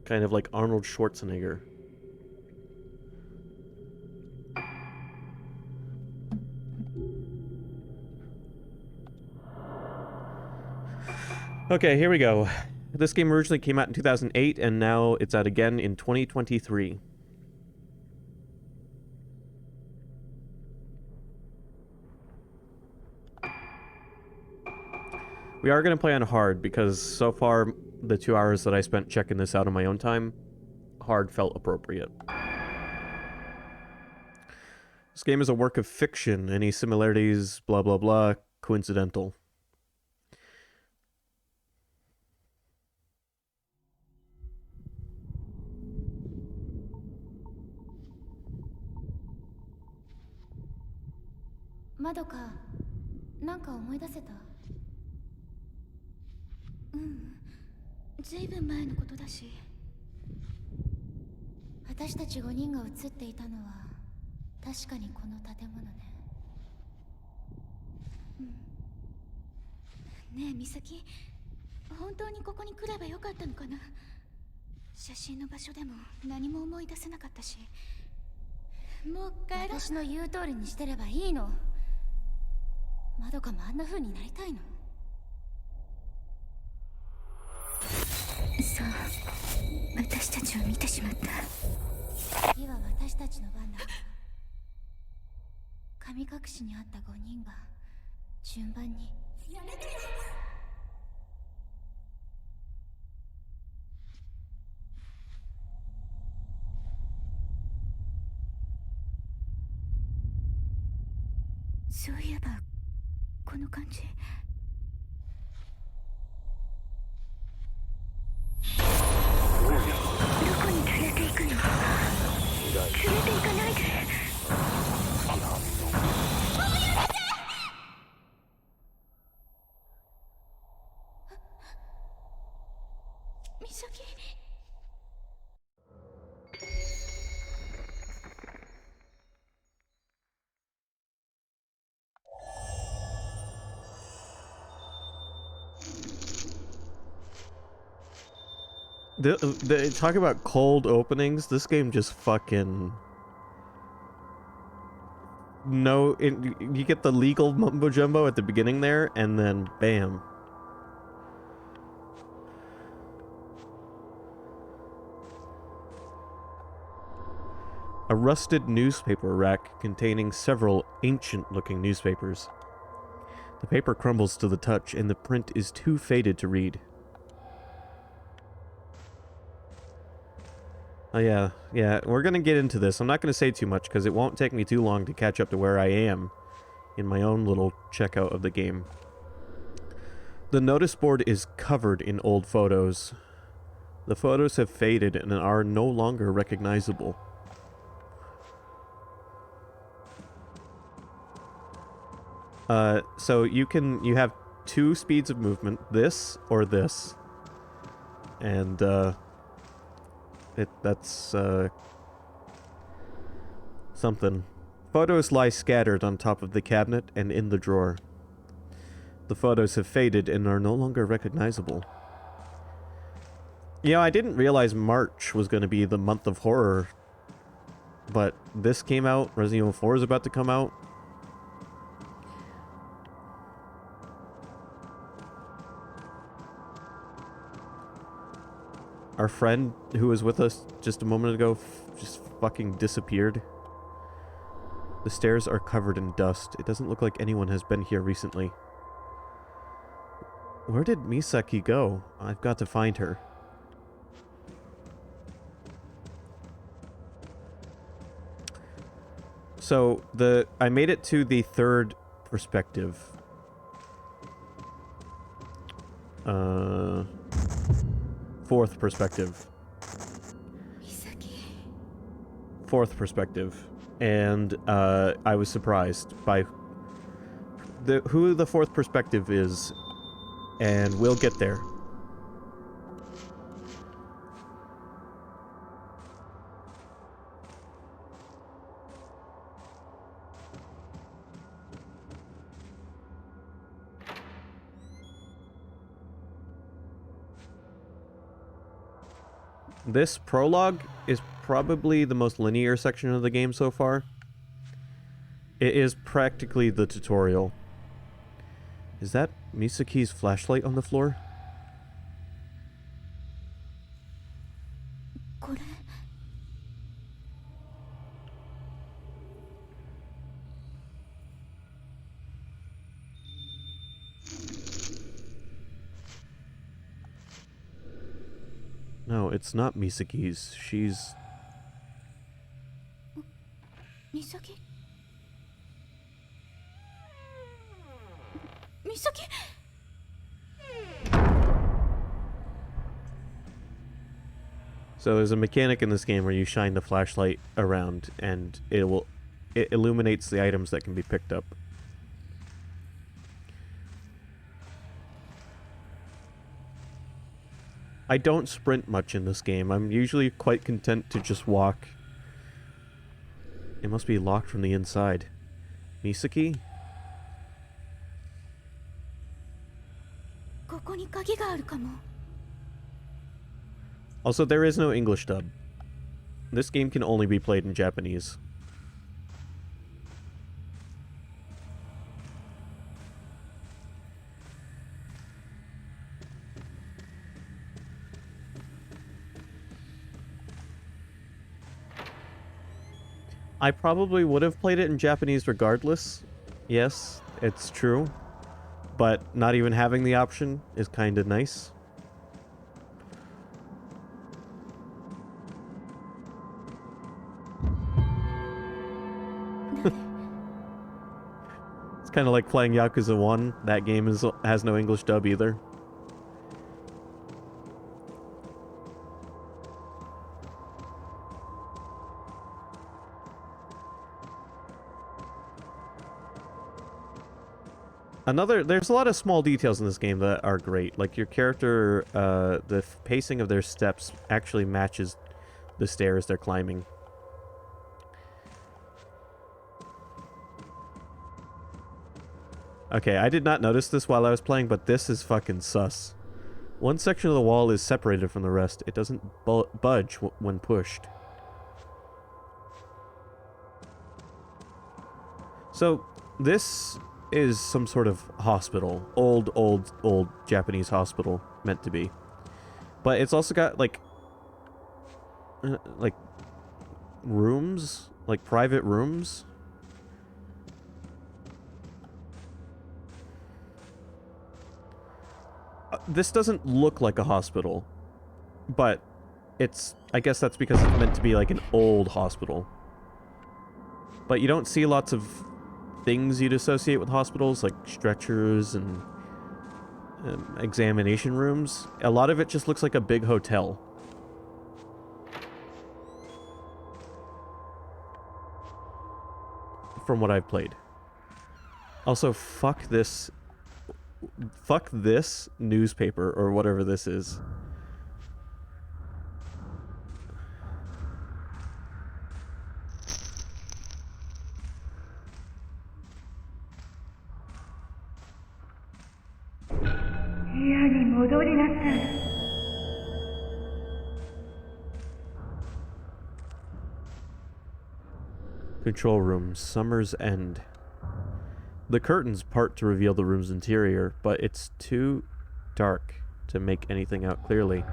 Kind of like Arnold Schwarzenegger. Okay, here we go. This game originally came out in 2008, and now it's out again in 2023. We are going to play on hard, because so far, the 2 hours that I spent checking this out on my own time, hard felt appropriate. This game is a work of fiction. Any similarities, blah blah blah, coincidental. Madoka, なんか思い出せた？うん、ずいぶん前のことだし。私たち5人が映っていたのは確かにこの建物ね。うん。ねえ美咲、本当にここに来ればよかったのかな。写真の場所でも何も思い出せなかったし。もう帰ろう。私の言う通りにしてればいいの。まどかもあんな風になりたいの？そう、私たちを見てしまった。次は私たちの番だ。神隠しにあった5人が順番に。やめてよ。そういえばこの感じ。どこに連れて行くの？連れて行かないで。美咲。Talk about cold openings. This game just fucking... No, you get the legal mumbo jumbo at the beginning there, and then bam. A rusted newspaper rack containing several ancient-looking newspapers. The paper crumbles to the touch, and the print is too faded to read. Oh yeah, we're gonna get into this. I'm not gonna say too much, because it won't take me too long to catch up to where I am in my own little checkout of the game. The notice board is covered in old photos. The photos have faded and are no longer recognizable. So you have 2 speeds of movement, this or this. And, that's something. Photos lie scattered on top of the cabinet and in the drawer. The photos have faded and are no longer recognizable. You know, I didn't realize March was going to be the month of horror. But this came out, Resident Evil 4 is about to come out. Our friend who was with us just a moment ago just fucking disappeared. The stairs are covered in dust. It doesn't look like anyone has been here recently. Where did Misaki go? I've got to find her. So, I made it to the 3rd perspective. 4th perspective. 4th perspective. And, I was surprised by who the 4th perspective is, and we'll get there. This prologue is probably the most linear section of the game so far. It is practically the tutorial. Is that Misaki's flashlight on the floor? これ No, it's not Misaki's. She's... 美咲美咲 So there's a mechanic in this game where you shine the flashlight around and it illuminates the items that can be picked up. I don't sprint much in this game. I'm usually quite content to just walk. It must be locked from the inside. Misaki? ここに鍵があるかも Also, there is no English dub. This game can only be played in Japanese. I probably would have played it in Japanese regardless. Yes, it's true. But not even having the option is kind of nice. It's kind of like playing Yakuza 1. That game has no English dub either. There's a lot of small details in this game that are great. Like your character, the pacing of their steps actually matches the stairs they're climbing. Okay, I did not notice this while I was playing, but this is fucking sus. One section of the wall is separated from the rest. It doesn't budge when pushed. So, this is some sort of hospital. Old Japanese hospital, meant to be. But it's also got, like rooms? Like, private rooms? This doesn't look like a hospital. But I guess that's because it's meant to be like an old hospital. But you don't see lots of things you'd associate with hospitals, like stretchers and examination rooms. A lot of it just looks like a big hotel. From what I've played. Also, fuck this newspaper, or whatever this is. Control room, Summer's End. The curtains part to reveal the room's interior, but it's too dark to make anything out clearly.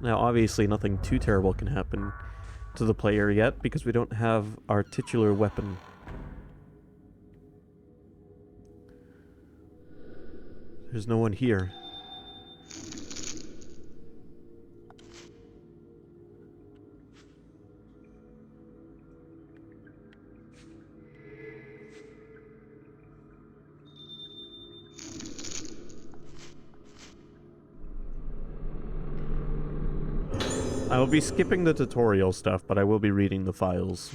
Now, obviously, nothing too terrible can happen to the player yet, because we don't have our titular weapon. There's no one here. I will be skipping the tutorial stuff, but I will be reading the files.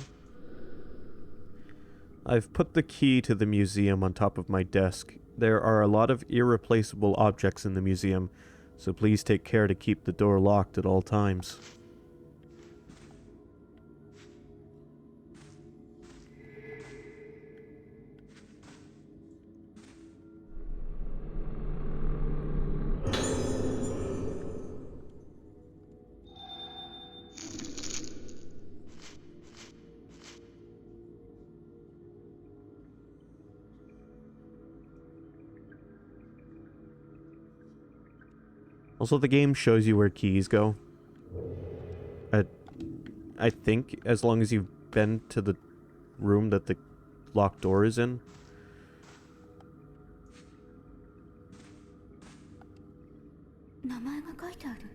I've put the key to the museum on top of my desk. There are a lot of irreplaceable objects in the museum, so please take care to keep the door locked at all times. Also, the game shows you where keys go. I think as long as you've been to the room that the locked door is in. 名前が書いてある。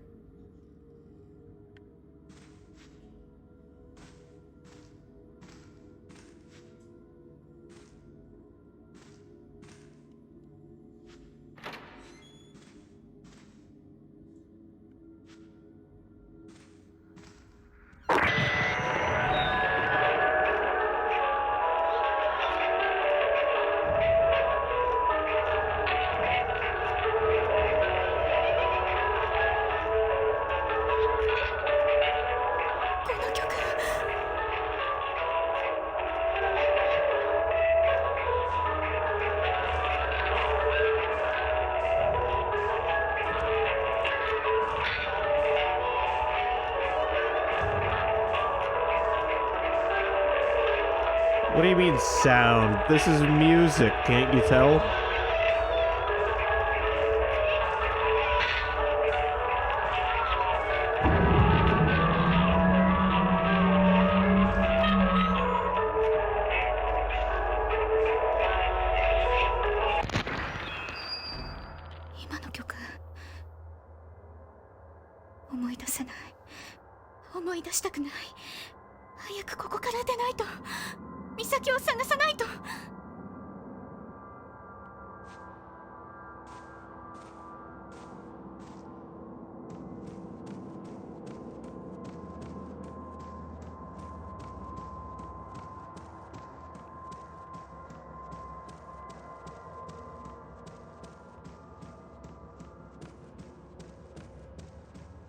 What do you mean sound? This is music, can't you tell?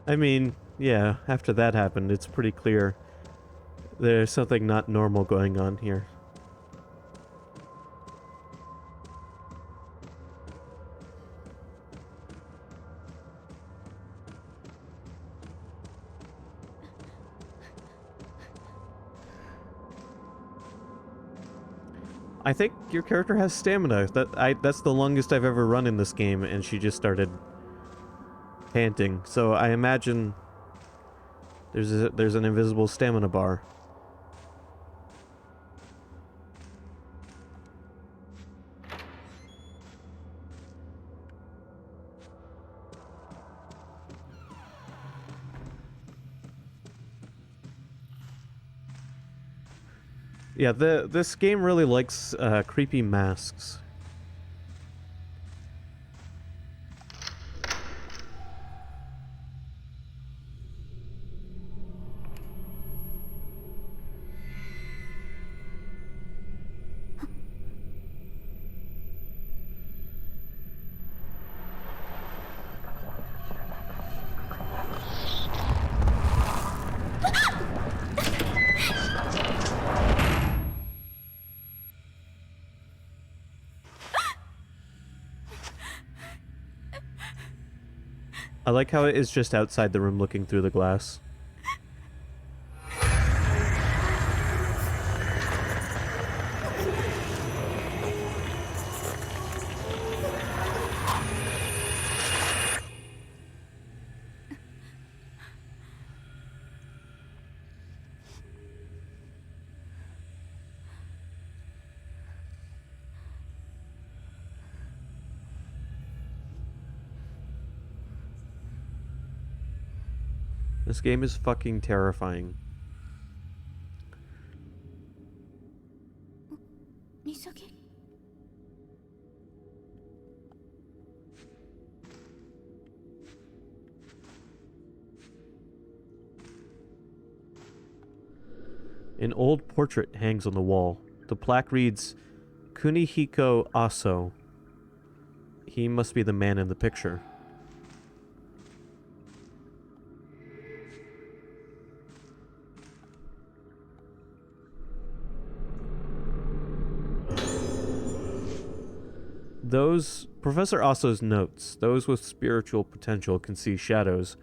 I mean, yeah, after that happened, it's pretty clear there's something not normal going on here. I think your character has stamina. That's the longest I've ever run in this game, and she just started panting. So I imagine there's an invisible stamina bar. Yeah, this game really likes creepy masks. I like how it is just outside the room looking through the glass. This game is fucking terrifying. Misaki? An old portrait hangs on the wall. The plaque reads, Kunihiko Aso. He must be the man in the picture. Professor Aso's notes, those with spiritual potential can see shadows,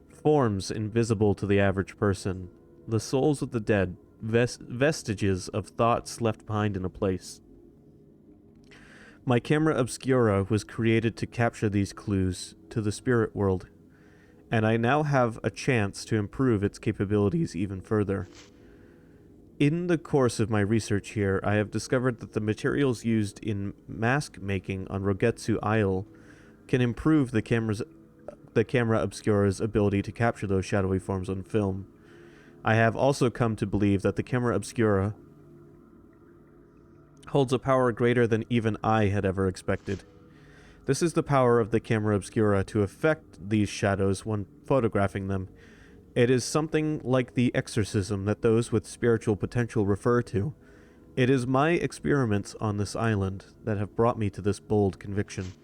forms invisible to the average person, the souls of the dead, vestiges of thoughts left behind in a place. My camera obscura was created to capture these clues to the spirit world, and I now have a chance to improve its capabilities even further. In the course of my research here, I have discovered that the materials used in mask making on Rogetsu Isle can improve the camera obscura's ability to capture those shadowy forms on film. I have also come to believe that the camera obscura holds a power greater than even I had ever expected. This is the power of the camera obscura to affect these shadows when photographing them. It is something like the exorcism that those with spiritual potential refer to. It is my experiments on this island that have brought me to this bold conviction.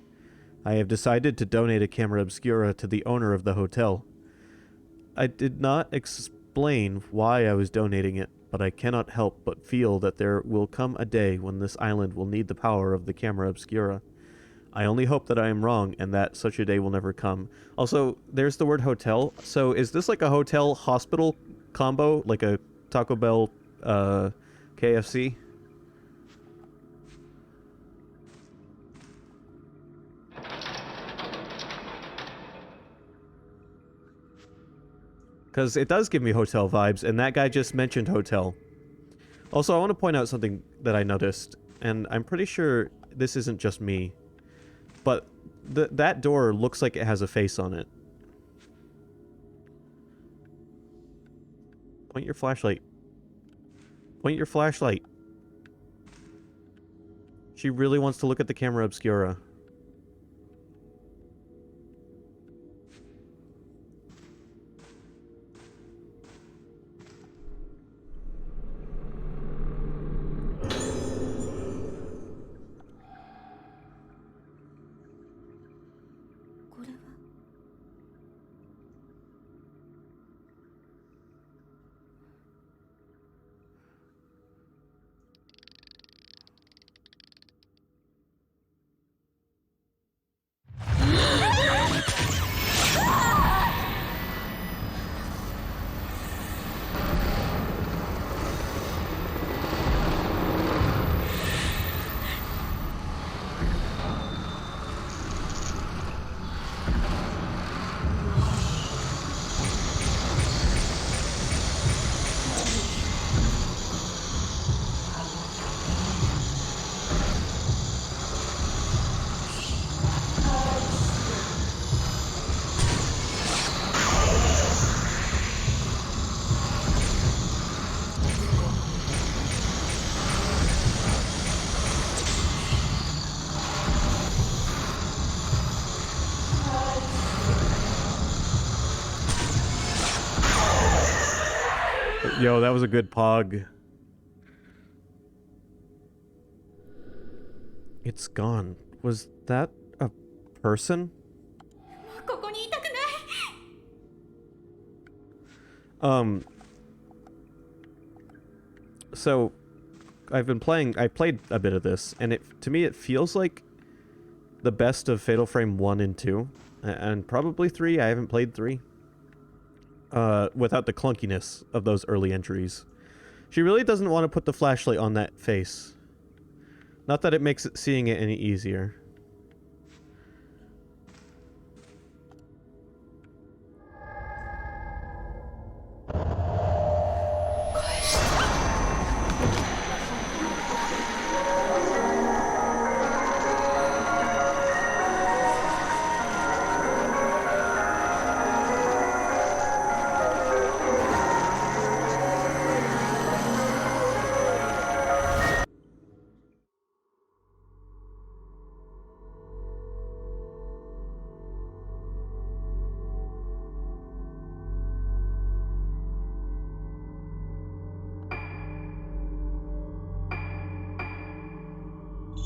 I have decided to donate a camera obscura to the owner of the hotel. I did not explain why I was donating it, but I cannot help but feel that there will come a day when this island will need the power of the camera obscura. I only hope that I am wrong and that such a day will never come. Also, there's the word hotel. So is this like a hotel hospital combo? Like a Taco Bell KFC? Because it does give me hotel vibes, and that guy just mentioned hotel. Also, I want to point out something that I noticed, and I'm pretty sure this isn't just me, but that door looks like it has a face on it. Point your flashlight. Point your flashlight. She really wants to look at the camera obscura. Yo, that was a good pog. It's gone. Was that a person? So I played a bit of this, and to me it feels like the best of Fatal Frame 1 and 2, and probably 3. I haven't played 3. Without the clunkiness of those early entries. She really doesn't want to put the flashlight on that face. Not that it makes seeing it any easier.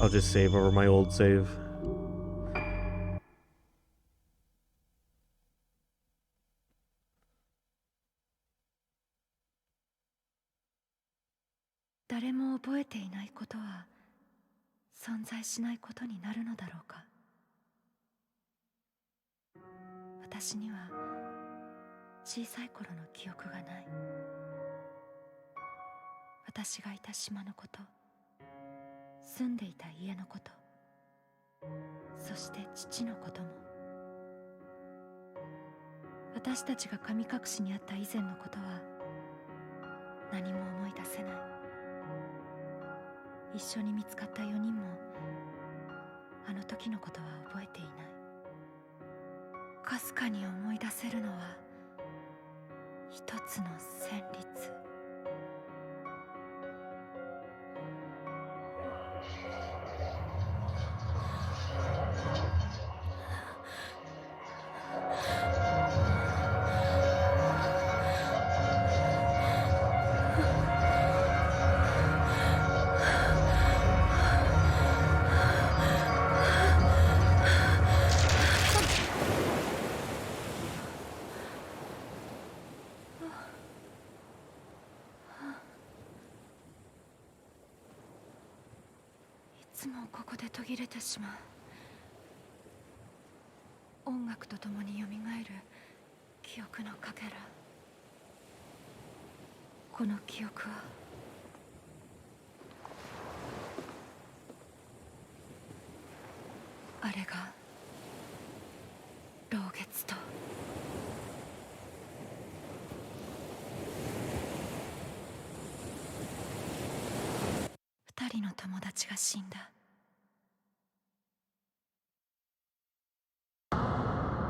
I'll just save over my old save. そして父のことも。私たちが神隠しにあった以前のことは何も思い出せない。一緒に見つかった4人もあの時のことは覚えていない。かすかに思い出せるのは一つの旋律。いつもここで途切れてしまう。音楽とともによみがえる記憶のかけら。この記憶はあれが老月と2人の友達が死んだ。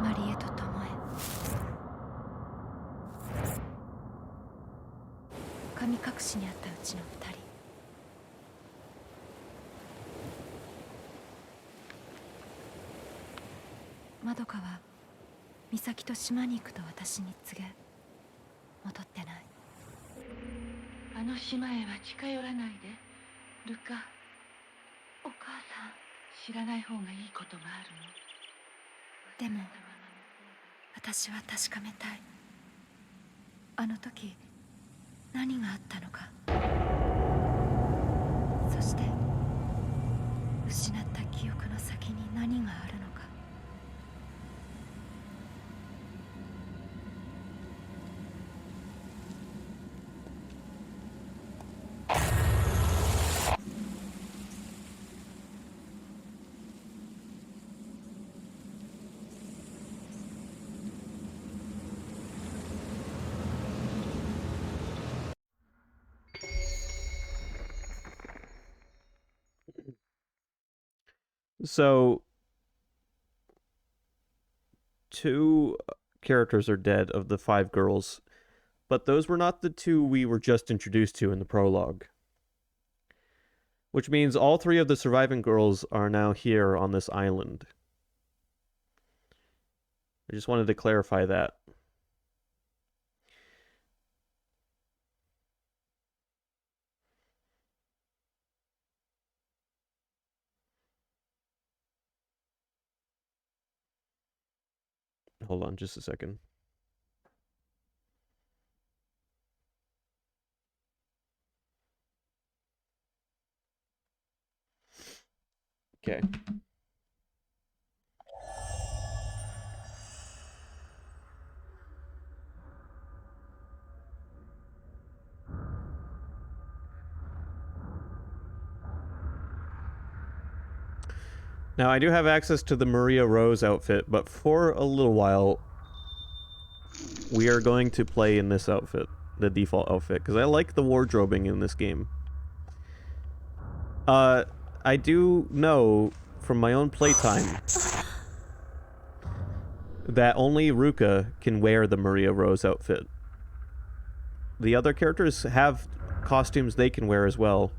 マリエとトモエ。神隠しにあったうちの2人。まどかは美咲と島に行くと私に告げ、戻ってない。あの島へは近寄らないで、ルカ。お母さん、知らない方がいいことがあるの。でも私は確かめたい。あの時何があったのか。そして失った記憶の先に何があるのか。So, 2 characters are dead of the 5 girls, but those were not the 2 we were just introduced to in the prologue. Which means all 3 of the surviving girls are now here on this island. I just wanted to clarify that. Hold on just a second. Okay. Now, I do have access to the Maria Rose outfit, but for a little while, we are going to play in this outfit, the default outfit, because I like the wardrobing in this game. I do know from my own playtime that only Ruka can wear the Maria Rose outfit. The other characters have costumes they can wear as well.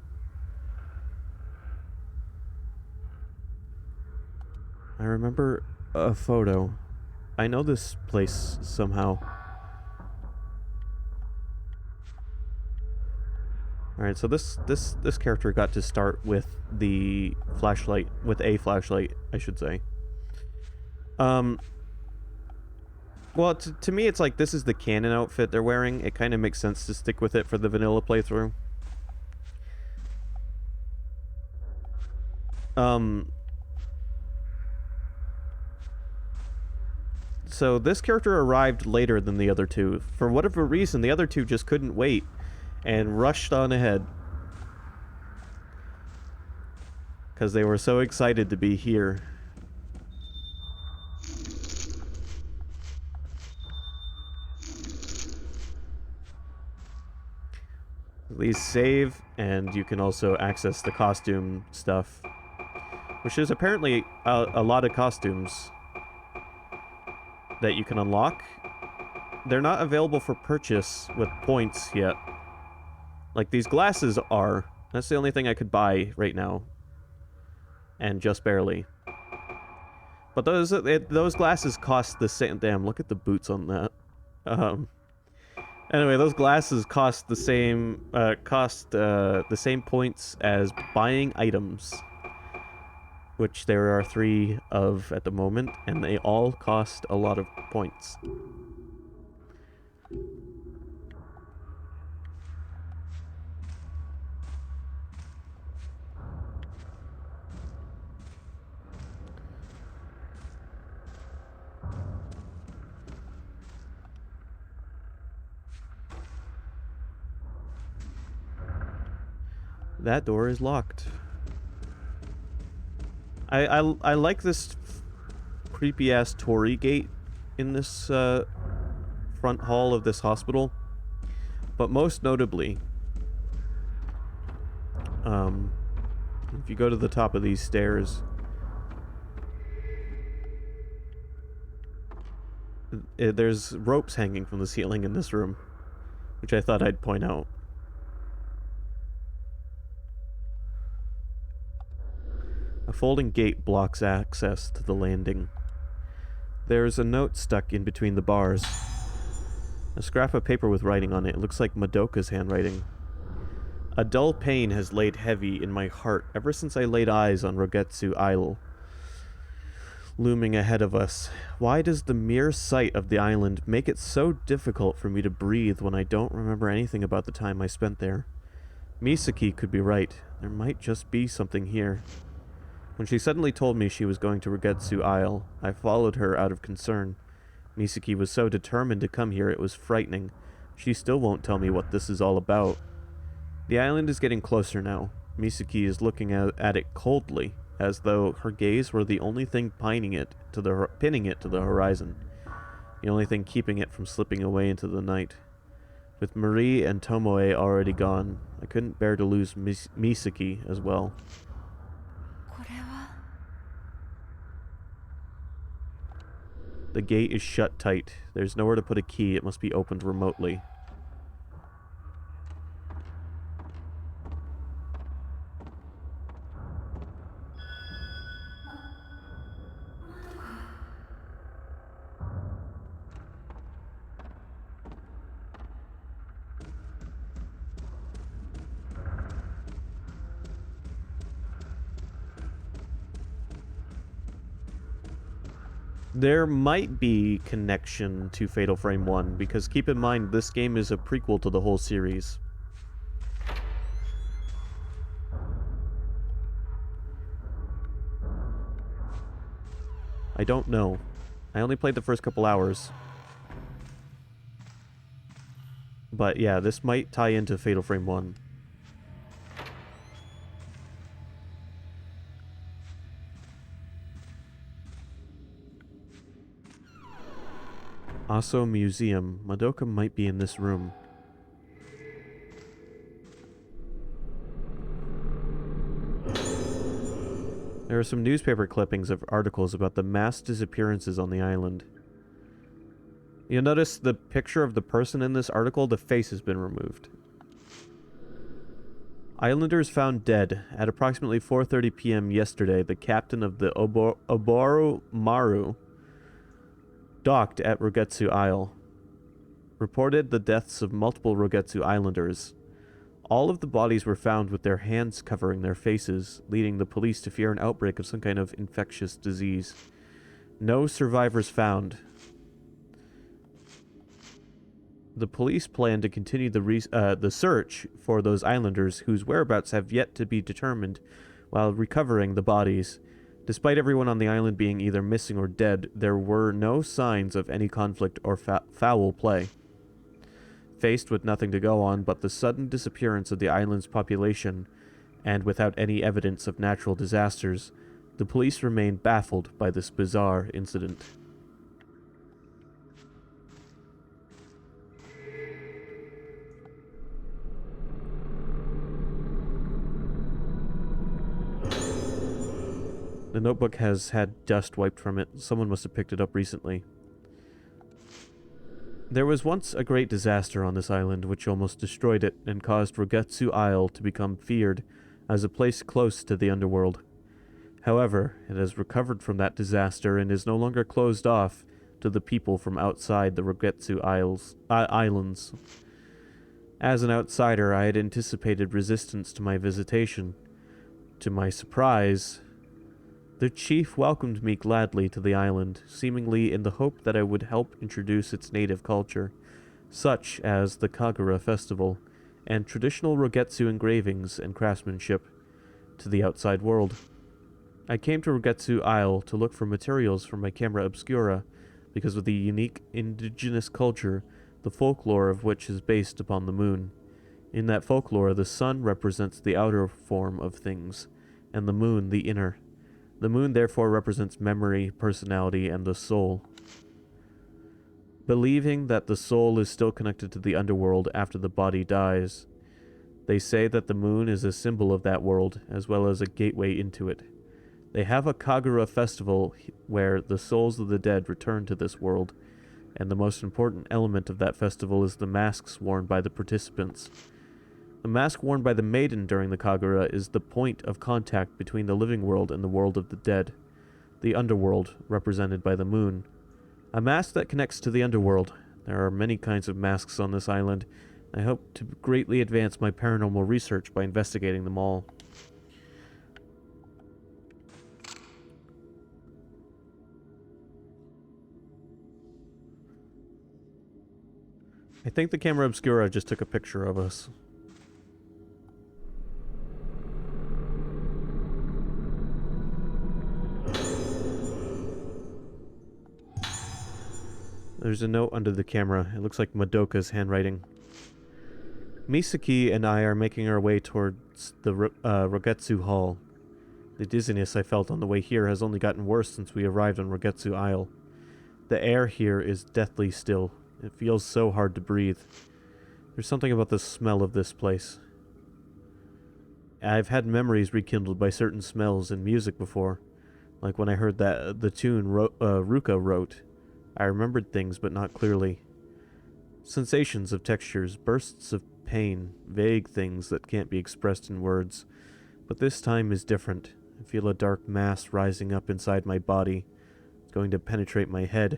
I remember a photo. I know this place somehow. Alright, so this character got to start with the flashlight, with a flashlight, I should say. Well, to me, it's like this is the canon outfit they're wearing. It kind of makes sense to stick with it for the vanilla playthrough. So this character arrived later than the other 2. For whatever reason, the other 2 just couldn't wait and rushed on ahead. because they were so excited to be here. Please save, and you can also access the costume stuff, which is apparently a lot of costumes that you can unlock. They're not available for purchase with points yet. Like, these glasses are. That's the only thing I could buy right now. And just barely. But those glasses cost the same... Damn, look at the boots on that. Anyway, those glasses cost the same points as buying items, which there are 3 of at the moment, and they all cost a lot of points. That door is locked. I like this creepy ass Torii gate in this front hall of this hospital, but most notably, if you go to the top of these stairs, there's ropes hanging from the ceiling in this room, which I thought I'd point out. A folding gate blocks access to the landing. There's a note stuck in between the bars. A scrap of paper with writing on it. It looks like Madoka's handwriting. A dull pain has laid heavy in my heart ever since I laid eyes on Rogetsu Isle, looming ahead of us. Why does the mere sight of the island make it so difficult for me to breathe when I don't remember anything about the time I spent there? Misaki could be right. There might just be something here. When she suddenly told me she was going to Rogetsu Isle, I followed her out of concern. Misaki was so determined to come here it was frightening. She still won't tell me what this is all about. The island is getting closer now. Misaki is looking at it coldly, as though her gaze were the only thing pinning it to the horizon. The only thing keeping it from slipping away into the night. With Marie and Tomoe already gone, I couldn't bear to lose Misaki as well. The gate is shut tight. There's nowhere to put a key. It must be opened remotely. There might be connection to Fatal Frame 1, because keep in mind, this game is a prequel to the whole series. I don't know. I only played the first couple hours. But yeah, this might tie into Fatal Frame 1. Aso Museum. Madoka might be in this room. There are some newspaper clippings of articles about the mass disappearances on the island. You'll notice the picture of the person in this article, the face has been removed. Islanders found dead. At approximately 4:30 p.m. yesterday, the captain of the Oboru Maru docked at Rogetsu Isle. Reported the deaths of multiple Rogetsu Islanders. All of the bodies were found with their hands covering their faces, leading the police to fear an outbreak of some kind of infectious disease. No survivors found. The police plan to continue the search for those islanders whose whereabouts have yet to be determined while recovering the bodies. Despite everyone on the island being either missing or dead, there were no signs of any conflict or foul play. Faced with nothing to go on but the sudden disappearance of the island's population and without any evidence of natural disasters, the police remain baffled by this bizarre incident. The notebook has had dust wiped from it. Someone must have picked it up recently. There was once a great disaster on this island which almost destroyed it and caused Rogetsu Isle to become feared as a place close to the underworld. However, it has recovered from that disaster and is no longer closed off to the people from outside the Rogetsu Islands. As an outsider, I had anticipated resistance to my visitation. To my surprise, the chief welcomed me gladly to the island, seemingly in the hope that I would help introduce its native culture, such as the Kagura festival, and traditional Rogetsu engravings and craftsmanship, to the outside world. I came to Rogetsu Isle to look for materials for my camera obscura, because of the unique indigenous culture, the folklore of which is based upon the moon. In that folklore, the sun represents the outer form of things, and the moon the inner. The moon therefore represents memory, personality, and the soul. Believing that the soul is still connected to the underworld after the body dies, they say that the moon is a symbol of that world, as well as a gateway into it. They have a Kagura festival where the souls of the dead return to this world, and the most important element of that festival is the masks worn by the participants. The mask worn by the maiden during the Kagura is the point of contact between the living world and the world of the dead, the underworld, represented by the moon. A mask that connects to the underworld. There are many kinds of masks on this island. I hope to greatly advance my paranormal research by investigating them all. I think the camera obscura just took a picture of us. There's a note under the camera. It looks like Madoka's handwriting. Misaki and I are making our way towards the Rogetsu Hall. The dizziness I felt on the way here has only gotten worse since we arrived on Rogetsu Isle. The air here is deathly still. It feels so hard to breathe. There's something about the smell of this place. I've had memories rekindled by certain smells and music before, like when I heard the tune Ruka wrote. I remembered things, but not clearly. Sensations of textures, bursts of pain, vague things that can't be expressed in words. But this time is different. I feel a dark mass rising up inside my body. It's going to penetrate my head.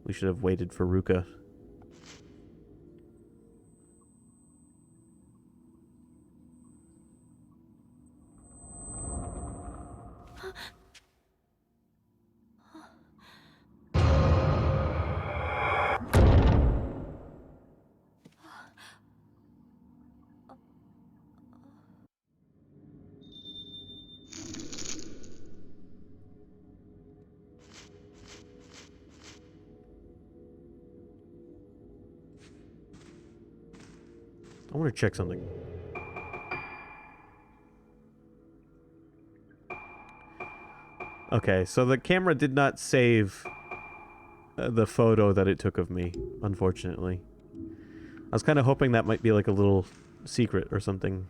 We should have waited for Ruka. I want to check something. Okay, so the camera did not save the photo that it took of me, unfortunately. I was kind of hoping that might be like a little secret or something.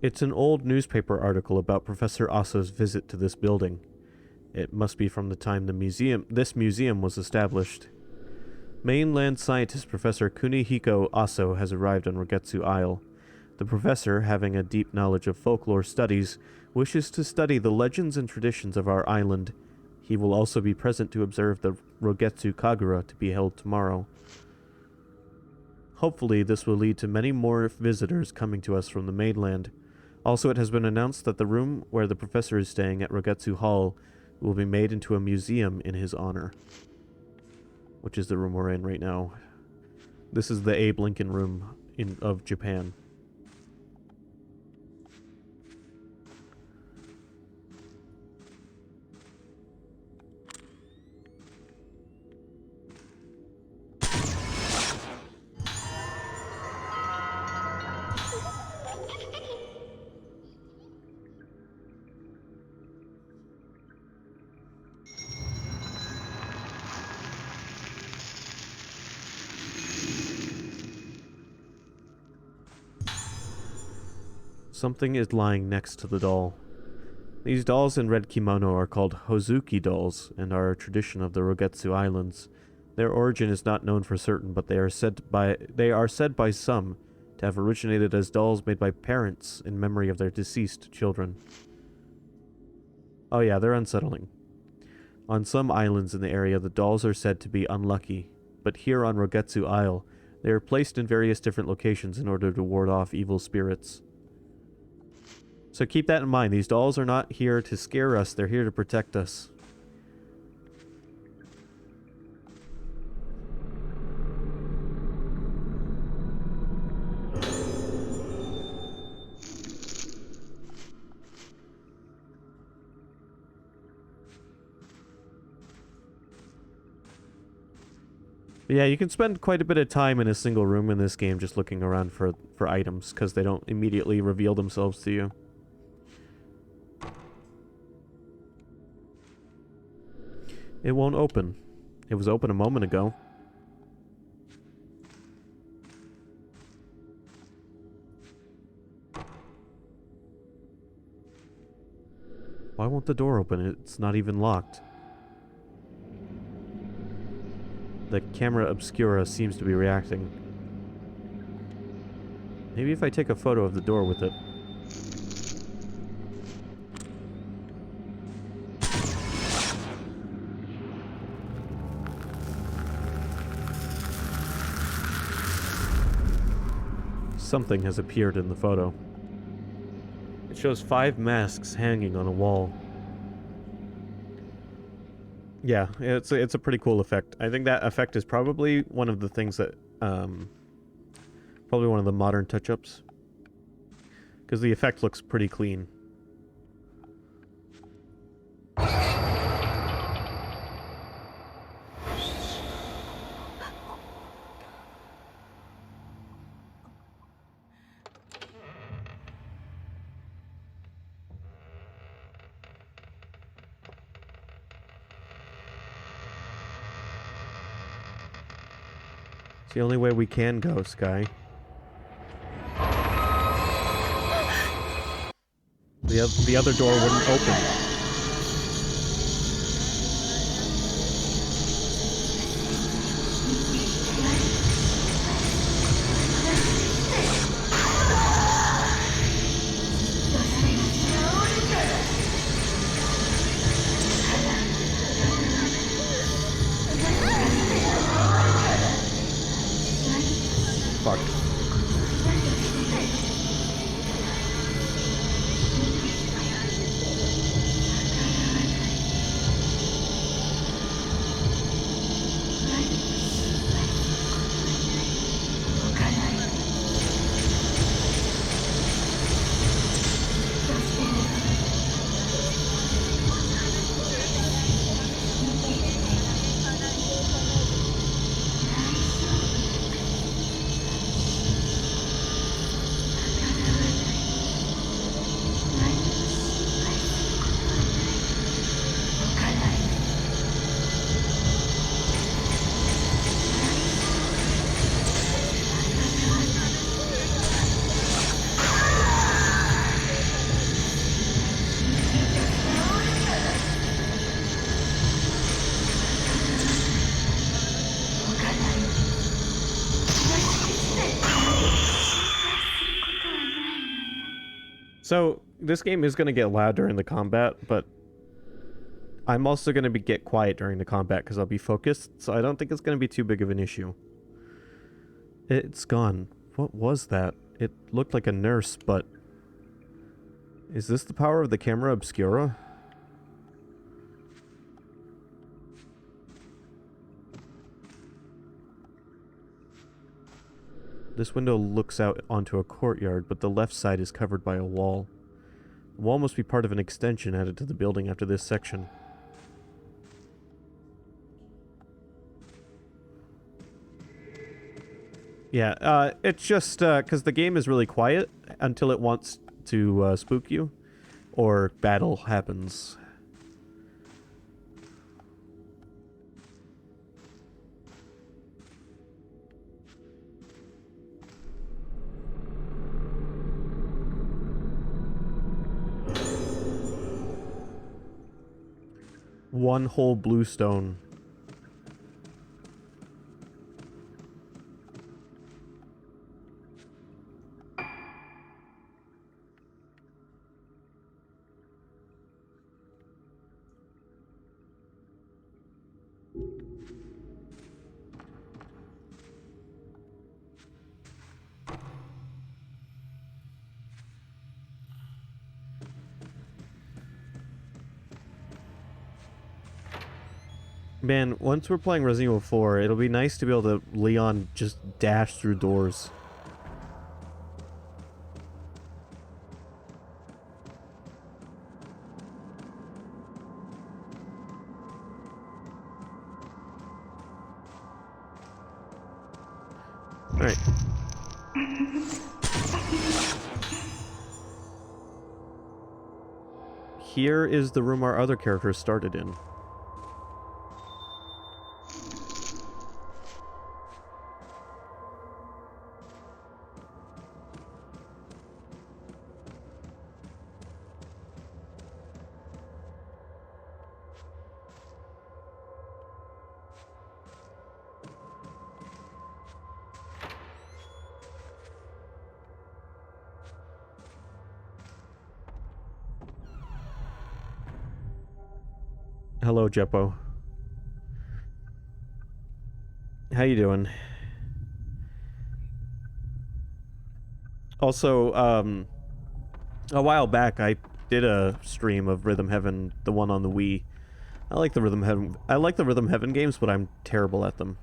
It's an old newspaper article about Professor Aso's visit to this building. It must be from the time this museum was established. Mainland scientist Professor Kunihiko Aso has arrived on Rogetsu Isle. The professor, having a deep knowledge of folklore studies, wishes to study the legends and traditions of our island. He will also be present to observe the Rogetsu Kagura to be held tomorrow. Hopefully, this will lead to many more visitors coming to us from the mainland. Also, it has been announced that the room where the professor is staying at Rogetsu Hall It will be made into a museum in his honor. Which is the room we're in right now. This is the Abe Lincoln room of Japan. Something is lying next to the doll. These dolls in red kimono are called Hozuki dolls and are a tradition of the Rogetsu Islands. Their origin is not known for certain, but they are said by some to have originated as dolls made by parents in memory of their deceased children. Oh yeah, they're unsettling. On some islands in the area, the dolls are said to be unlucky, but here on Rogetsu Isle, they are placed in various different locations in order to ward off evil spirits. So keep that in mind. These dolls are not here to scare us. They're here to protect us. But yeah, you can spend quite a bit of time in a single room in this game just looking around for items because they don't immediately reveal themselves to you. It won't open. It was open a moment ago. Why won't the door open? It's not even locked. The camera obscura seems to be reacting. Maybe if I take a photo of the door with it. Something has appeared in the photo. It shows 5 masks hanging on a wall. Yeah, it's a pretty cool effect. I think that effect is probably one of the things that, probably one of the modern touch-ups. Because the effect looks pretty clean. It's the only way we can go, Sky. The other door wouldn't open. Fuck. So, this game is going to get loud during the combat, but I'm also going to get quiet during the combat because I'll be focused, so I don't think it's going to be too big of an issue. It's gone. What was that? It looked like a nurse, but... Is this the power of the camera obscura? This window looks out onto a courtyard, but the left side is covered by a wall. The wall must be part of an extension added to the building after this section. Yeah, it's just because the game is really quiet until it wants to spook you, or battle happens. One whole blue stone. Man, once we're playing Resident Evil 4, it'll be nice to be able to Leon just dash through doors. Alright. Here is the room our other characters started in. Hello, Jeppo. How you doing? Also, a while back I did a stream of Rhythm Heaven, the one on the Wii. I like the Rhythm Heaven games, but I'm terrible at them.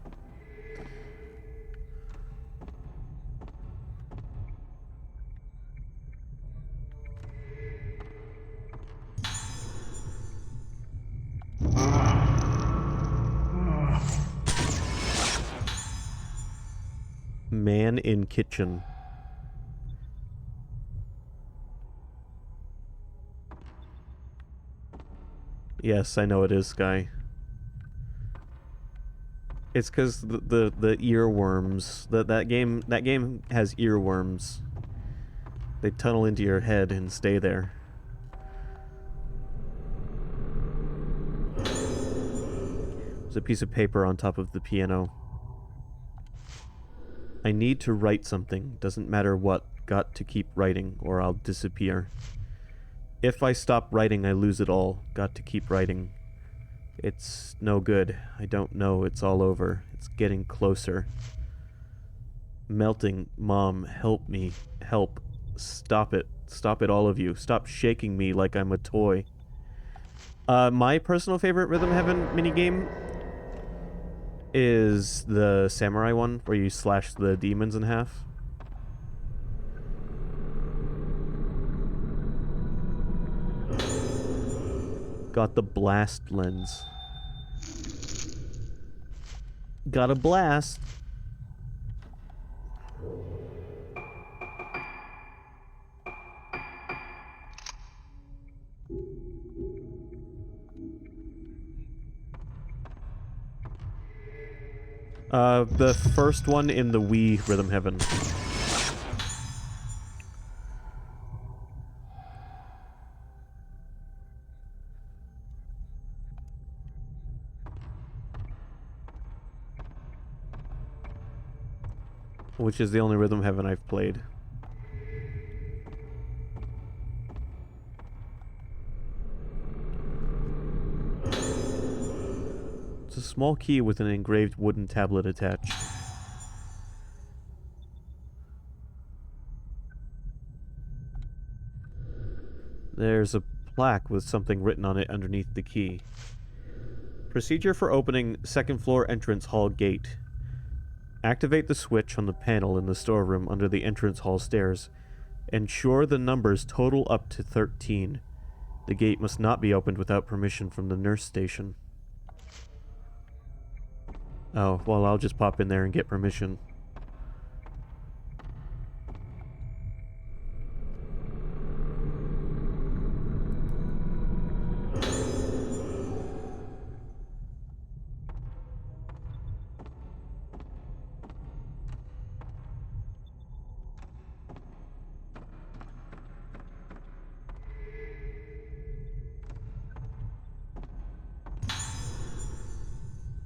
Man in kitchen. Yes, I know it is, Sky. It's because the earworms. That game has earworms. They tunnel into your head and stay there. There's a piece of paper on top of the piano. I need to write something. Doesn't matter what. Got to keep writing, or I'll disappear. If I stop writing, I lose it all. Got to keep writing. It's no good. I don't know. It's all over. It's getting closer. Melting. Mom, help me. Help. Stop it. Stop it, all of you. Stop shaking me like I'm a toy. My personal favorite Rhythm Heaven minigame is the samurai one, where you slash the demons in half. Got the blast lens. Got a blast. The first one in the Wii Rhythm Heaven. Which is the only Rhythm Heaven I've played. It's a small key with an engraved wooden tablet attached. There's a plaque with something written on it underneath the key. Procedure for opening second floor entrance hall gate. Activate the switch on the panel in the storeroom under the entrance hall stairs. Ensure the numbers total up to 13. The gate must not be opened without permission from the nurse station. Oh, well, I'll just pop in there and get permission.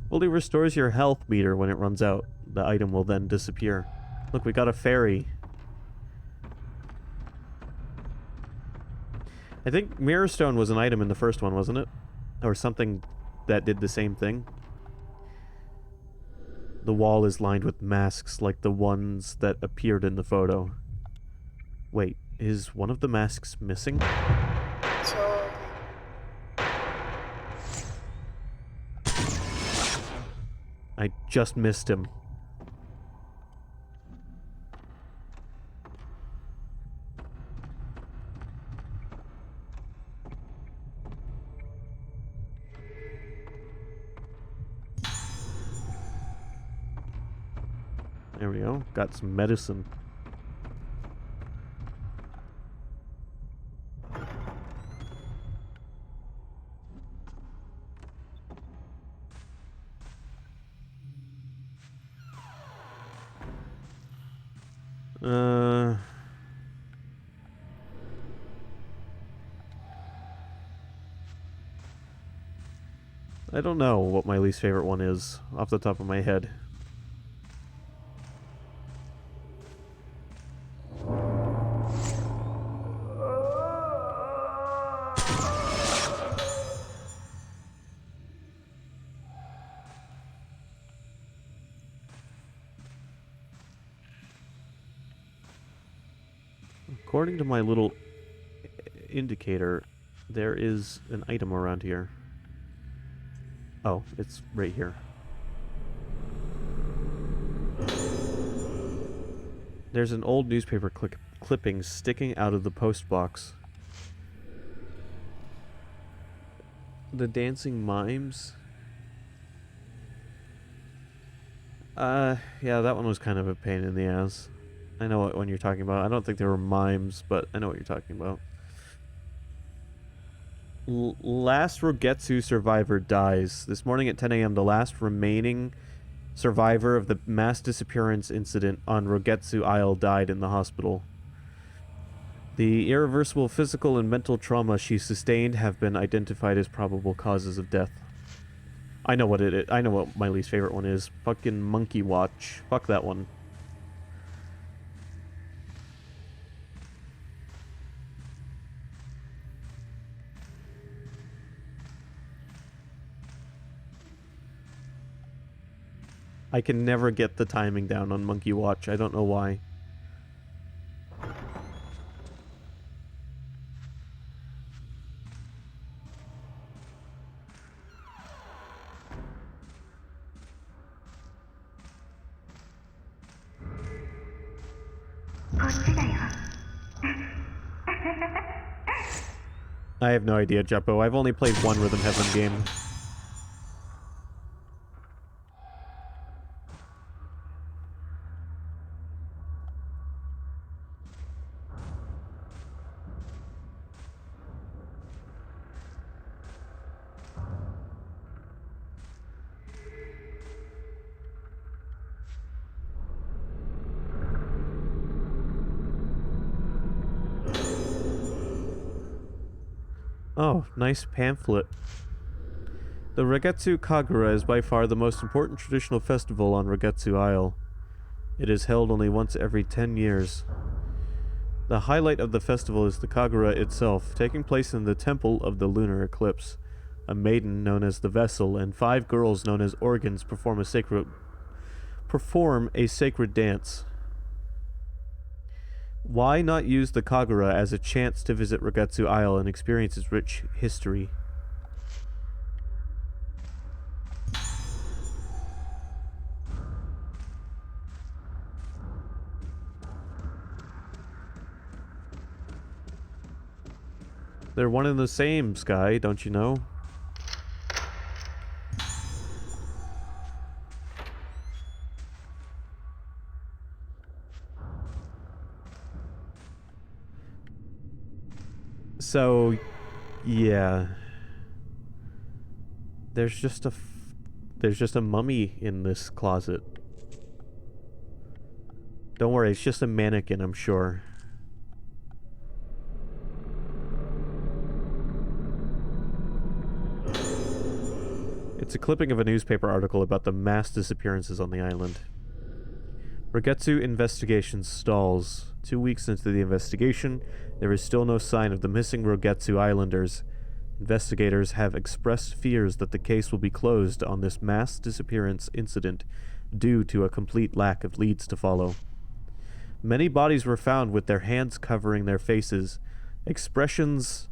Fully restores your health meter when it runs out. The item will then disappear. Look, we got a fairy. I think Mirror Stone was an item in the first one, wasn't it? Or something that did the same thing. The wall is lined with masks like the ones that appeared in the photo. Wait, is one of the masks missing? I just missed him. There we go. Got some medicine. I don't know what my least favorite one is off the top of my head. According to my little indicator, there is an item around here. Oh, it's right here. There's an old newspaper clipping sticking out of the post box. The dancing mimes? Yeah, that one was kind of a pain in the ass. I know what one you're talking about. I don't think they were mimes, but I know what you're talking about. Last Rogetsu survivor dies. This morning at 10 a.m., the last remaining survivor of the mass disappearance incident on Rogetsu Isle died in the hospital. The irreversible physical and mental trauma she sustained have been identified as probable causes of death. I know what it is. I know what my least favorite one is. Fucking Monkey Watch. Fuck that one. I can never get the timing down on Monkey Watch. I don't know why. I have no idea, Jeppo. I've only played one Rhythm Heaven game. Oh, nice pamphlet. The Rogetsu Kagura is by far the most important traditional festival on Rogetsu Isle. It is held only once every 10 years. The highlight of the festival is the Kagura itself, taking place in the temple of the Lunar Eclipse. A maiden known as the Vessel and 5 girls known as Organs perform a sacred dance. Why not use the Kagura as a chance to visit Rogetsu Isle and experience its rich history? They're one and the same, Sky, don't you know? So, yeah. There's just a mummy in this closet. Don't worry, it's just a mannequin, I'm sure. It's a clipping of a newspaper article about the mass disappearances on the island. Rogetsu investigation stalls. 2 weeks into the investigation, there is still no sign of the missing Rogetsu Islanders. Investigators have expressed fears that the case will be closed on this mass disappearance incident due to a complete lack of leads to follow. Many bodies were found with their hands covering their faces, expressions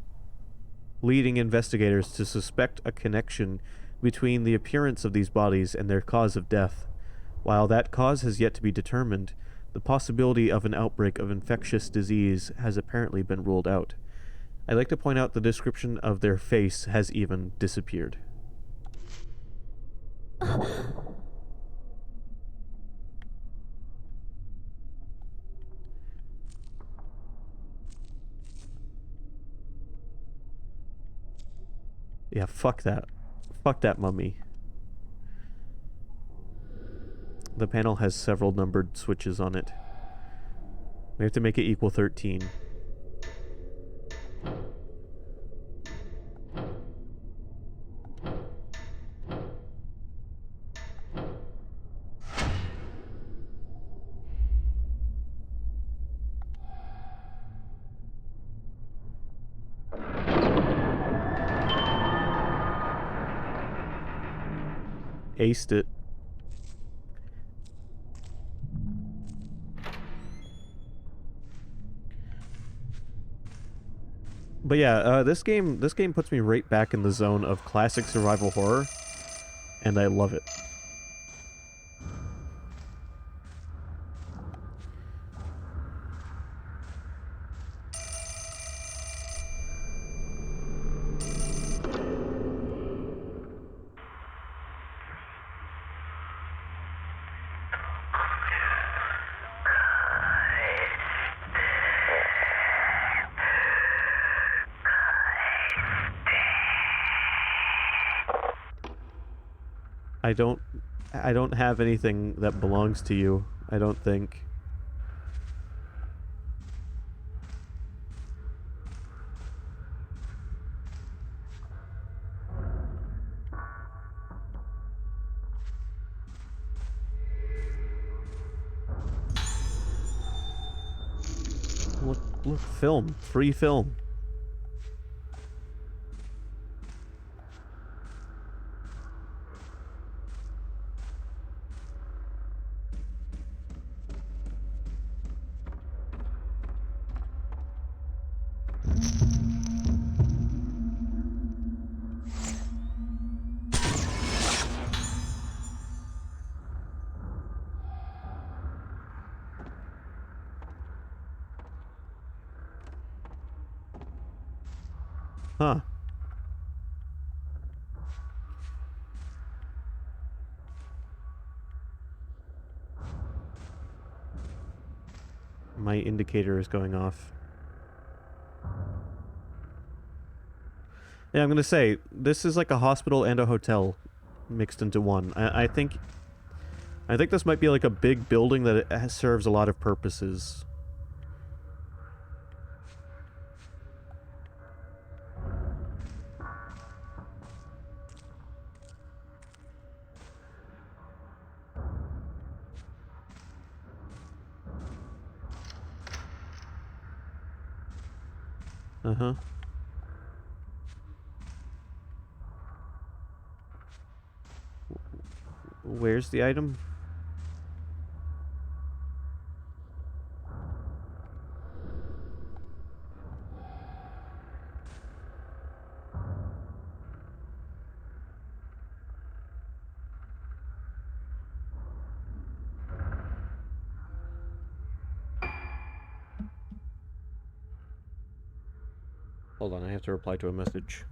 leading investigators to suspect a connection between the appearance of these bodies and their cause of death. While that cause has yet to be determined, the possibility of an outbreak of infectious disease has apparently been ruled out. I'd like to point out the description of their face has even disappeared. Yeah, fuck that. Fuck that mummy. The panel has several numbered switches on it. We have to make it equal 13. Aced it. But yeah, this game puts me right back in the zone of classic survival horror, and I love it. I don't have anything that belongs to you, I don't think. Look, film. Free film. Huh. My indicator is going off. Yeah, I'm gonna say, this is like a hospital and a hotel mixed into one. I think this might be like a big building that it serves a lot of purposes. Uh-huh. Where's the item? Hold on, I have to reply to a message.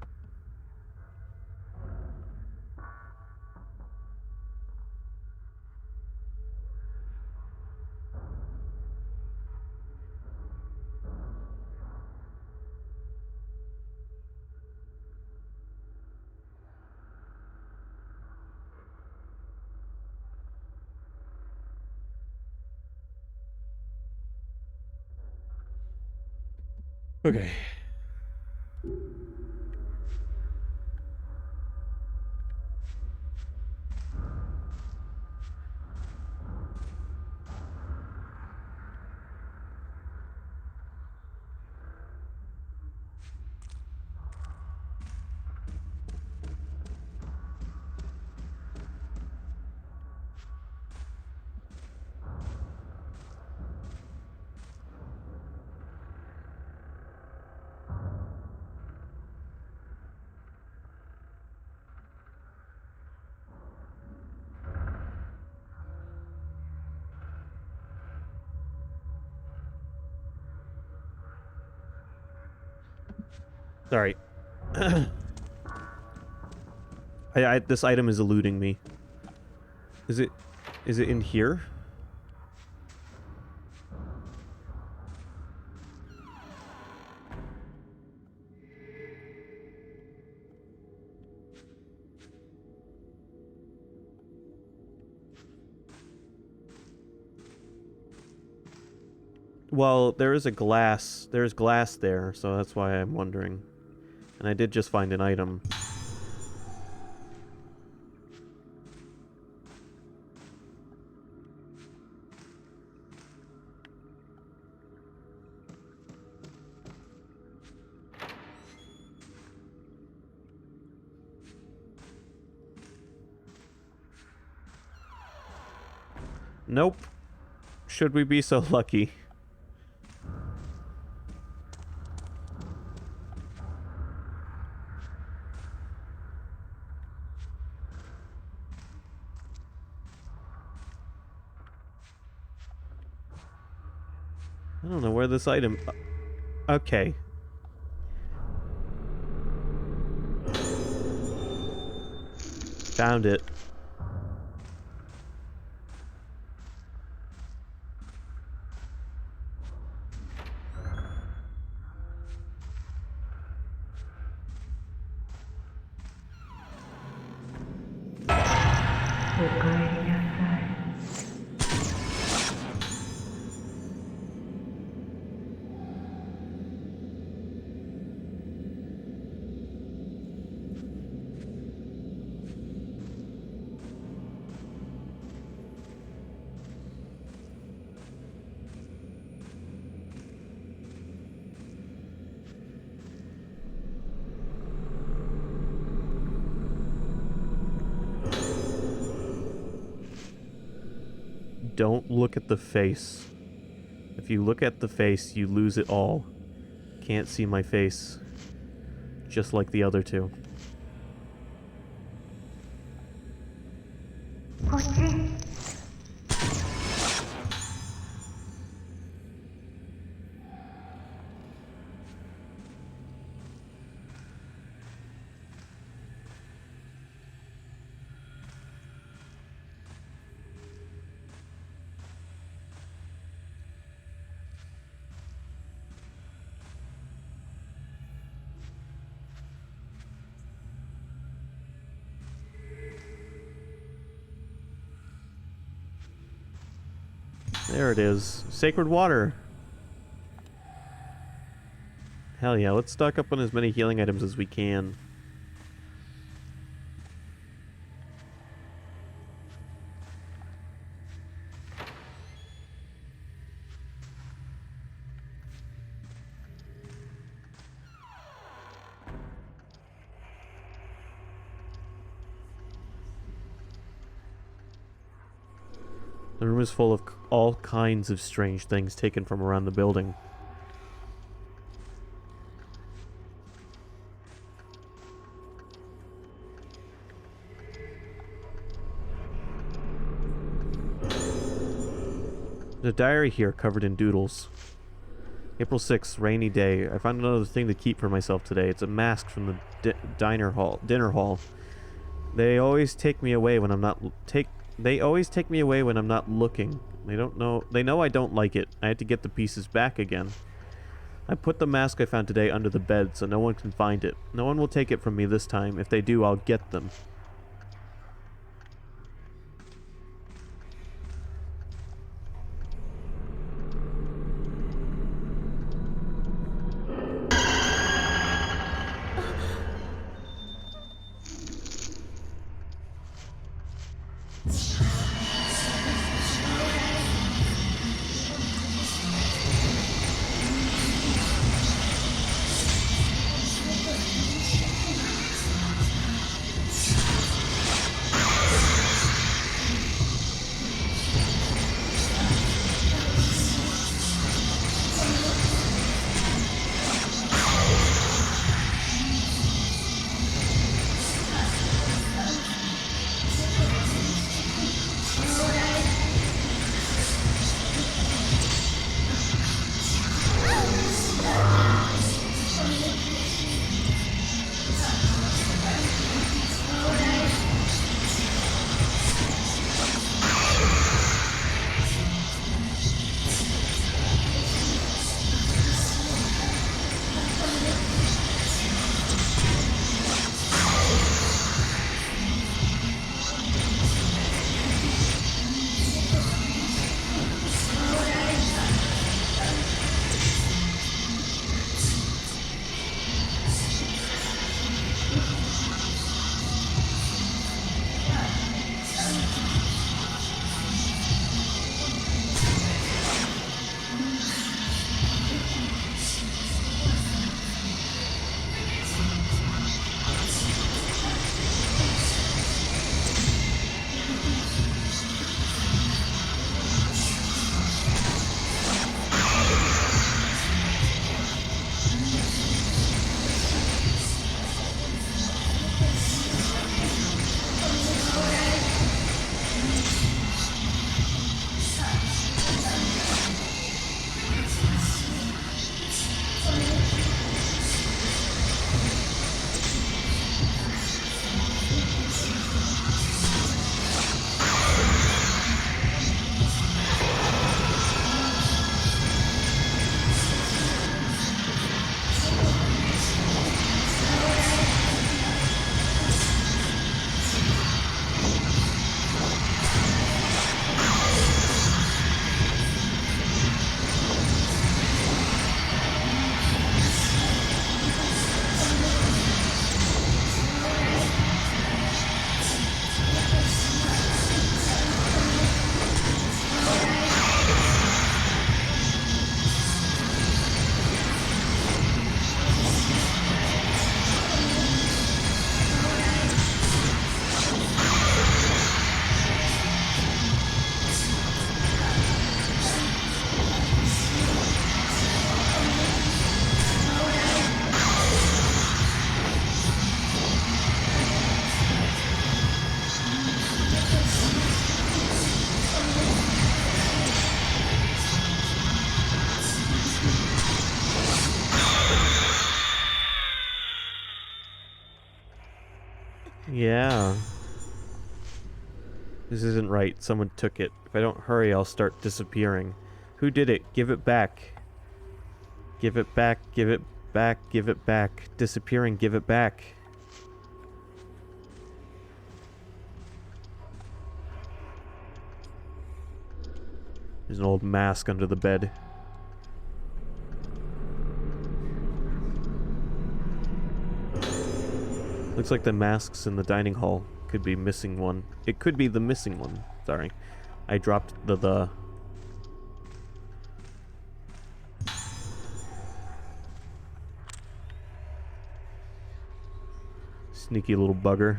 Okay. Sorry. This item is eluding me. Is it in here? Well, there's glass there, so that's why I'm wondering. And I did just find an item. Nope. Should we be so lucky? I don't know where this item... Okay. Found it. Don't look at the face. If you look at the face, you lose it all. Can't see my face. Just like the other two. There it is. Sacred water. Hell yeah, let's stock up on as many healing items as we can. The room is full of all kinds of strange things taken from around the building. The diary here covered in doodles. April 6th, rainy day. I found another thing to keep for myself today. It's a mask from the dinner hall. They always take me away when I'm not They always take me away when I'm not looking. They know I don't like it. I had to get the pieces back again. I put the mask I found today under the bed so no one can find it. No one will take it from me this time. If they do, I'll get them. Yeah. This isn't right. Someone took it. If I don't hurry, I'll start disappearing. Who did it? Give it back. Give it back. Give it back. Give it back. Disappearing. Give it back. There's an old mask under the bed. Looks like the masks in the dining hall could be missing one. It could be the missing one. Sorry. I dropped the... Sneaky little bugger.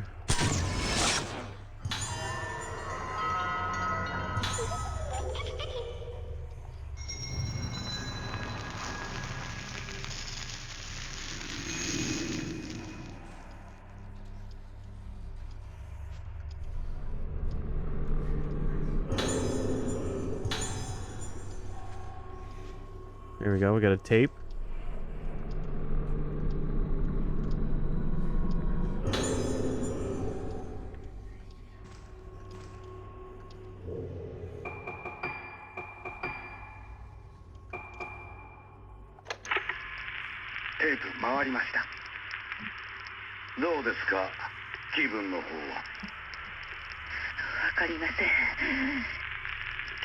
Here we go. We got a tape. Tape 回りました。どうですか、気分の方は。わかりません。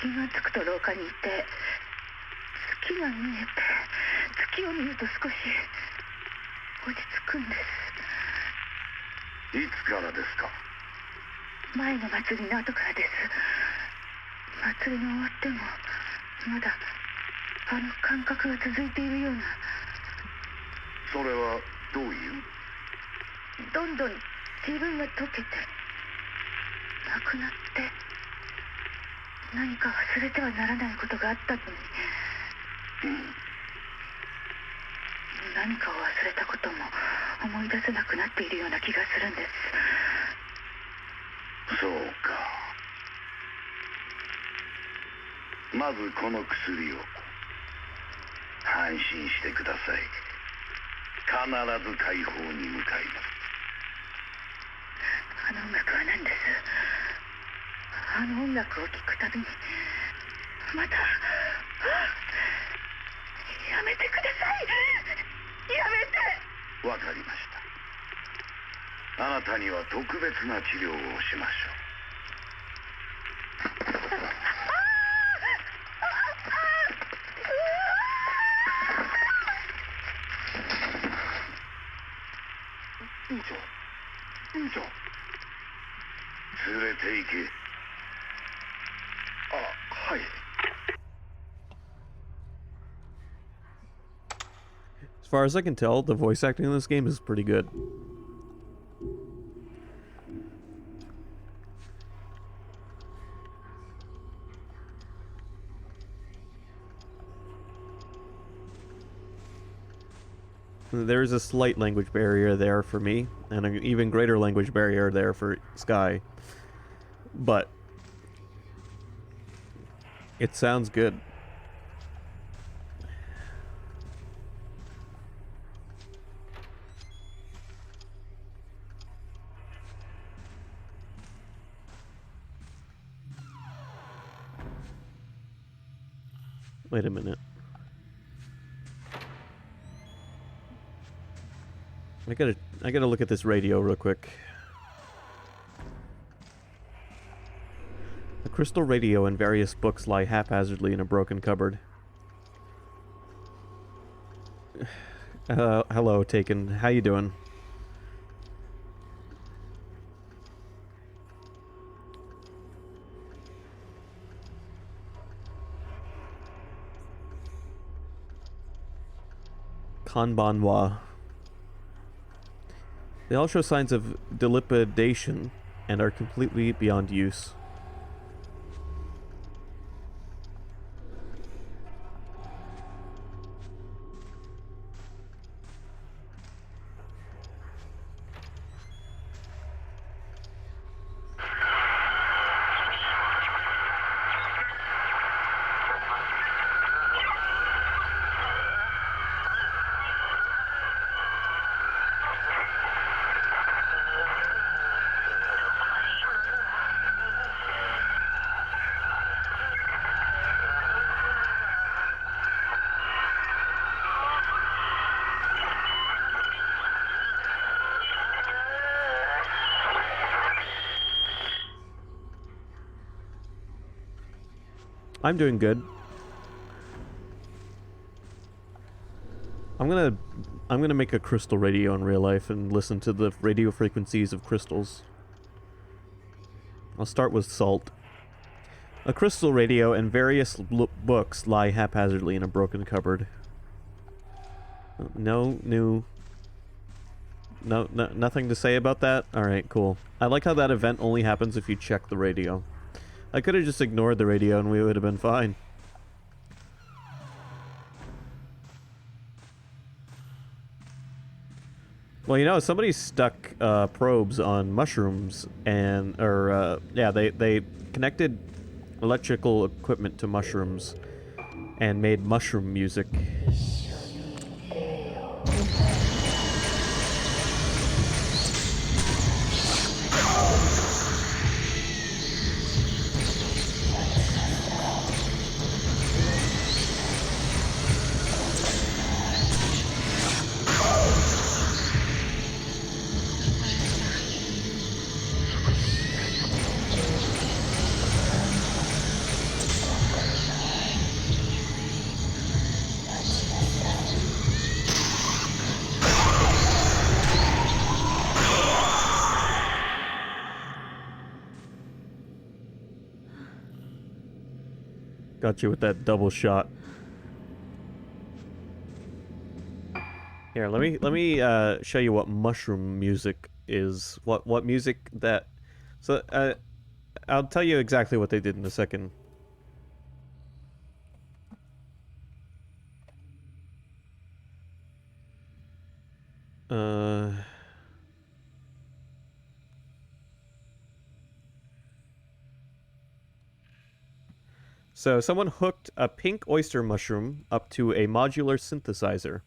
気がつくと廊下にいて、月が見えて、月を見ると少し落ち着くんです。いつからですか。前の祭りの後からです。祭りが終わってもまだあの感覚が続いているような。それはどういう。どんどん自分が溶けてなくなって、何か忘れてはならないことがあったのに、何かを忘れたことも思い出せなくなっているような気がするんです。そうか。まずこの薬を。安心してください。必ず解放に向かいます。あの音楽は何です。あの音楽を聴くたびにまた、やめてください。やめて。わかりました。あなたには特別な治療をしましょう。院長、院長、連れて行け。あ、はい。As far as I can tell, the voice acting in this game is pretty good. There's a slight language barrier there for me, and an even greater language barrier there for Sky. But it sounds good. Wait a minute. I gotta look at this radio real quick. A crystal radio and various books lie haphazardly in a broken cupboard. Hello, Taken. How you doing? Kanbanwa. They all show signs of dilapidation and are completely beyond use. I'm doing good. I'm gonna make a crystal radio in real life and listen to the radio frequencies of crystals. I'll start with salt. A crystal radio and various books lie haphazardly in a broken cupboard. Nothing to say about that? Alright, cool. I like how that event only happens if you check the radio. I could have just ignored the radio and we would have been fine. Well, you know, somebody stuck probes on mushrooms and, yeah, they connected electrical equipment to mushrooms and made mushroom music. Got you with that double shot. Here, let me show you what mushroom music is. What music that. So I'll tell you exactly what they did in a second. So someone hooked a pink oyster mushroom up to a modular synthesizer.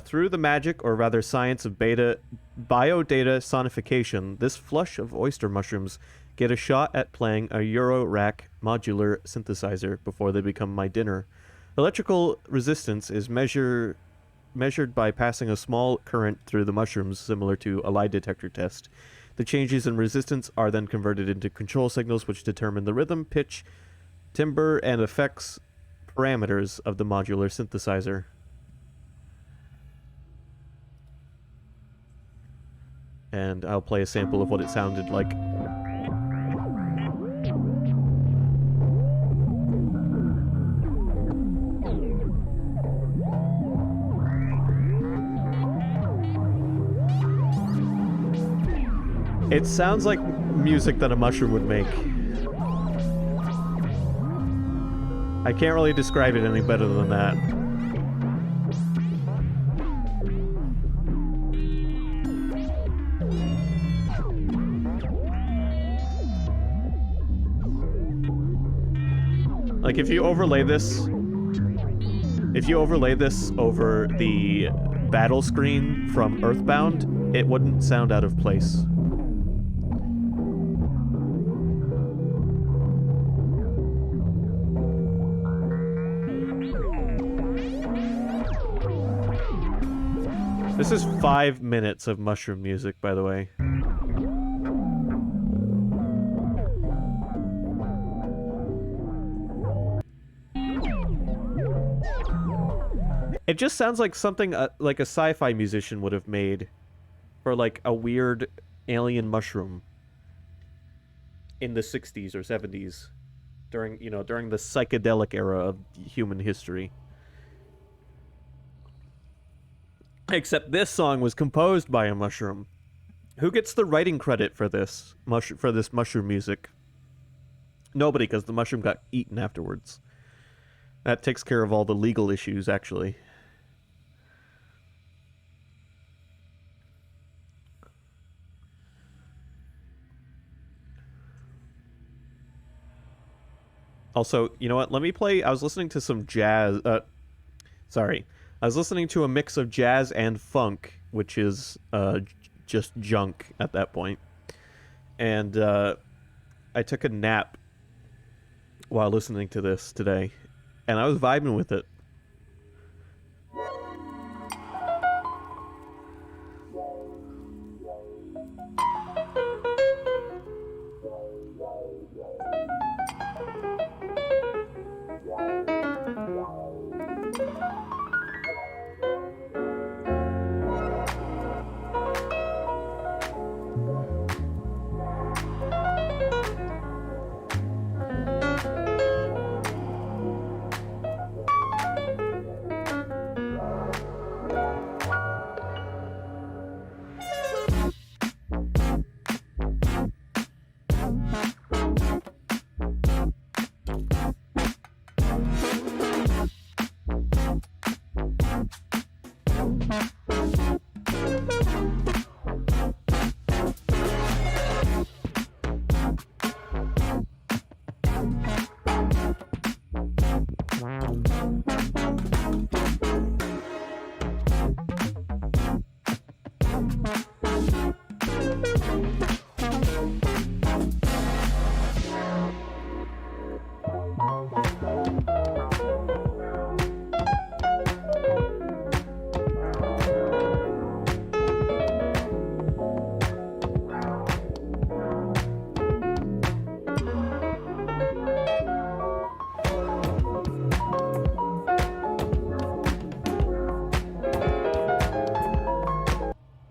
Through the magic, or rather science, of biodata sonification, this flush of oyster mushrooms get a shot at playing a Euro rack modular synthesizer before they become my dinner. Electrical resistance is measured by passing a small current through the mushrooms, similar to a lie detector test. The changes in resistance are then converted into control signals which determine the rhythm, pitch, timbre, and effects parameters of the modular synthesizer. And I'll play a sample of what it sounded like. It sounds like music that a mushroom would make. I can't really describe it any better than that. Like, if you overlay this over the battle screen from Earthbound, it wouldn't sound out of place. This is 5 minutes of mushroom music, by the way. It just sounds like something like a sci-fi musician would have made for like a weird alien mushroom in the 60s or 70s during the psychedelic era of human history. Except this song was composed by a mushroom. Who gets the writing credit for this mushroom music? Nobody, because the mushroom got eaten afterwards. That takes care of all the legal issues, actually. Also, you know what? Let me play... I was listening to some jazz... Sorry. I was listening to a mix of jazz and funk, which is just junk at that point. And I took a nap while listening to this today, and I was vibing with it.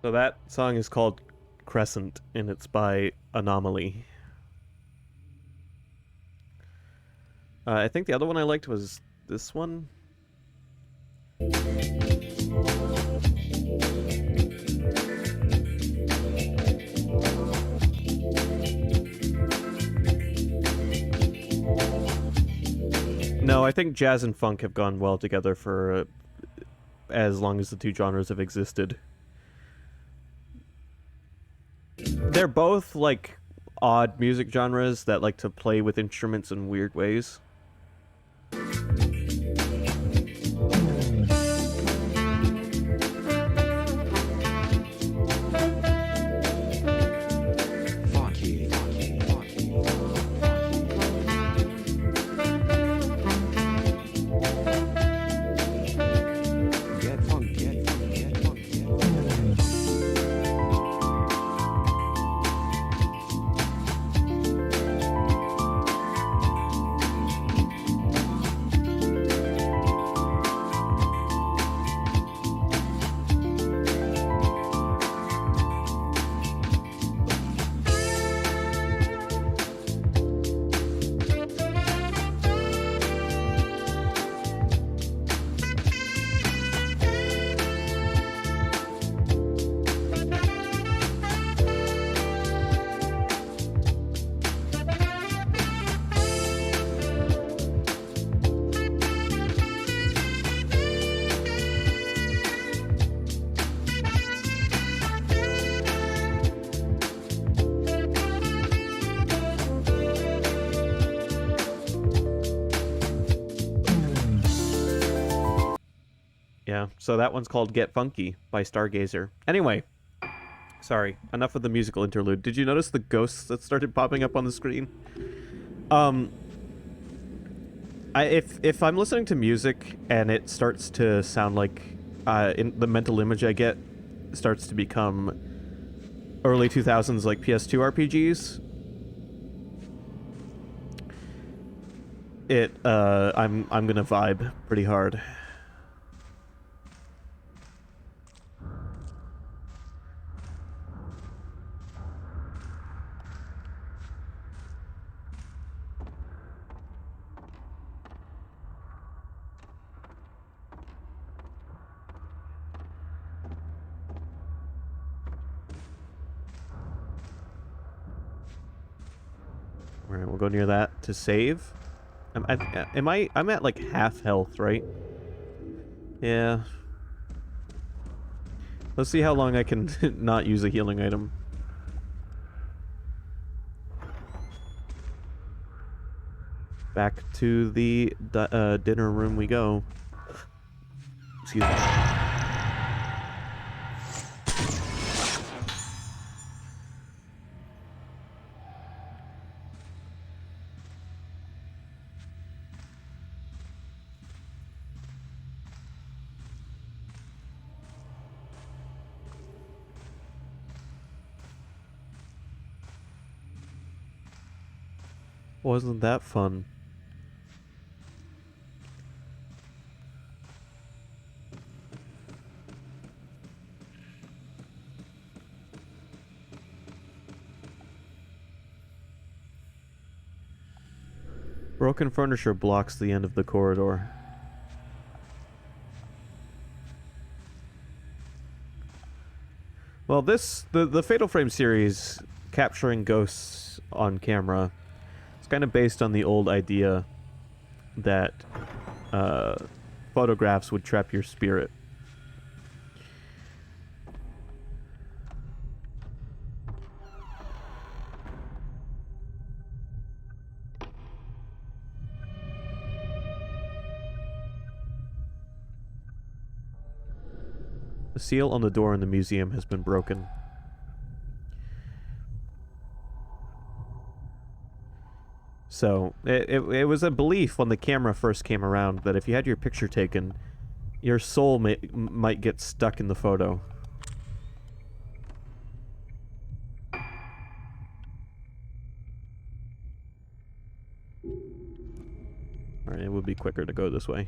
So that song is called Crescent, and it's by Anomaly. I think the other one I liked was this one. No, I think jazz and funk have gone well together for as long as the two genres have existed. They're both, like, odd music genres that like to play with instruments in weird ways. Yeah, so that one's called Get Funky by Stargazer. Anyway, sorry, enough of the musical interlude. Did you notice the ghosts that started popping up on the screen? If I'm listening to music and it starts to sound like the mental image I get starts to become early 2000s like PS2 RPGs, I'm gonna vibe pretty hard. Alright, we'll go near that to save. I'm at like half health, right? Yeah. Let's see how long I can not use a healing item. Back to the dinner room we go. Excuse me. Wasn't that fun? Broken furniture blocks the end of the corridor. Well, the Fatal Frame series, capturing ghosts on camera, it's kind of based on the old idea that photographs would trap your spirit. The seal on the door in the museum has been broken. So, it was a belief when the camera first came around that if you had your picture taken, your soul might get stuck in the photo. Alright, it would be quicker to go this way.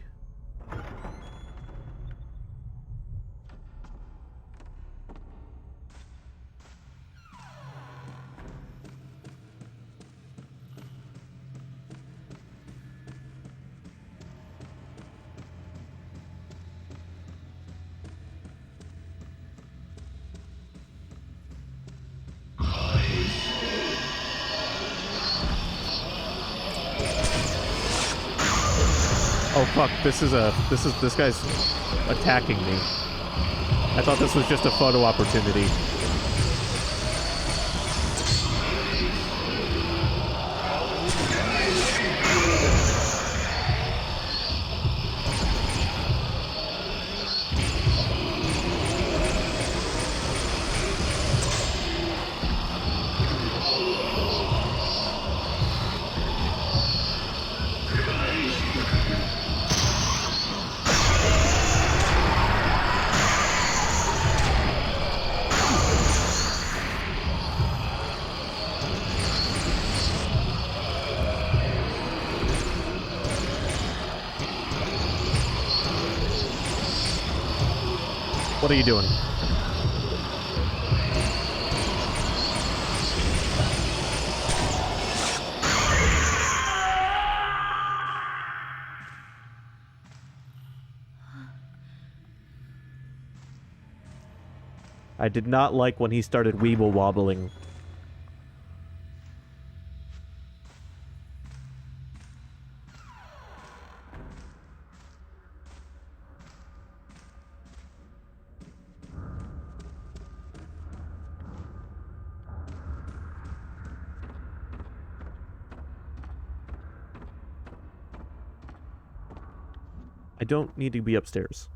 Oh fuck, this guy's attacking me. I thought this was just a photo opportunity. What are you doing? I did not like when he started weeble wobbling. I don't need to be upstairs.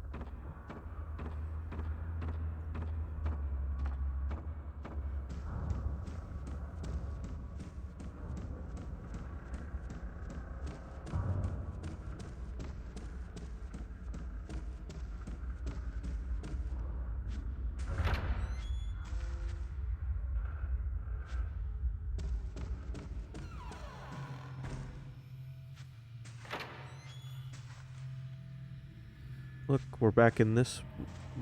Look, we're back in this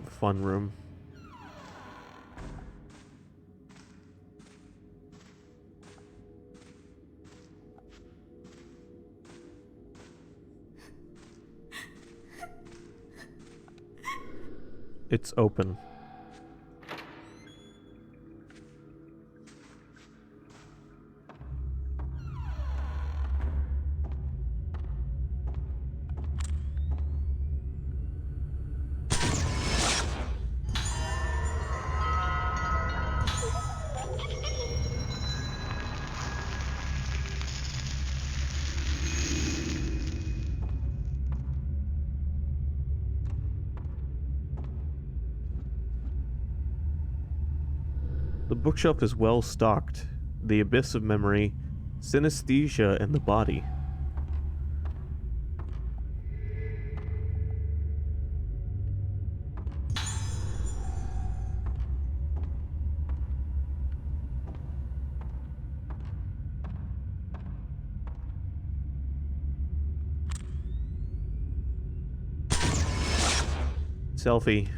fun room. It's open. The bookshelf is well stocked. The abyss of memory, synesthesia, and the body. Selfie.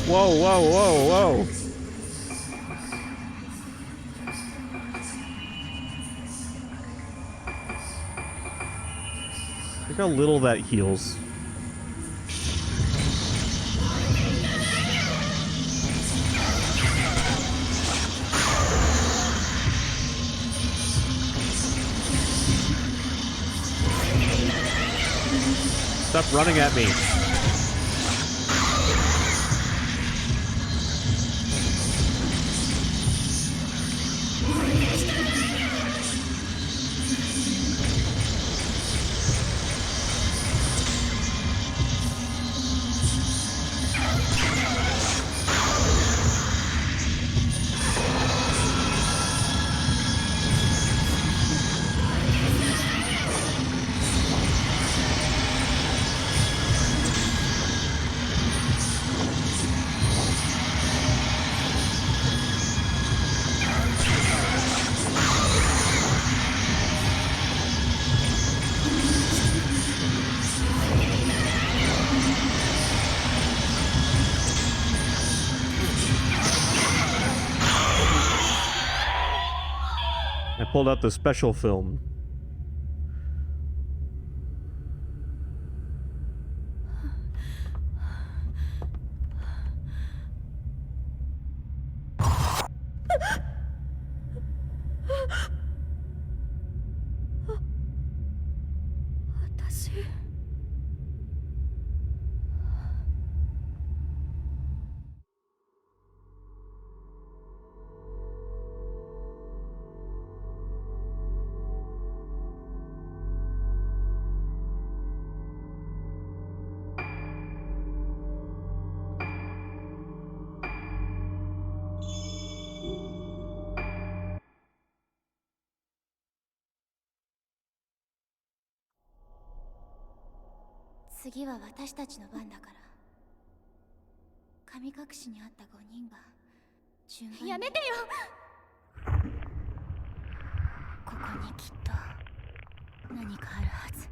Whoa, whoa, whoa, whoa. Look how little that heals. Stop running at me. I pulled out the special film.次は私たちの番だから。神隠しにあった5人が順番に。やめてよ。ここにきっと何かあるはず。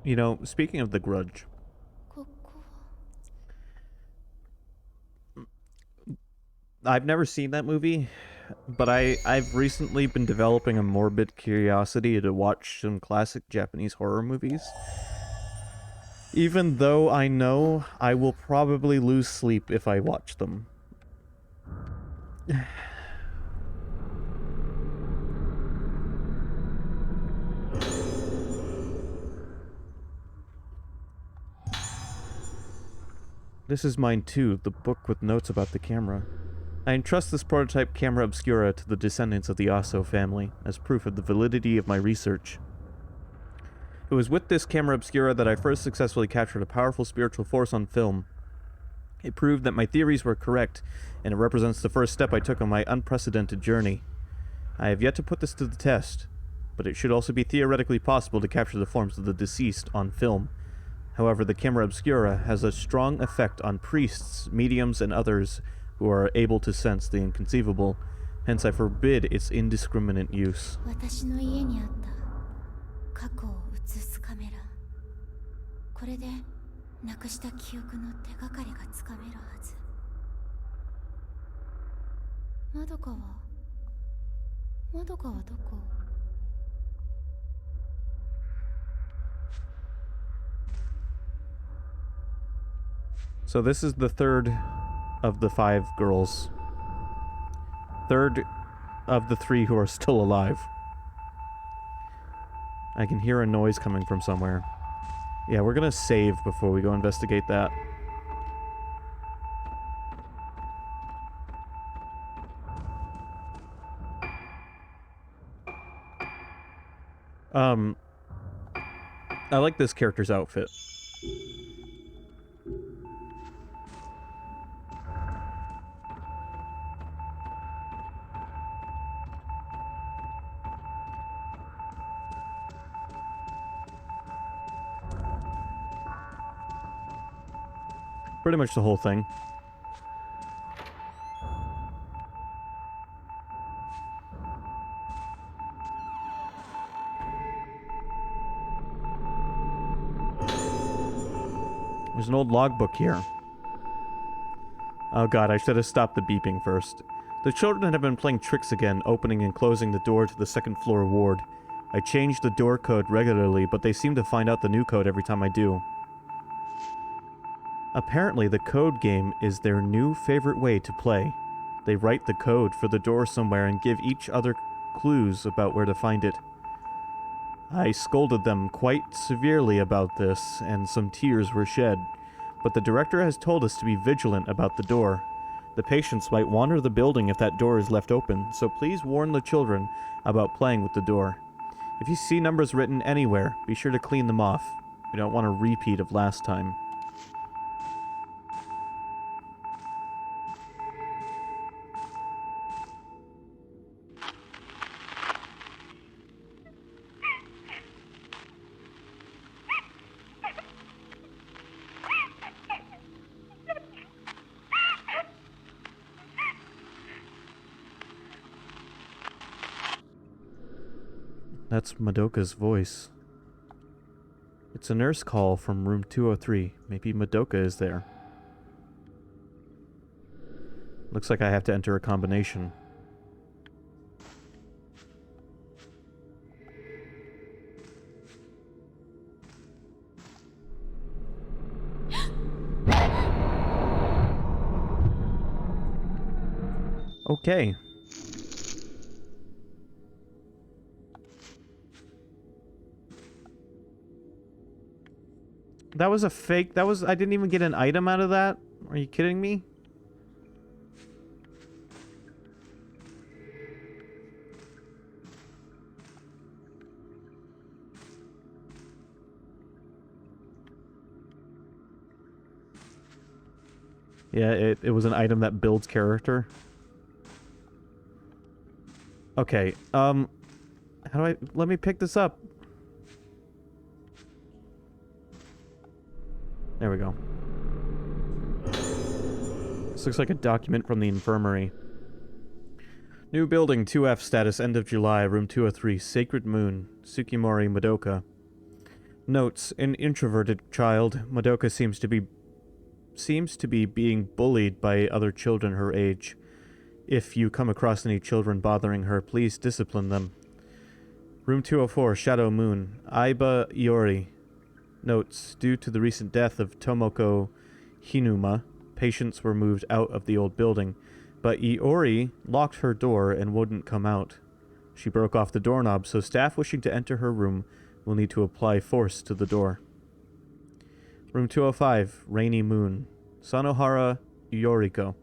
You know, speaking of The Grudge, I've never seen that movie, but I've recently been developing a morbid curiosity to watch some classic Japanese horror movies. Even though I know I will probably lose sleep if I watch them. This is mine too, the book with notes about the camera. I entrust this prototype camera obscura to the descendants of the Aso family, as proof of the validity of my research. It was with this camera obscura that I first successfully captured a powerful spiritual force on film. It proved that my theories were correct, and it represents the first step I took on my unprecedented journey. I have yet to put this to the test, but it should also be theoretically possible to capture the forms of the deceased on film. However, the camera obscura has a strong effect on priests, mediums, and others who are able to sense the inconceivable. Hence, I forbid its indiscriminate use. 私の家にあった過去を映すカメラ。これでなくした記憶の手がかりがつかめるはず。まどかはどこ？ So this is the third of the 5 girls. Third of the 3 who are still alive. I can hear a noise coming from somewhere. Yeah, we're gonna save before we go investigate that. I like this character's outfit. Pretty much the whole thing. There's an old logbook here. Oh god, I should have stopped the beeping first. The children have been playing tricks again, opening and closing the door to the second floor ward. I change the door code regularly, but they seem to find out the new code every time I do. Apparently, the code game is their new favorite way to play. They write the code for the door somewhere and give each other clues about where to find it. I scolded them quite severely about this, and some tears were shed. But the director has told us to be vigilant about the door. The patients might wander the building if that door is left open, so please warn the children about playing with the door. If you see numbers written anywhere, be sure to clean them off. We don't want a repeat of last time. That's Madoka's voice. It's a nurse call from room 203. Maybe Madoka is there. Looks like I have to enter a combination. Okay. That was a fake. I didn't even get an item out of that. Are you kidding me? Yeah, it was an item that builds character. Okay, how do I... Let me pick this up. There we go. This looks like a document from the infirmary. New building, 2F status, end of July, room 203, Sacred Moon, Tsukimori Madoka. Notes, an introverted child, Madoka seems to be being bullied by other children her age. If you come across any children bothering her, please discipline them. Room 204, Shadow Moon, Aiba Iori. Notes, due to the recent death of Tomoko Hinuma, patients were moved out of the old building, but Iori locked her door and wouldn't come out. She broke off the doorknob, so staff wishing to enter her room will need to apply force to the door. Room 205, Rainy Moon, Sanohara Yoriko.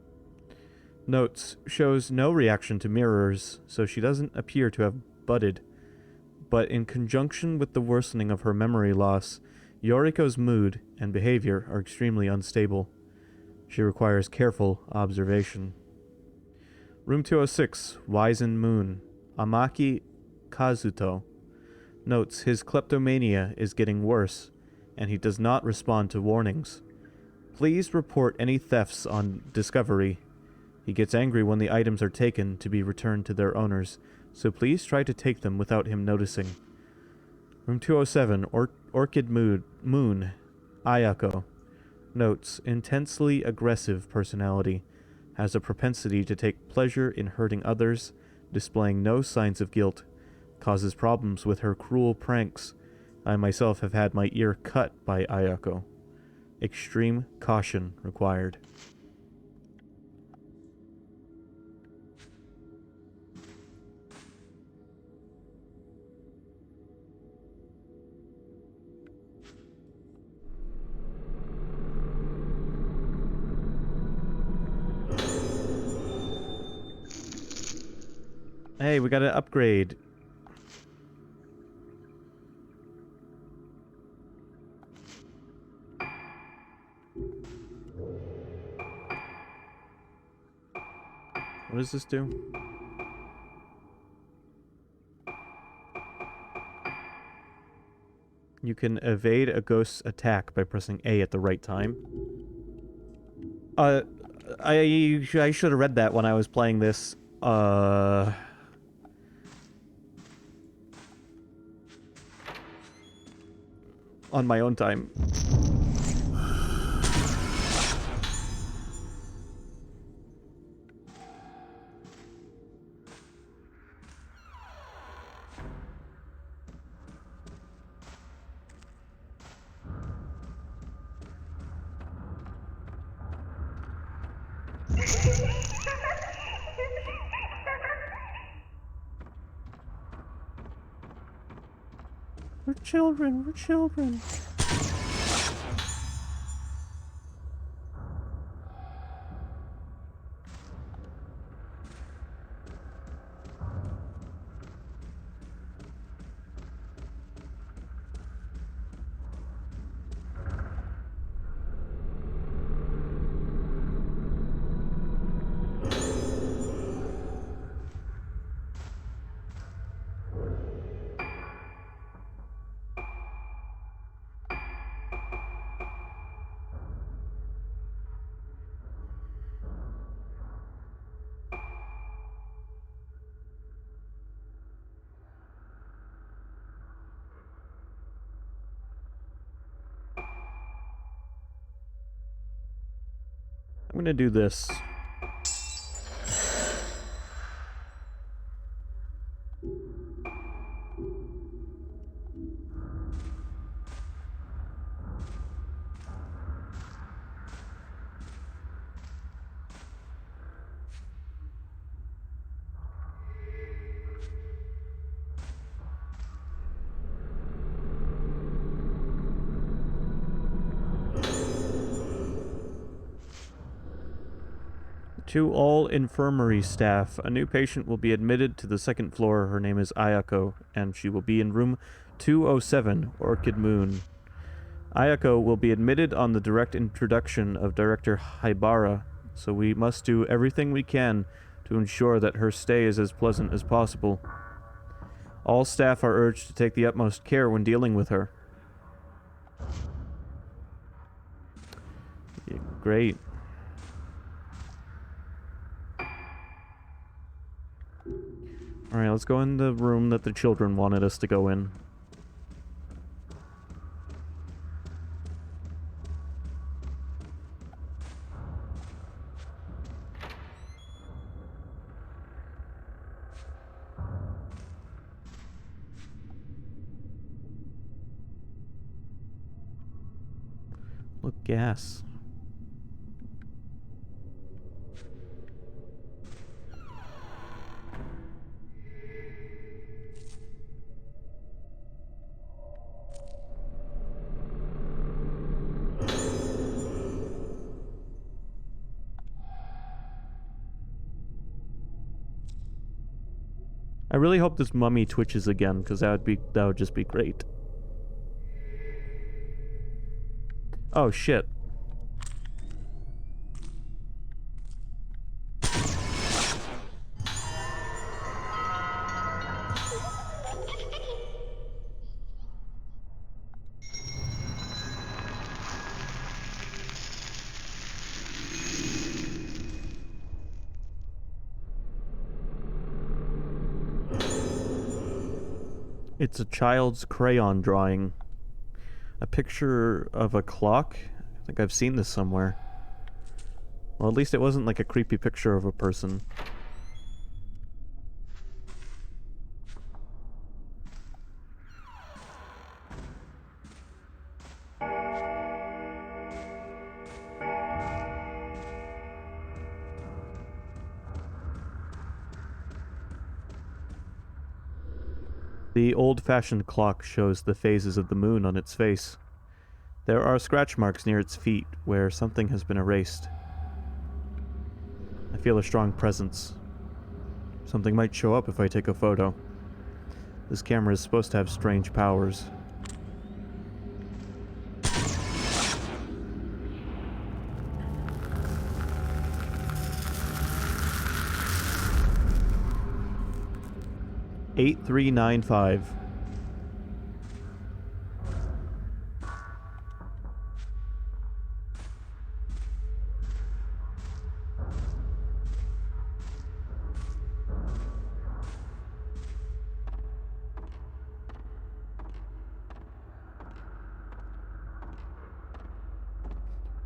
Notes, shows no reaction to mirrors, so she doesn't appear to have budded. But in conjunction with the worsening of her memory loss, Yoriko's mood and behavior are extremely unstable. She requires careful observation. Room 206, Wizen Moon, Amaki Kazuto. Notes, his kleptomania is getting worse, and he does not respond to warnings. Please report any thefts on discovery. He gets angry when the items are taken to be returned to their owners, so please try to take them without him noticing. Room 207, Orchid Moon, Ayako. Notes, intensely aggressive personality. Has a propensity to take pleasure in hurting others, displaying no signs of guilt. Causes problems with her cruel pranks. I myself have had my ear cut by Ayako. Extreme caution required. Hey, we got an upgrade. What does this do? You can evade a ghost's attack by pressing A at the right time. I should have read that when I was playing this. On my own time. We're children, we're children. I'm gonna do this. To all infirmary staff, a new patient will be admitted to the second floor. Her name is Ayako, and she will be in room 207, Orchid Moon. Ayako will be admitted on the direct introduction of Director Haibara, so we must do everything we can to ensure that her stay is as pleasant as possible. All staff are urged to take the utmost care when dealing with her. Yeah, great. Alright, let's go in the room that the children wanted us to go in. Look, gas. I really hope this mummy twitches again, because that would just be great. Oh shit. It's a child's crayon drawing. A picture of a clock? I think I've seen this somewhere. Well, at least it wasn't like a creepy picture of a person. The old-fashioned clock shows the phases of the moon on its face. There are scratch marks near its feet where something has been erased. I feel a strong presence. Something might show up if I take a photo. This camera is supposed to have strange powers. 8395.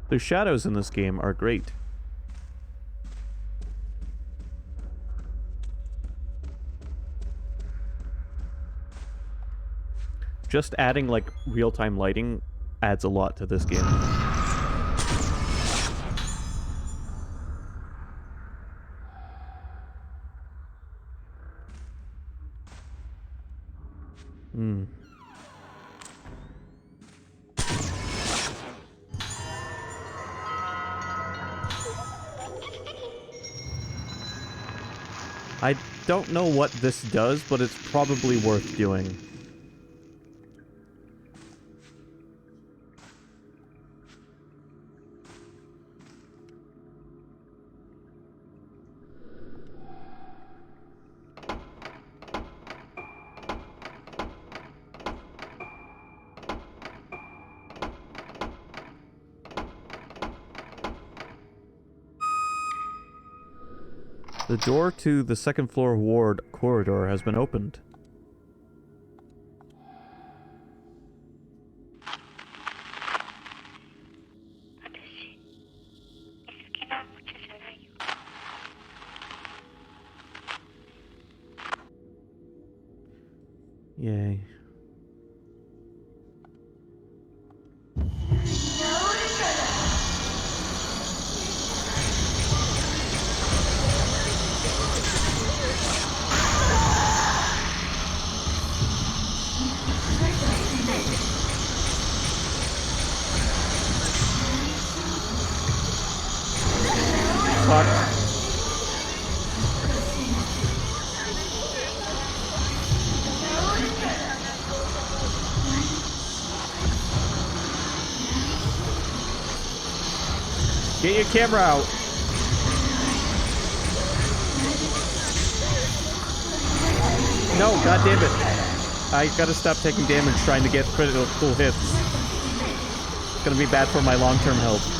The shadows in this game are great. Just adding, like, real-time lighting adds a lot to this game. Hmm. I don't know what this does, but it's probably worth doing. The door to the second floor ward corridor has been opened. Yay. Fuck. Get your camera out. No, god damn it. I gotta stop taking damage trying to get critical hits. It's gonna be bad for my long-term health.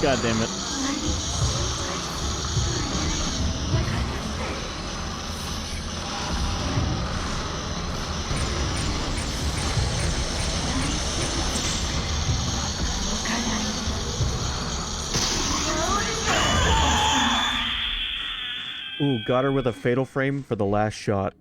God damn it. Ooh, got her with a fatal frame for the last shot.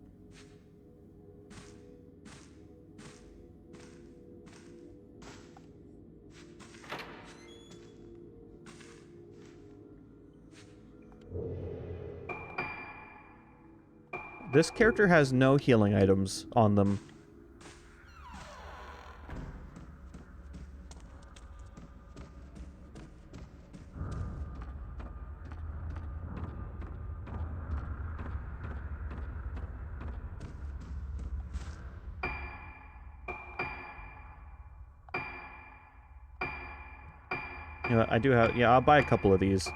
This character has no healing items on them. I do have... Yeah, I'll buy a couple of these.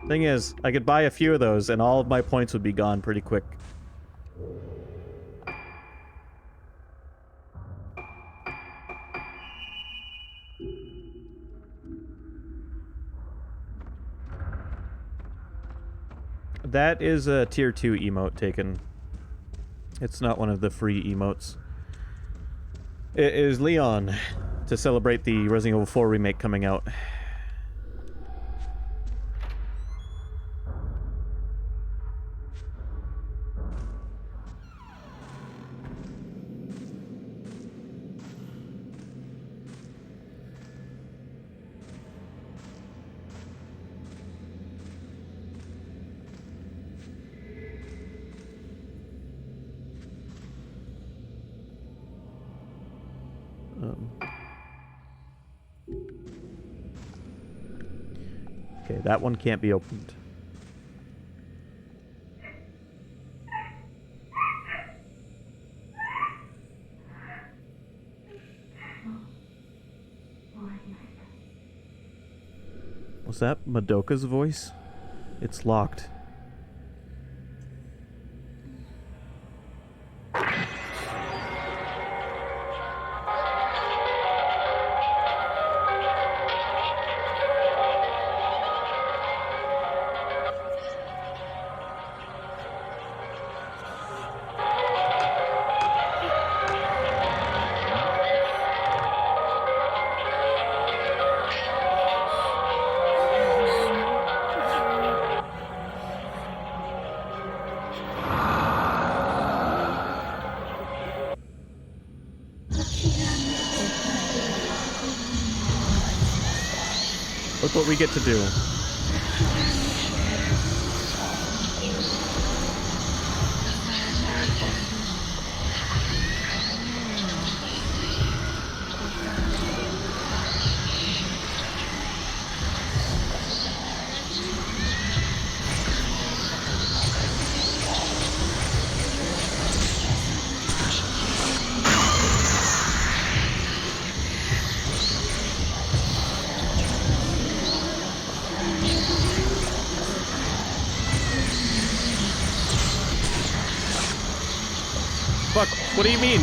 Thing is, I could buy a few of those, and all of my points would be gone pretty quick. That is a tier 2 emote taken. It's not one of the free emotes. It is Leon to celebrate the Resident Evil 4 remake coming out. Okay, that one can't be opened. Was that Madoka's voice? It's locked. Look what we get to do. Fuck, what do you mean?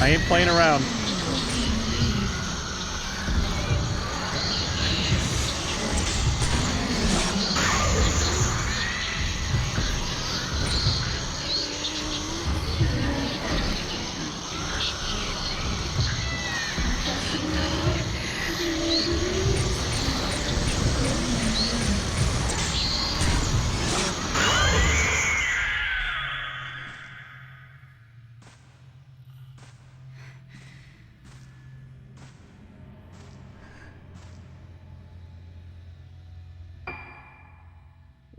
I ain't playing around.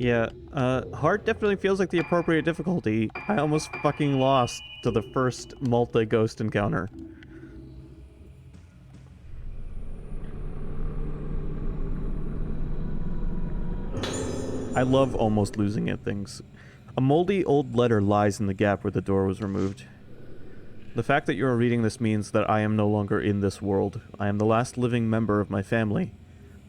Yeah, hard definitely feels like the appropriate difficulty. I almost fucking lost to the first multi-ghost encounter. I love almost losing at things. A moldy old letter lies in the gap where the door was removed. The fact that you are reading this means that I am no longer in this world. I am the last living member of my family.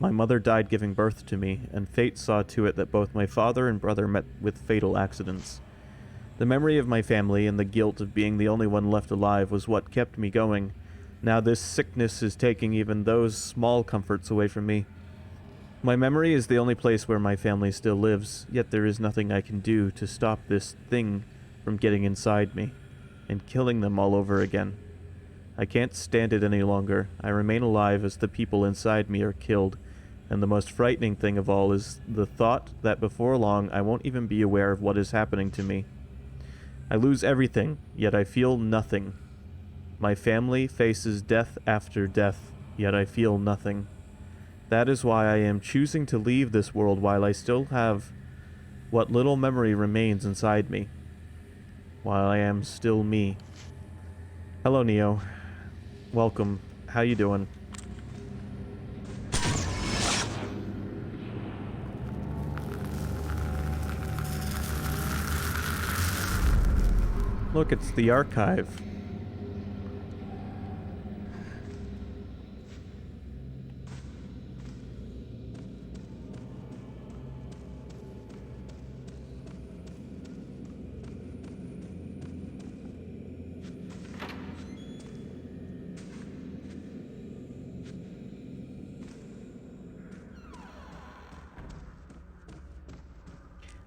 My mother died giving birth to me, and fate saw to it that both my father and brother met with fatal accidents. The memory of my family and the guilt of being the only one left alive was what kept me going. Now this sickness is taking even those small comforts away from me. My memory is the only place where my family still lives, yet there is nothing I can do to stop this thing from getting inside me and killing them all over again. I can't stand it any longer. I remain alive as the people inside me are killed, and the most frightening thing of all is the thought that before long I won't even be aware of what is happening to me. I lose everything, yet I feel nothing. My family faces death after death, yet I feel nothing. That is why I am choosing to leave this world while I still have what little memory remains inside me. While I am still me. Hello, Neo. Welcome. How you doing? Look, it's the archive.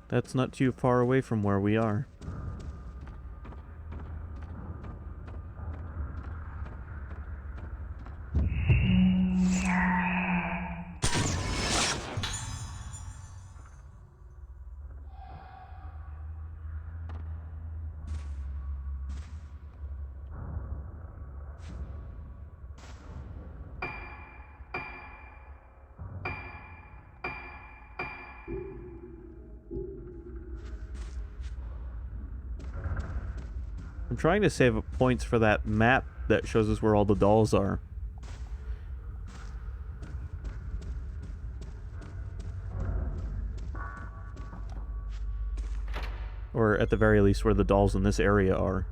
That's not too far away from where we are. I'm trying to save up points for that map that shows us where all the dolls are. Or at the very least where the dolls in this area are.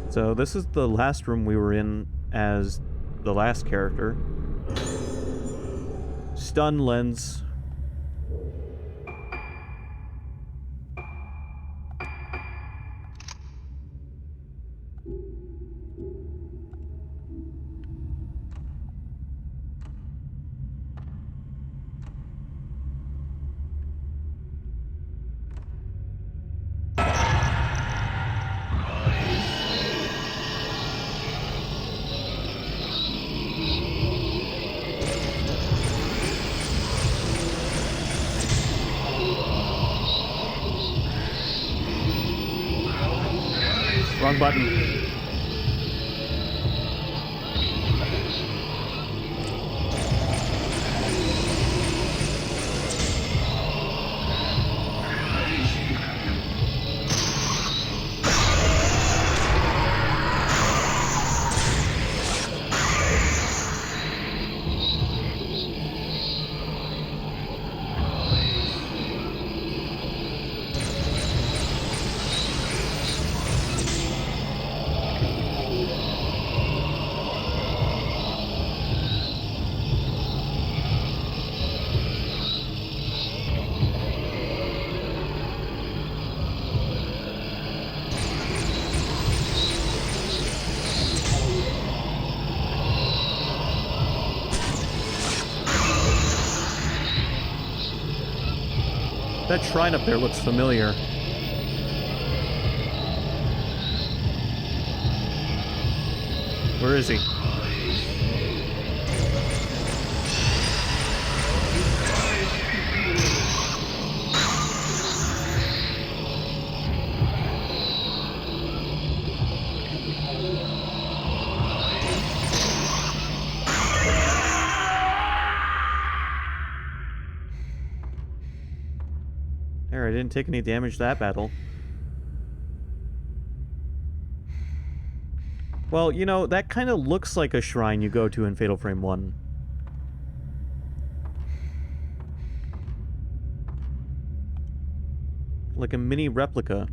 So this is the last room we were in as the last character. Stun lens. Wrong button. That shrine up there looks familiar. Where is he? There, I didn't take any damage that battle. Well, you know, that kind of looks like a shrine you go to in Fatal Frame 1. Like a mini replica.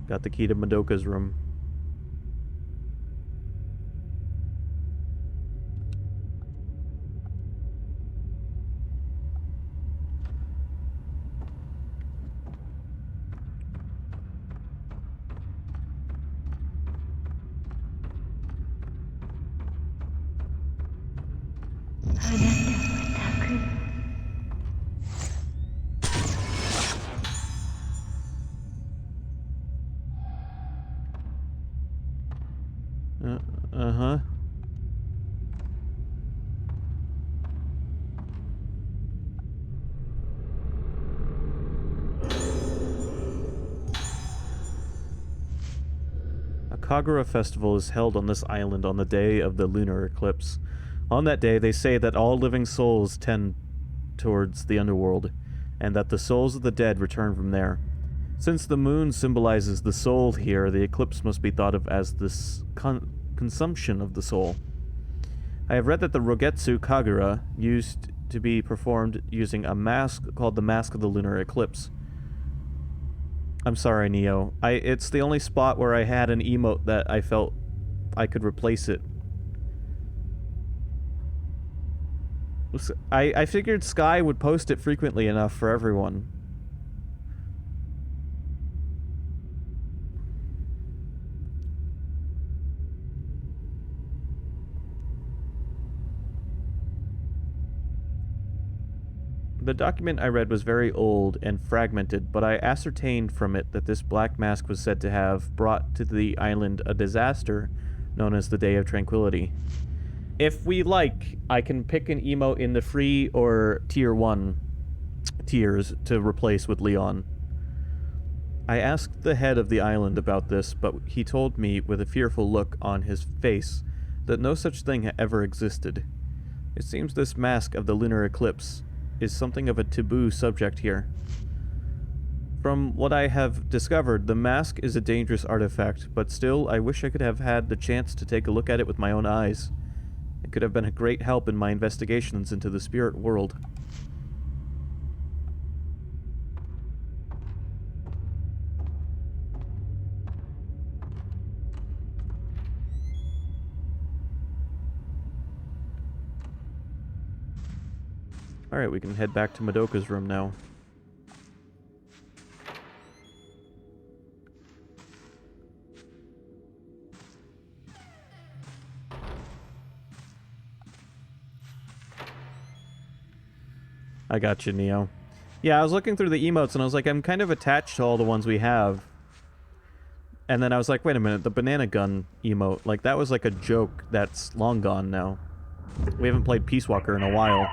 Got the key to Madoka's room. Uh-huh. A Kagura festival is held on this island on the day of the lunar eclipse. On that day, they say that all living souls tend towards the underworld, and that the souls of the dead return from there. Since the moon symbolizes the soul here, the eclipse must be thought of as this consumption of the soul. I have read that the Rogetsu Kagura used to be performed using a mask called the Mask of the Lunar Eclipse. I'm sorry, Neo. It's the only spot where I had an emote that I felt I could replace it. I figured Sky would post it frequently enough for everyone. The document I read was very old and fragmented, but I ascertained from it that this black mask was said to have brought to the island a disaster known as the Day of Tranquility. If we like, I can pick an emote in the free or tier 1 tiers to replace with Leon. I asked the head of the island about this, but he told me with a fearful look on his face that no such thing ever existed. It seems this mask of the lunar eclipse is something of a taboo subject here. From what I have discovered, the mask is a dangerous artifact, but still, I wish I could have had the chance to take a look at it with my own eyes. It could have been a great help in my investigations into the spirit world. Alright, we can head back to Madoka's room now. I got you, Neo. Yeah, I was looking through the emotes and I was like, I'm kind of attached to all the ones we have. And then I was like, wait a minute, the banana gun emote, like that was like a joke that's long gone now. We haven't played Peace Walker in a while.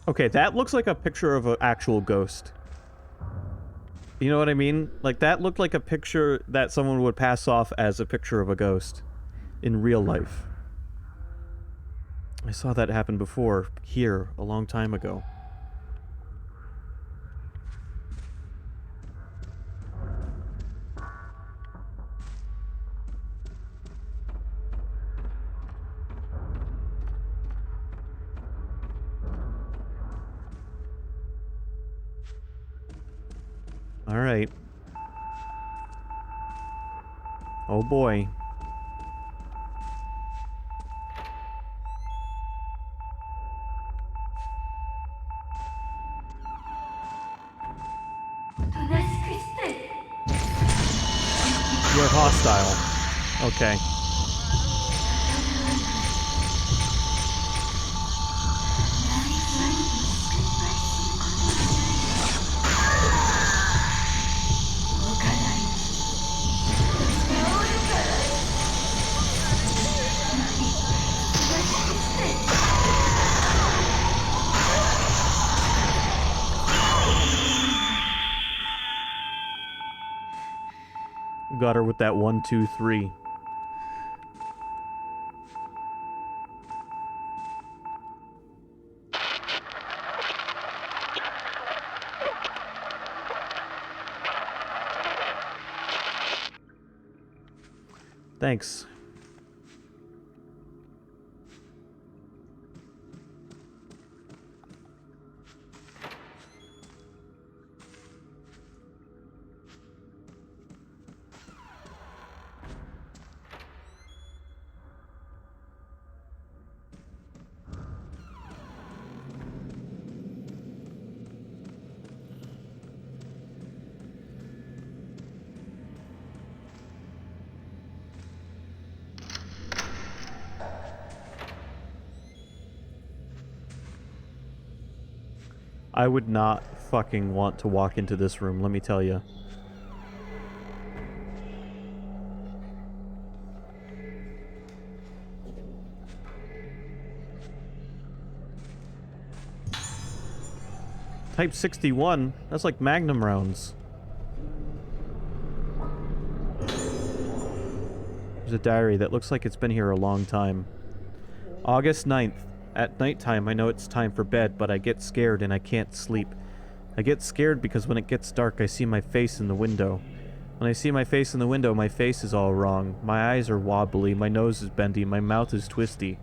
Okay, that looks like a picture of an actual ghost. You know what I mean? Like, that looked like a picture that someone would pass off as a picture of a ghost in real life. I saw that happen before, here, a long time ago. Alright. Oh boy. You're hostile. Okay. Got her with that 1, 2, 3. Thanks. I would not fucking want to walk into this room, let me tell you. Type 61? That's like Magnum rounds. There's a diary that looks like it's been here a long time. August 9th. At nighttime, I know it's time for bed, but I get scared and I can't sleep. I get scared because when it gets dark, I see my face in the window. When I see my face in the window, my face is all wrong. My eyes are wobbly, my nose is bendy, my mouth is twisty.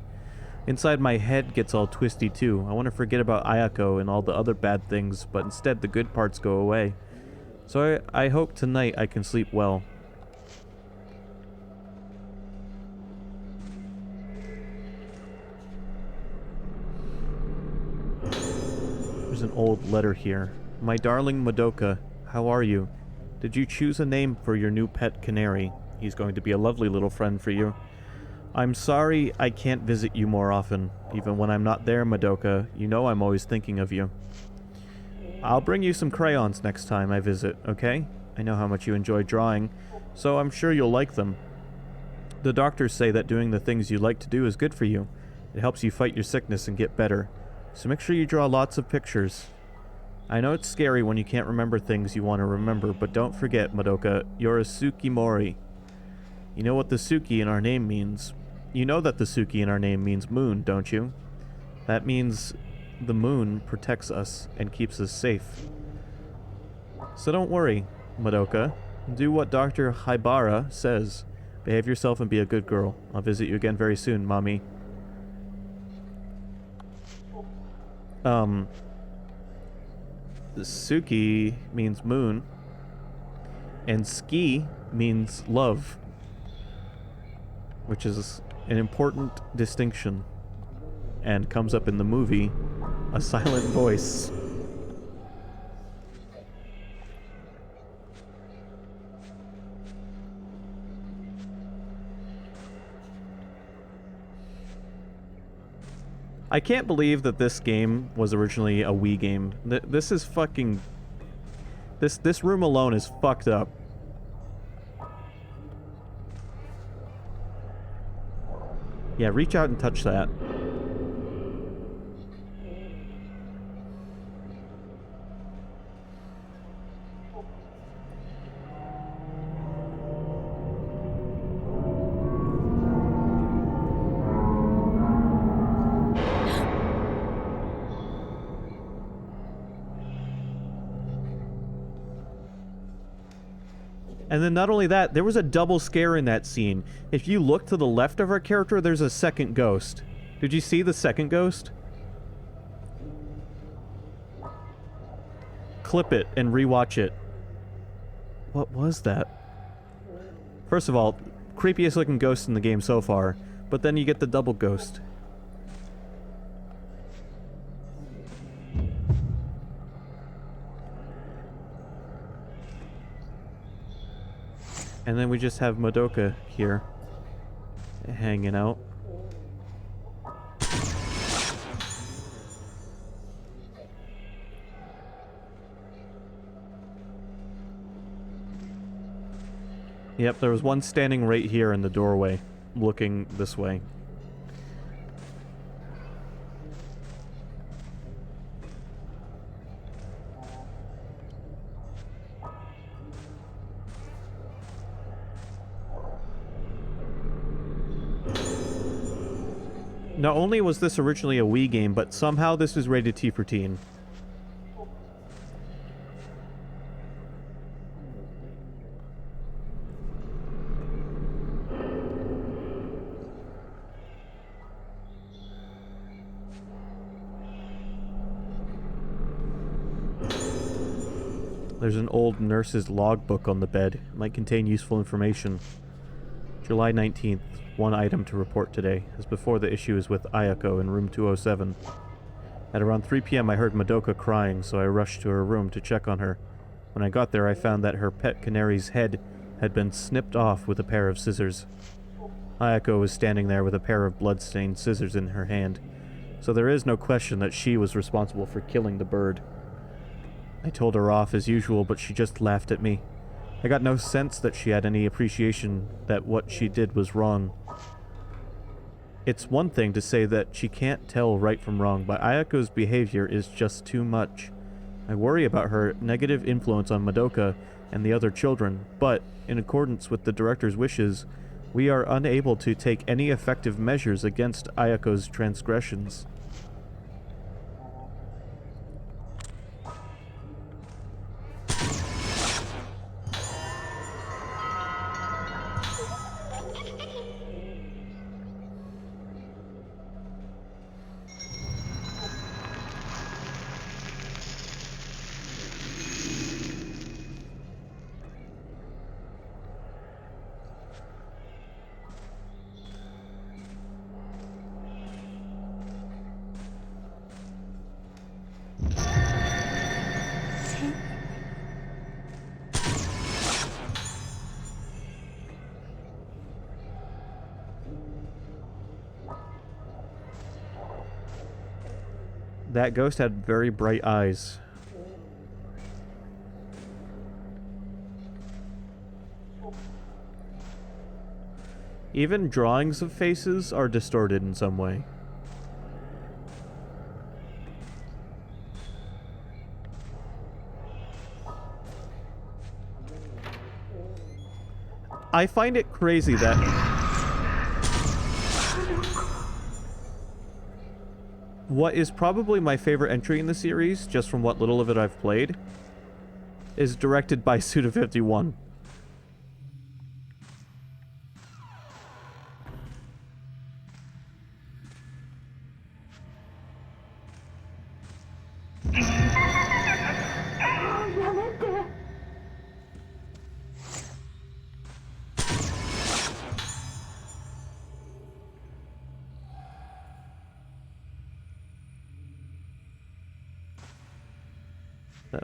Inside my head gets all twisty too. I want to forget about Ayako and all the other bad things, but instead the good parts go away. So I hope tonight I can sleep well. There's an old letter here. My darling Madoka, how are you? Did you choose a name for your new pet canary? He's going to be a lovely little friend for you. I'm sorry I can't visit you more often. Even when I'm not there, Madoka, you know I'm always thinking of you. I'll bring you some crayons next time I visit, okay? I know how much you enjoy drawing, so I'm sure you'll like them. The doctors say that doing the things you like to do is good for you. It helps you fight your sickness and get better. So make sure you draw lots of pictures. I know it's scary when you can't remember things you want to remember, but don't forget, Madoka, you're a Tsukimori. You know what the Suki in our name means. You know that the Suki in our name means moon, don't you? That means the moon protects us and keeps us safe. So don't worry, Madoka. Do what Dr. Haibara says. Behave yourself and be a good girl. I'll visit you again very soon, Mommy. Suki means moon, and ski means love, which is an important distinction, and comes up in the movie A Silent Voice. I can't believe that this game was originally a Wii game. This is fucking... This room alone is fucked up. Yeah, reach out and touch that. And then not only that, there was a double scare in that scene. If you look to the left of our character, there's a second ghost. Did you see the second ghost? Clip it and rewatch it. What was that? First of all, creepiest looking ghost in the game so far, but then you get the double ghost. And then we just have Madoka here, hanging out. Yep, there was one standing right here in the doorway, looking this way. Not only was this originally a Wii game, but somehow this is rated T for teen. There's an old nurse's logbook on the bed. It might contain useful information. July 19th. One item to report today. As before, the issue is with Ayako in room 207. At around 3 p.m. I heard Madoka crying, so I rushed to her room to check on her. When I got there, I found that her pet canary's head had been snipped off with a pair of scissors. Ayako was standing there with a pair of blood-stained scissors in her hand, so there is no question that she was responsible for killing the bird. I told her off as usual, but she just laughed at me. I got no sense that she had any appreciation that what she did was wrong. It's one thing to say that she can't tell right from wrong, but Ayako's behavior is just too much. I worry about her negative influence on Madoka and the other children, but, in accordance with the director's wishes, we are unable to take any effective measures against Ayako's transgressions. That ghost had very bright eyes. Even drawings of faces are distorted in some way. I find it crazy that what is probably my favorite entry in the series, just from what little of it I've played, is directed by Suda51.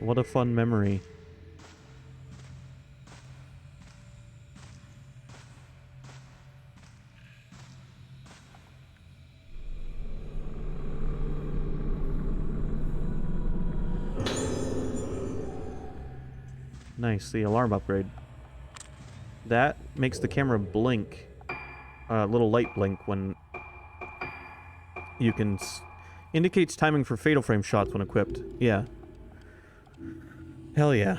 What a fun memory. Nice, the alarm upgrade. That makes the camera blink. A little light blink when you can... indicates timing for fatal frame shots when equipped. Yeah. Hell yeah.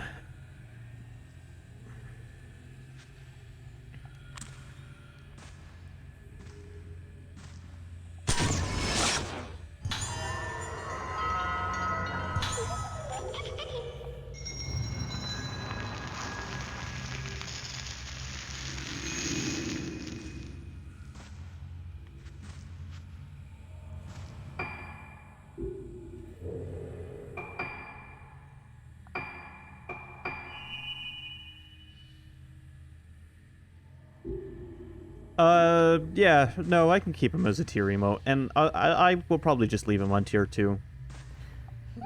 Yeah, no, I can keep him as a tier emote, and I will probably just leave him on tier 2.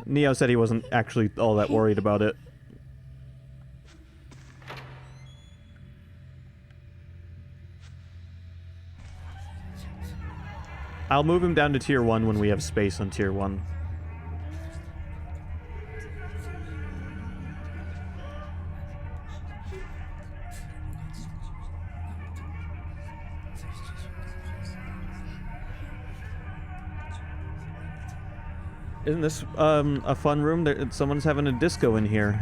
Neo said he wasn't actually all that worried about it. I'll move him down to tier 1 when we have space on tier 1. Isn't this a fun room? Someone's having a disco in here.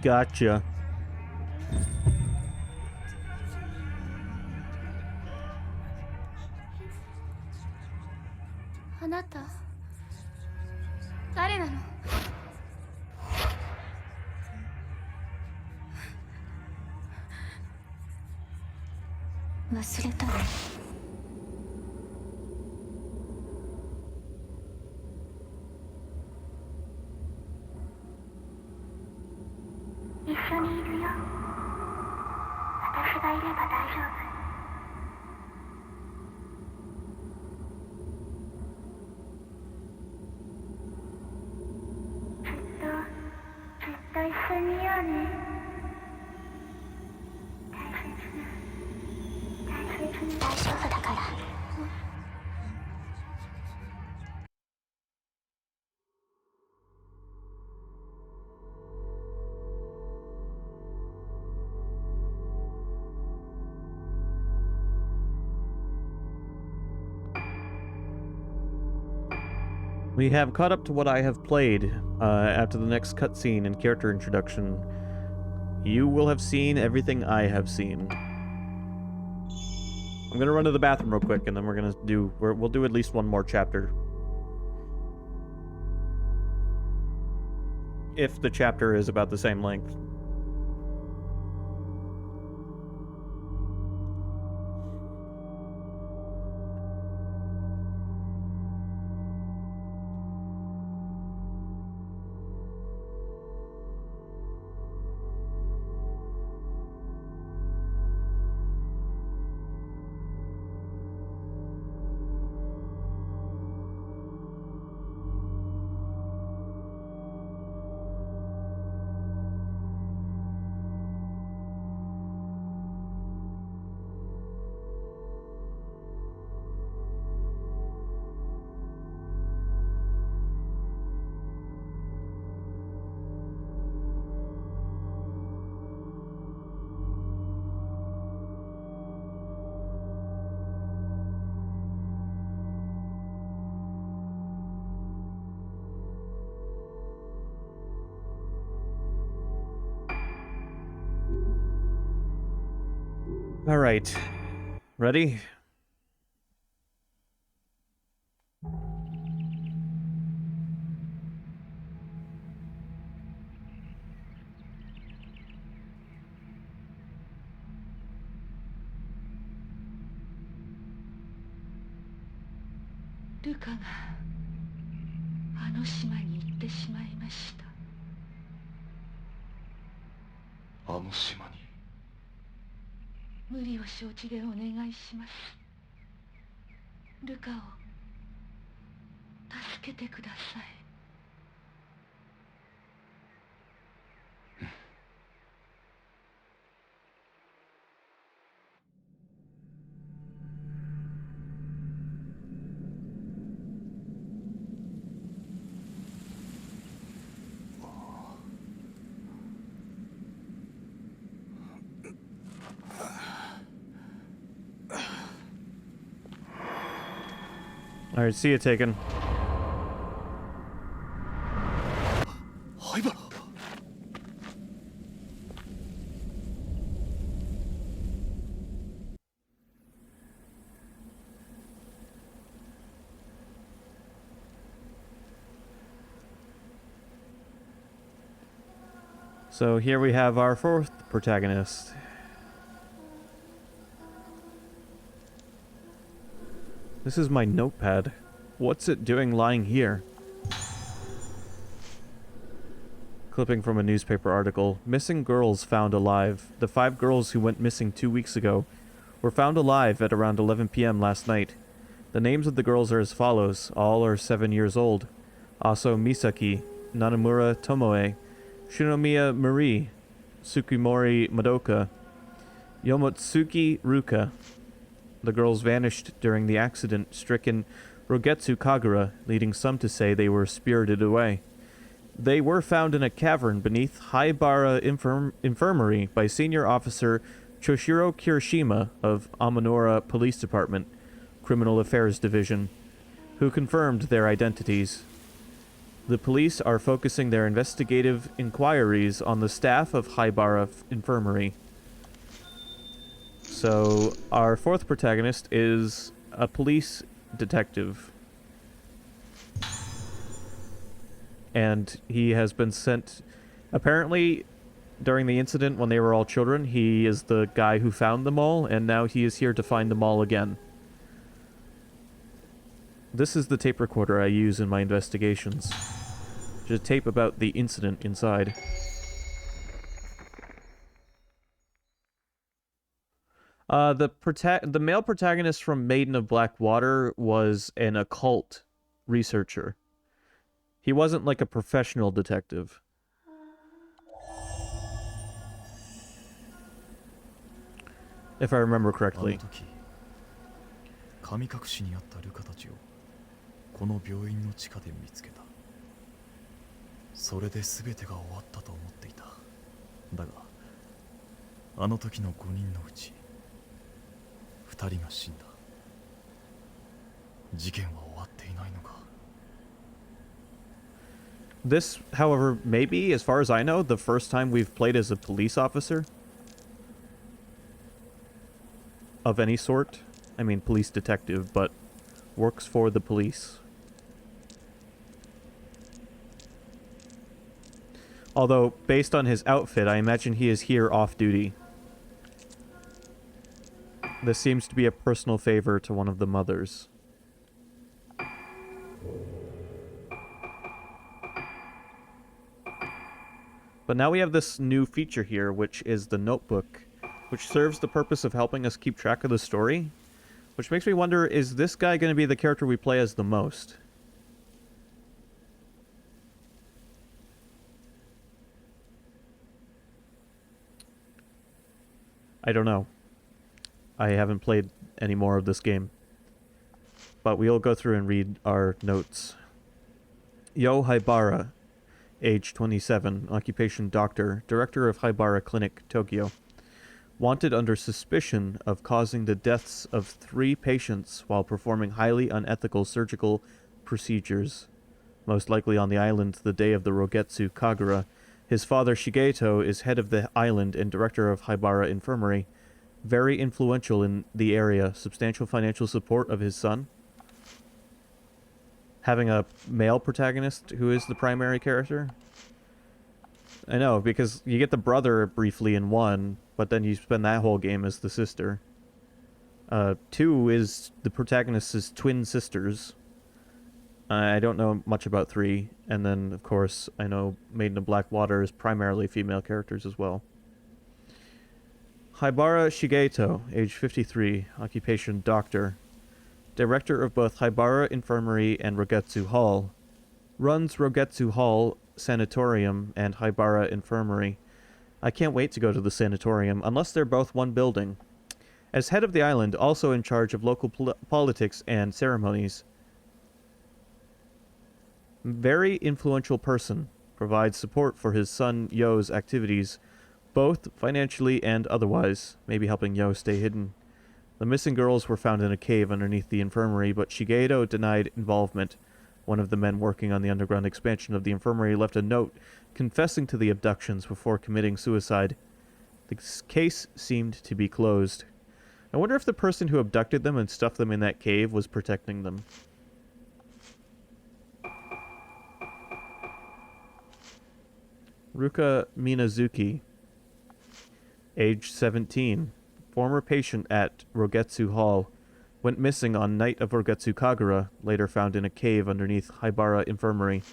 Gotcha. あなた誰なの？忘れたの？一緒にいるよ。私がいれば大丈夫。ずっと一緒にいようね。大丈夫だから。We have caught up to what I have played. After the next cutscene and character introduction, you will have seen everything I have seen. I'm gonna run to the bathroom real quick, and then we'll do at least one more chapter. If the chapter is about the same length. All right. Ready? Luca があの島に行ってしまいました。あの島に。無理を承知でお願いします。ルカを助けてください。All right, see you, Taken. So here we have our fourth protagonist. This is my notepad. What's it doing lying here? Clipping from a newspaper article. Missing girls found alive. The 5 girls who went missing 2 weeks ago were found alive at around 11 p.m. last night. The names of the girls are as follows. All are 7 years old. Aso Misaki, Nanamura Tomoe, Shinomiya Marie, Tsukimori Madoka, Yomotsuki Ruka. The girls vanished during the accident-stricken Rogetsu Kagura, leading some to say they were spirited away. They were found in a cavern beneath Haibara Infirmary by Senior Officer Choshiro Kirishima of Amanora Police Department, Criminal Affairs Division, who confirmed their identities. The police are focusing their investigative inquiries on the staff of Haibara Infirmary. So, our fourth protagonist is a police detective. And he has been sent... Apparently, during the incident when they were all children, he is the guy who found them all, and now he is here to find them all again. This is the tape recorder I use in my investigations. Just tape about the incident inside. The male protagonist from Maiden of Black Water was an occult researcher. He wasn't like a professional detective. If I remember correctly. 神隠しにあったルカたちをこの病院の地下で見つけた。それで全てが終わったと思っていた。だがあの時の5人のうち2人が死んだ。事件は終わっていないのか。 This, however, may be, as far as I know, the first time we've played as a police officer. Of any sort. I mean, police detective, but works for the police. Although, based on his outfit, I imagine he is here off-duty. This seems to be a personal favor to one of the mothers. But now we have this new feature here, which is the notebook, which serves the purpose of helping us keep track of the story. Which makes me wonder, is this guy going to be the character we play as the most? I don't know. I haven't played any more of this game. But we'll go through and read our notes. Yo Haibara, age 27, occupation doctor, director of Haibara Clinic, Tokyo. Wanted under suspicion of causing the deaths of 3 patients while performing highly unethical surgical procedures. Most likely on the island the day of the Rogetsu Kagura. His father Shigeto is head of the island and director of Haibara Infirmary. Very influential in the area. Substantial financial support of his son. Having a male protagonist who is the primary character. I know, because you get the brother briefly in 1, but then you spend that whole game as the sister. 2 is the protagonist's twin sisters. I don't know much about 3, and then, of course, I know Maiden of Black Water is primarily female characters as well. Haibara Shigeto, age 53, occupation doctor. Director of both Haibara Infirmary and Rogetsu Hall. Runs Rogetsu Hall Sanatorium and Haibara Infirmary. I can't wait to go to the sanatorium, unless they're both one building. As head of the island, also in charge of local politics and ceremonies. Very influential person. Provides support for his son Yo's activities, both financially and otherwise, maybe helping Yo stay hidden. The missing girls were found in a cave underneath the infirmary, but Shigeto denied involvement. One of the men working on the underground expansion of the infirmary left a note confessing to the abductions before committing suicide. The case seemed to be closed. I wonder if the person who abducted them and stuffed them in that cave was protecting them. Ruka Minazuki, age 17, former patient at Rogetsu Hall, went missing on night of Rogetsu Kagura, later found in a cave underneath Haibara Infirmary.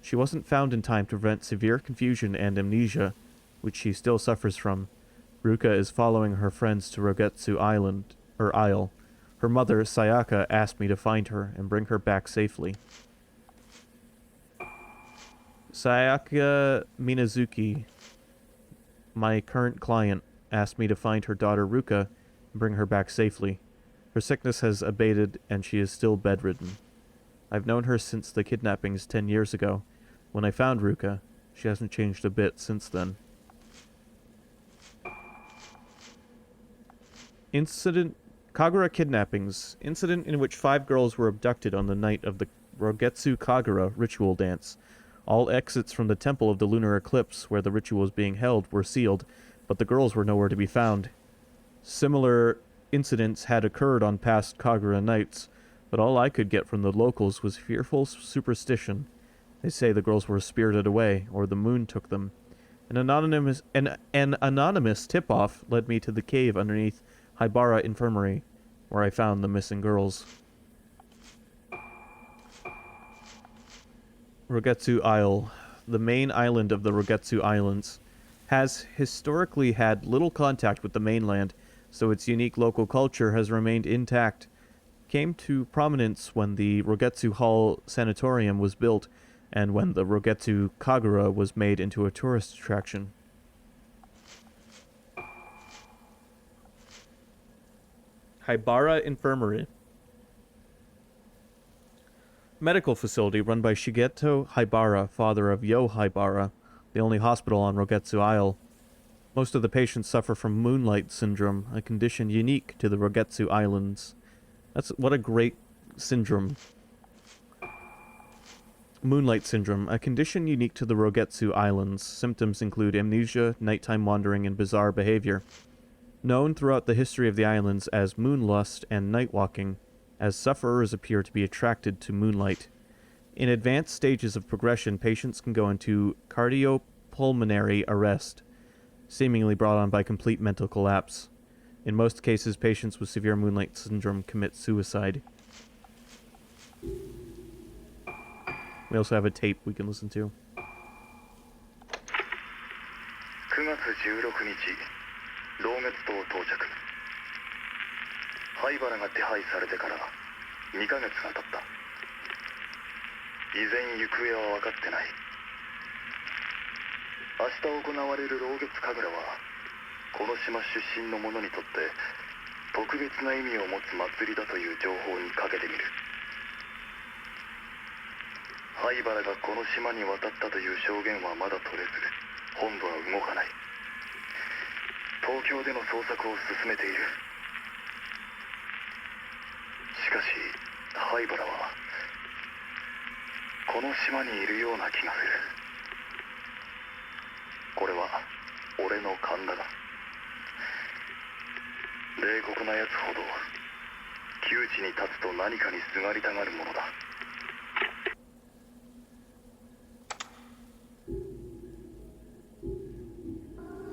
She wasn't found in time to prevent severe confusion and amnesia, which she still suffers from. Ruka is following her friends to Rogetsu Isle. Her mother, Sayaka, asked me to find her and bring her back safely. Sayaka Minazuki, my current client, asked me to find her daughter Ruka and bring her back safely. Her sickness has abated and she is still bedridden. I've known her since the kidnappings 10 years ago. When I found Ruka, she hasn't changed a bit since then. Kagura kidnappings. Incident in which 5 girls were abducted on the night of the Rogetsu Kagura ritual dance. All exits from the temple of the Lunar Eclipse, where the ritual was being held, were sealed, but the girls were nowhere to be found. Similar incidents had occurred on past Kagura nights, but all I could get from the locals was fearful superstition. They say the girls were spirited away, or the moon took them. An anonymous tip-off led me to the cave underneath Haibara Infirmary, where I found the missing girls. Rogetsu Isle. The main island of the Rogetsu Islands has historically had little contact with the mainland, so its unique local culture has remained intact. Came to prominence when the Rogetsu Hall Sanatorium was built, and when the Rogetsu Kagura was made into a tourist attraction. Haibara Infirmary. Medical facility run by Shigeto Haibara, father of Yo Haibara, the only hospital on Rogetsu Isle. Most of the patients suffer from moonlight syndrome, a condition unique to the Rogetsu Islands. What a great syndrome. Moonlight syndrome, a condition unique to the Rogetsu Islands. Symptoms include amnesia, nighttime wandering, and bizarre behavior. Known throughout the history of the islands as moonlust and night walking, as sufferers appear to be attracted to moonlight. In advanced stages of progression, patients can go into cardiopulmonary arrest, seemingly brought on by complete mental collapse. In most cases, patients with severe moonlight syndrome commit suicide. We also have a tape we can listen to. 9月16日、老月島到着。灰原が手配されてから2ヶ月が経った。依然行方は分かってない。明日行われる老月神楽は、この島出身の者にとって特別な意味を持つ祭りだという情報にかけてみる。灰原がこの島に渡ったという証言はまだ取れず、本部は動かない。東京での捜索を進めている。しかし灰原はこの島にいるような気がする。これは俺の勘だが、冷酷なやつほど窮地に立つと何かにすがりたがるものだ。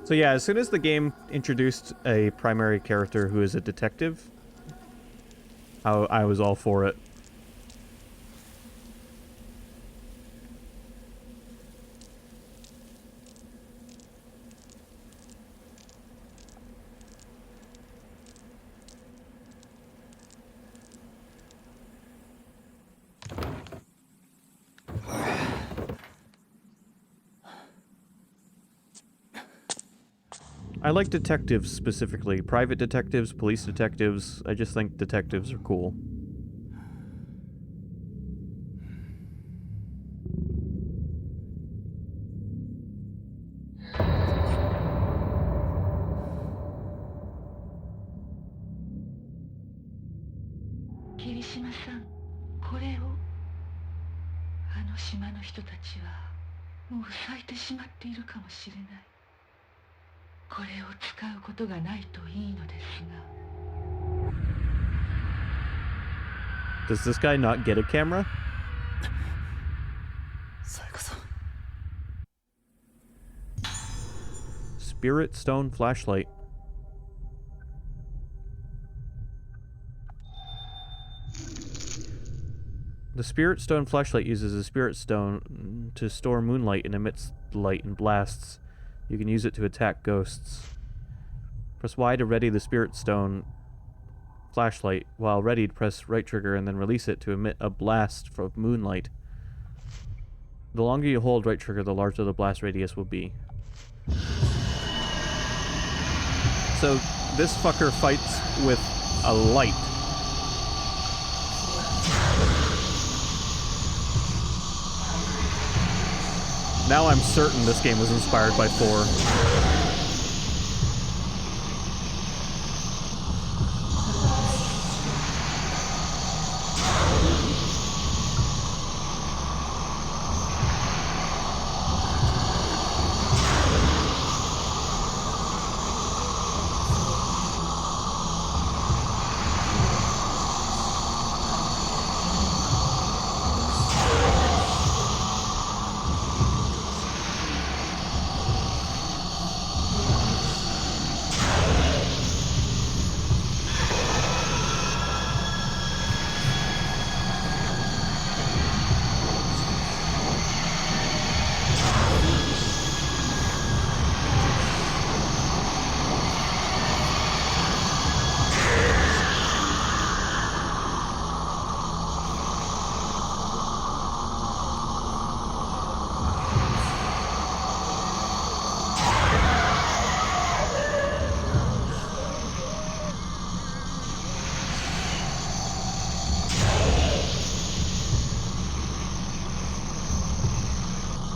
So yeah, as soon as the game introduced a primary character who is a detective, I was all for it. I like detectives specifically. Private detectives, police detectives. I just think detectives are cool. Kirishima-san, これをあの島の人たちはもう咲いてしまっているかもしれない。これを使うことがないといいのですが。 Does this guy not get a camera? さやかさん。 Spirit Stone Flashlight. The Spirit Stone Flashlight uses a Spirit Stone to store moonlight and emits light and blasts. You can use it to attack ghosts. Press Y to ready the Spirit Stone Flashlight. While readied, press right trigger and then release it to emit a blast from moonlight. The longer you hold right trigger, the larger the blast radius will be. So this fucker fights with a light. Now I'm certain this game was inspired by 4.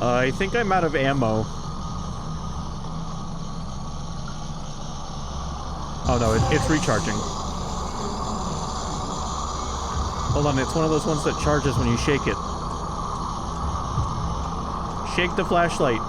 I think I'm out of ammo. Oh no, it's recharging. Hold on, it's one of those ones that charges when you shake it. Shake the flashlight.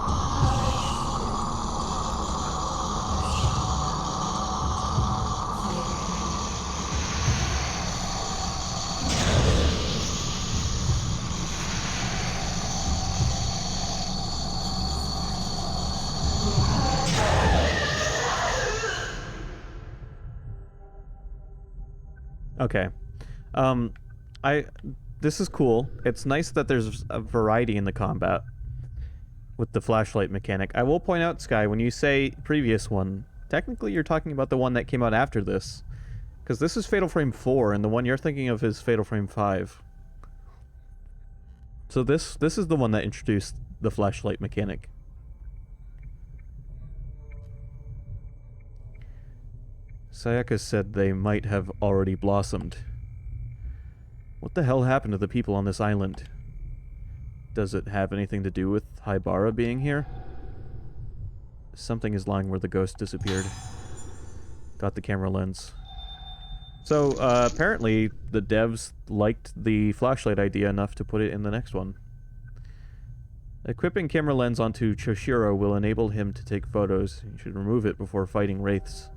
Okay. This is cool. It's nice that there's a variety in the combat with the flashlight mechanic. I will point out, Sky, when you say previous one, technically you're talking about the one that came out after this. Because this is Fatal Frame 4, and the one you're thinking of is Fatal Frame 5. So this is the one that introduced the flashlight mechanic. Sayaka said they might have already blossomed. What the hell happened to the people on this island? Does it have anything to do with Haibara being here? Something is lying where the ghost disappeared. Got the camera lens. So, apparently, the devs liked the flashlight idea enough to put it in the next one. Equipping camera lens onto Choshiro will enable him to take photos. You should remove it before fighting wraiths.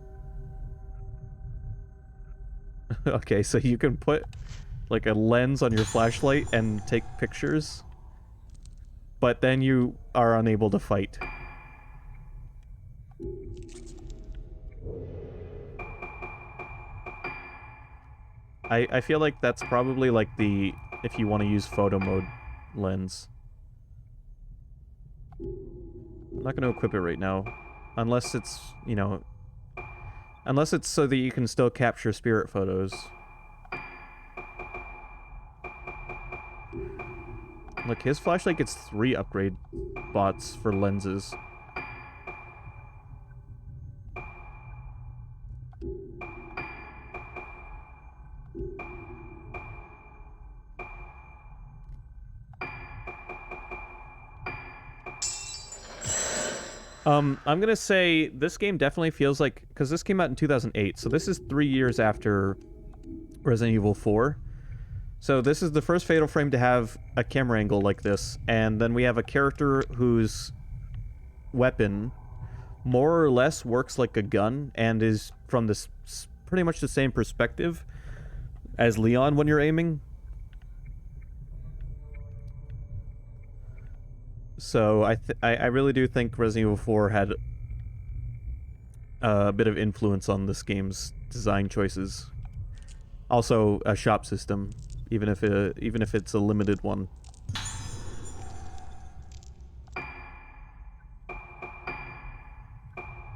Okay, so you can put, like, a lens on your flashlight and take pictures, but then you are unable to fight. I feel like that's probably like the, if you want to use photo mode lens. I'm not going to equip it right now, unless it's, you know, unless it's so that you can still capture spirit photos. Look, his flashlight gets 3 upgrade bots for lenses. I'm gonna say this game definitely feels like, because this came out in 2008, so this is 3 years after Resident Evil 4. So this is the first Fatal Frame to have a camera angle like this, and then we have a character whose weapon more or less works like a gun and is from this pretty much the same perspective as Leon when you're aiming. So I really do think Resident Evil 4 had a bit of influence on this game's design choices. Also, a shop system, even if it's a limited one.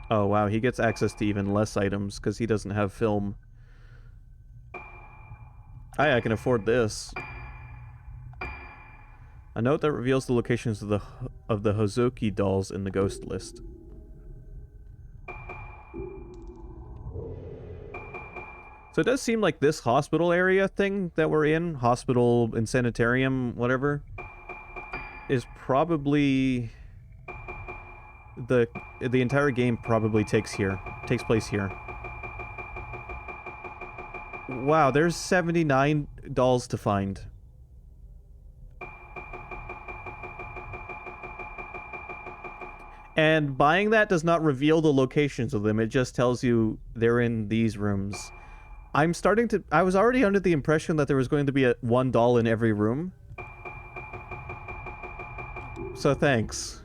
Oh wow, he gets access to even less items because he doesn't have film. I can afford this. A note that reveals the locations of the Hozoki dolls in the ghost list. So it does seem like this hospital area thing that we're in, hospital and sanitarium, whatever, is probably the entire game probably takes place here. Wow, there's 79 dolls to find. And buying that does not reveal the locations of them, it just tells you they're in these rooms. I was already under the impression that there was going to be one doll in every room. So thanks.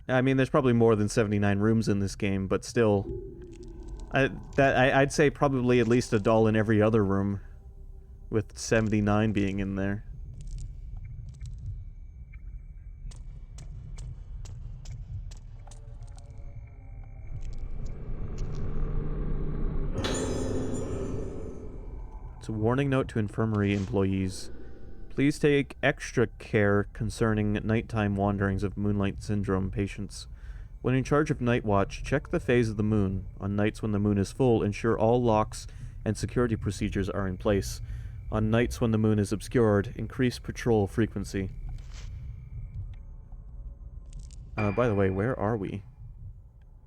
I mean, there's probably more than 79 rooms in this game, but still. I'd say probably at least a doll in every other room, with 79 being in there. It's a warning note to infirmary employees. Please take extra care concerning nighttime wanderings of Moonlight Syndrome patients. When in charge of night watch, check the phase of the moon. On nights when the moon is full, ensure all locks and security procedures are in place. On nights when the moon is obscured, increase patrol frequency. By the way, where are we?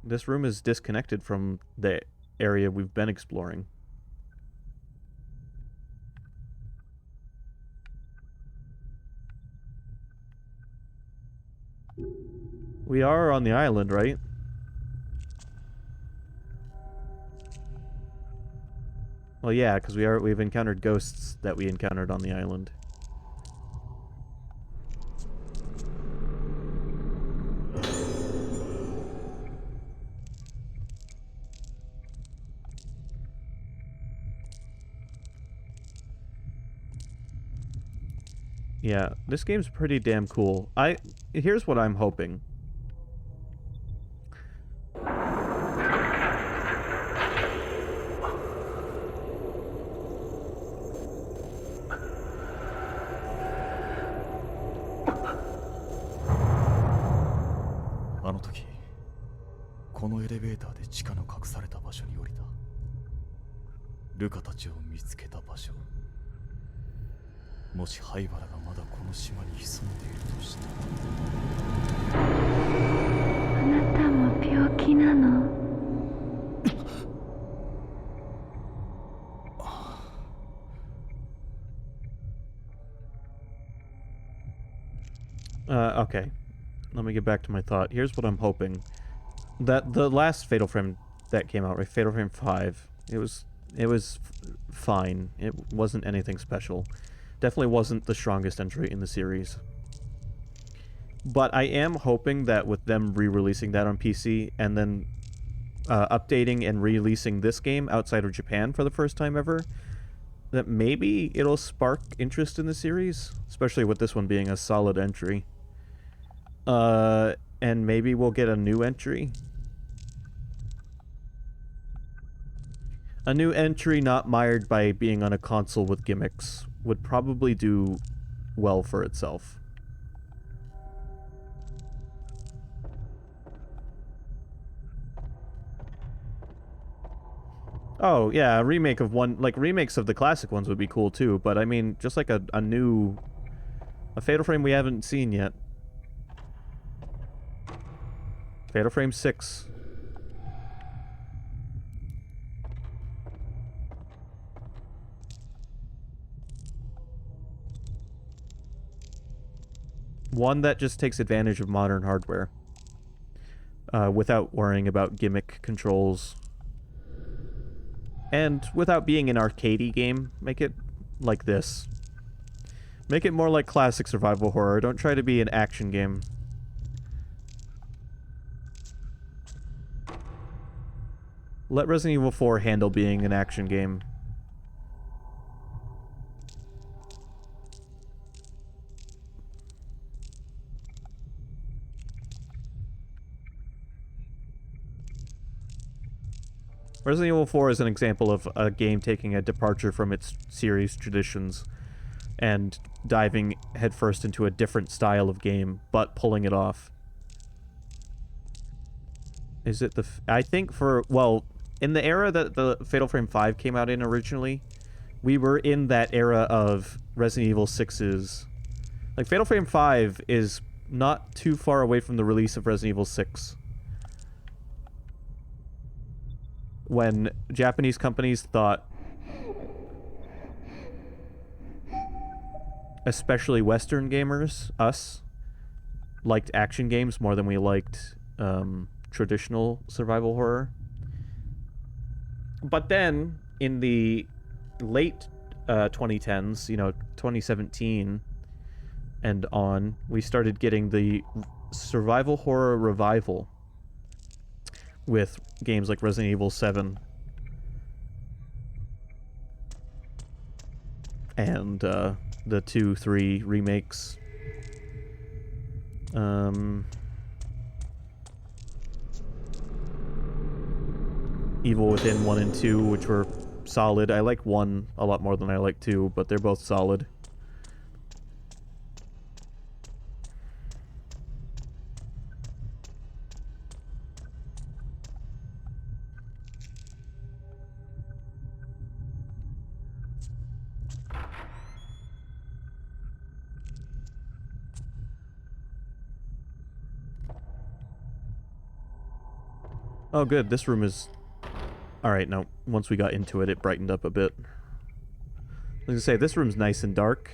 This room is disconnected from the area we've been exploring. We are on the island, right? Well, yeah, because we've encountered ghosts that we encountered on the island. Yeah, this game's pretty damn cool. Here's what I'm hoping. Anotoki, このエレベーターで地下の隠された場所に降りた。ルカたちを見つけた場所。もし灰原がまだこの島に潜んでいるとしたら。あなたも病気なのOkay. Let me get back to my thought. Here's what I'm hoping. That the last Fatal Frame that came out, right? Fatal Frame 5, it was fine. It wasn't anything special. Definitely wasn't the strongest entry in the series. But I am hoping that with them re-releasing that on PC and then updating and releasing this game outside of Japan for the first time ever, that maybe it'll spark interest in the series, especially with this one being a solid entry. And maybe we'll get a new entry. A new entry not mired by being on a console with gimmicks would probably do well for itself. Oh, yeah, a remake of one... Like, remakes of the classic ones would be cool, too. But, I mean, just like a new... A Fatal Frame we haven't seen yet. Fatal Frame 6. One that just takes advantage of modern hardware. Without worrying about gimmick controls. And without being an arcadey game, make it like this. Make it more like classic survival horror. Don't try to be an action game. Let Resident Evil 4 handle being an action game. Resident Evil 4 is an example of a game taking a departure from its series traditions and diving headfirst into a different style of game, but pulling it off. Is it the... I think for... Well, in the era that the Fatal Frame 5 came out in originally, we were in that era of Resident Evil 6's... Like, Fatal Frame 5 is not too far away from the release of Resident Evil 6. When Japanese companies thought, especially Western gamers, us, liked action games more than we liked traditional survival horror. But then, in the late 2010s, you know, 2017 and on, we started getting the survival horror revival with games like Resident Evil 7 and the 2-3 remakes. Evil Within 1 and 2, which were solid. I like 1 a lot more than I like 2, but they're both solid. Oh, good. This room is... Alright, no. Once we got into it, it brightened up a bit. I was gonna say, this room's nice and dark.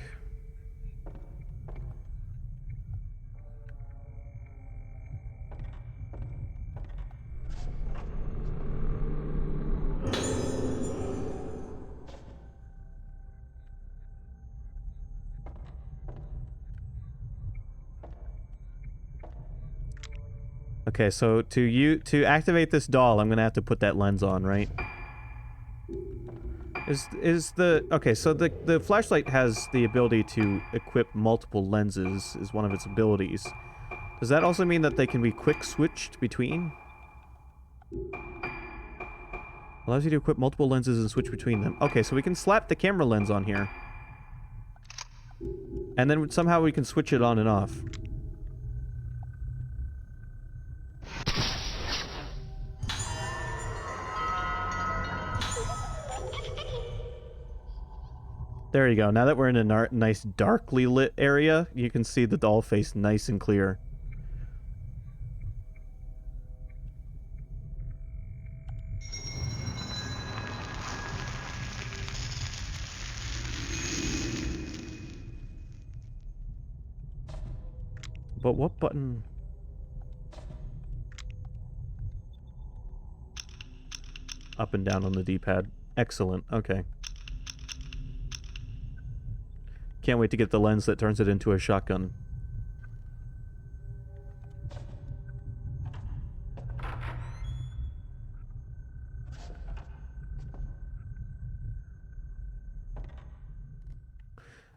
Okay, so to activate this doll, I'm gonna have to put that lens on, right? Okay, so the flashlight has the ability to equip multiple lenses, is one of its abilities. Does that also mean that they can be quick switched between? Allows you to equip multiple lenses and switch between them. Okay, so we can slap the camera lens on here. And then somehow we can switch it on and off. There you go. Now that we're in a nice darkly lit area, you can see the doll face nice and clear. But what button? Up and down on the D-pad. Excellent. Okay. Can't wait to get the lens that turns it into a shotgun.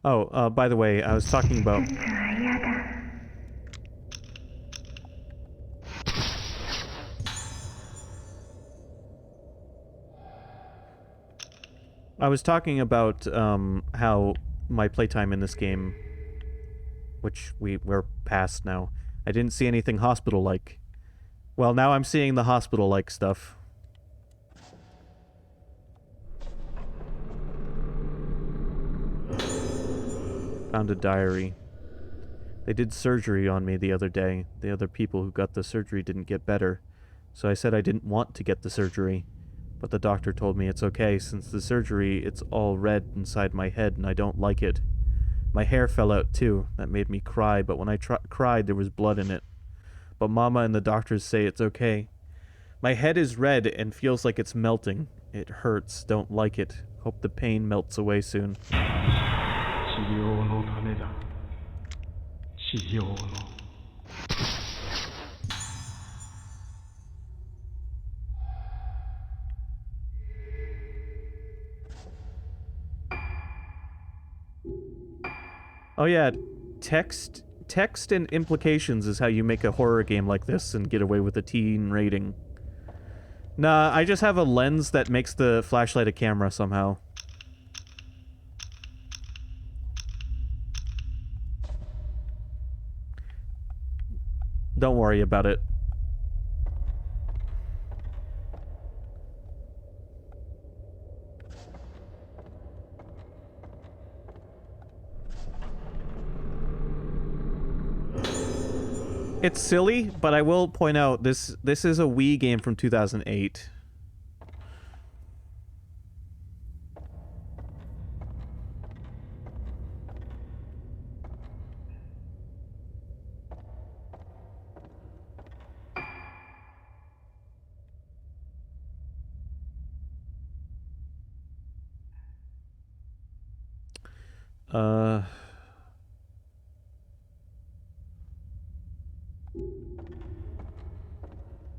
Oh, by the way, I was talking about... I was talking about, how my playtime in this game, which we're past now, I didn't see anything hospital-like. Well, now I'm seeing the hospital-like stuff. Found a diary. They did surgery on me the other day. The other people who got the surgery didn't get better, so I said I didn't want to get the surgery. But the doctor told me it's okay, since the surgery, it's all red inside my head and I don't like it. My hair fell out too. That made me cry, but when I cried, there was blood in it. But Mama and the doctors say it's okay. My head is red and feels like it's melting. It hurts. Don't like it. Hope the pain melts away soon. Oh yeah, text and implications is how you make a horror game like this and get away with a teen rating. Nah, I just have a lens that makes the flashlight a camera somehow. Don't worry about it. It's silly, but I will point out this is a Wii game from 2008.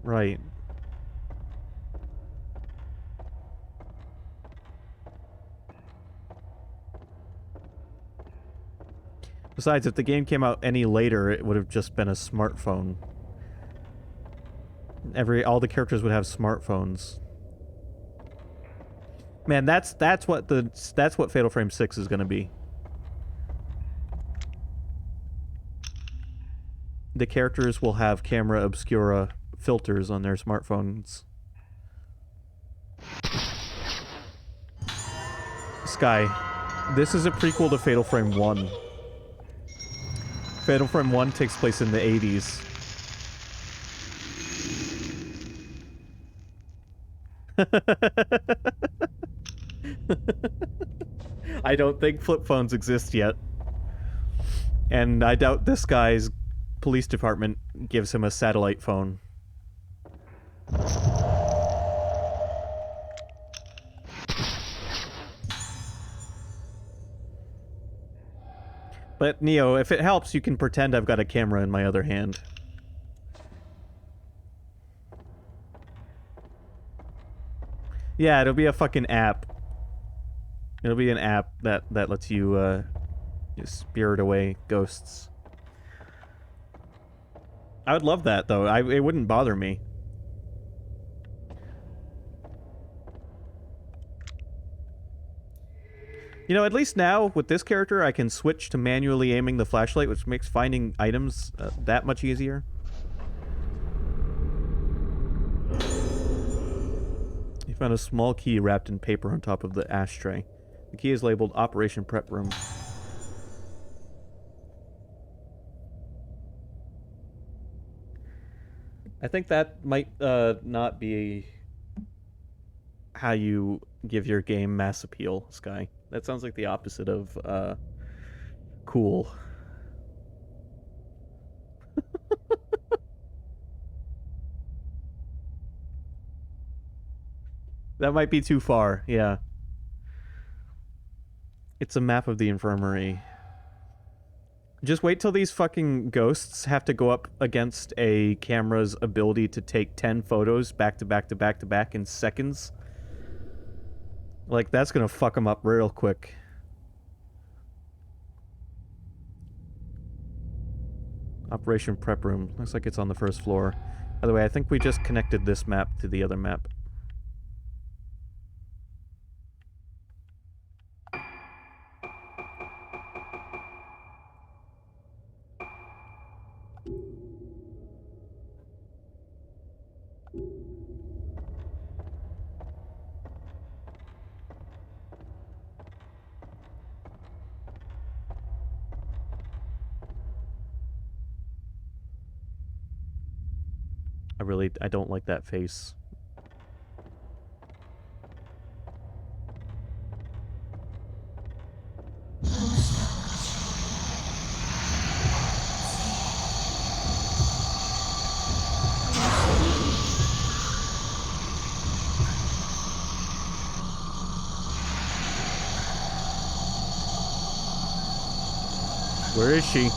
Right. Besides, if the game came out any later, it would have just been a smartphone. All the characters would have smartphones. Man, that's what Fatal Frame 6 is going to be. The characters will have camera obscura filters on their smartphones. Sky, this is a prequel to Fatal Frame 1. Fatal Frame 1 takes place in the 80s. I don't think flip phones exist yet. And I doubt this guy's police department gives him a satellite phone. But, Neo, if it helps, you can pretend I've got a camera in my other hand. Yeah, it'll be a fucking app. It'll be an app that lets you, spirit away ghosts. I would love that, though. It wouldn't bother me. You know, at least now, with this character, I can switch to manually aiming the flashlight, which makes finding items that much easier. You found a small key wrapped in paper on top of the ashtray. The key is labeled Operation Prep Room. I think that might not be how you give your game mass appeal, Sky. That sounds like the opposite of cool. That might be too far, yeah. It's a map of the infirmary. Just wait till these fucking ghosts have to go up against a camera's ability to take 10 photos back to back to back to back in seconds. Like, that's gonna fuck them up real quick. Operation Prep Room. Looks like it's on the first floor. By the way, I think we just connected this map to the other map. I don't like that face. Where is she?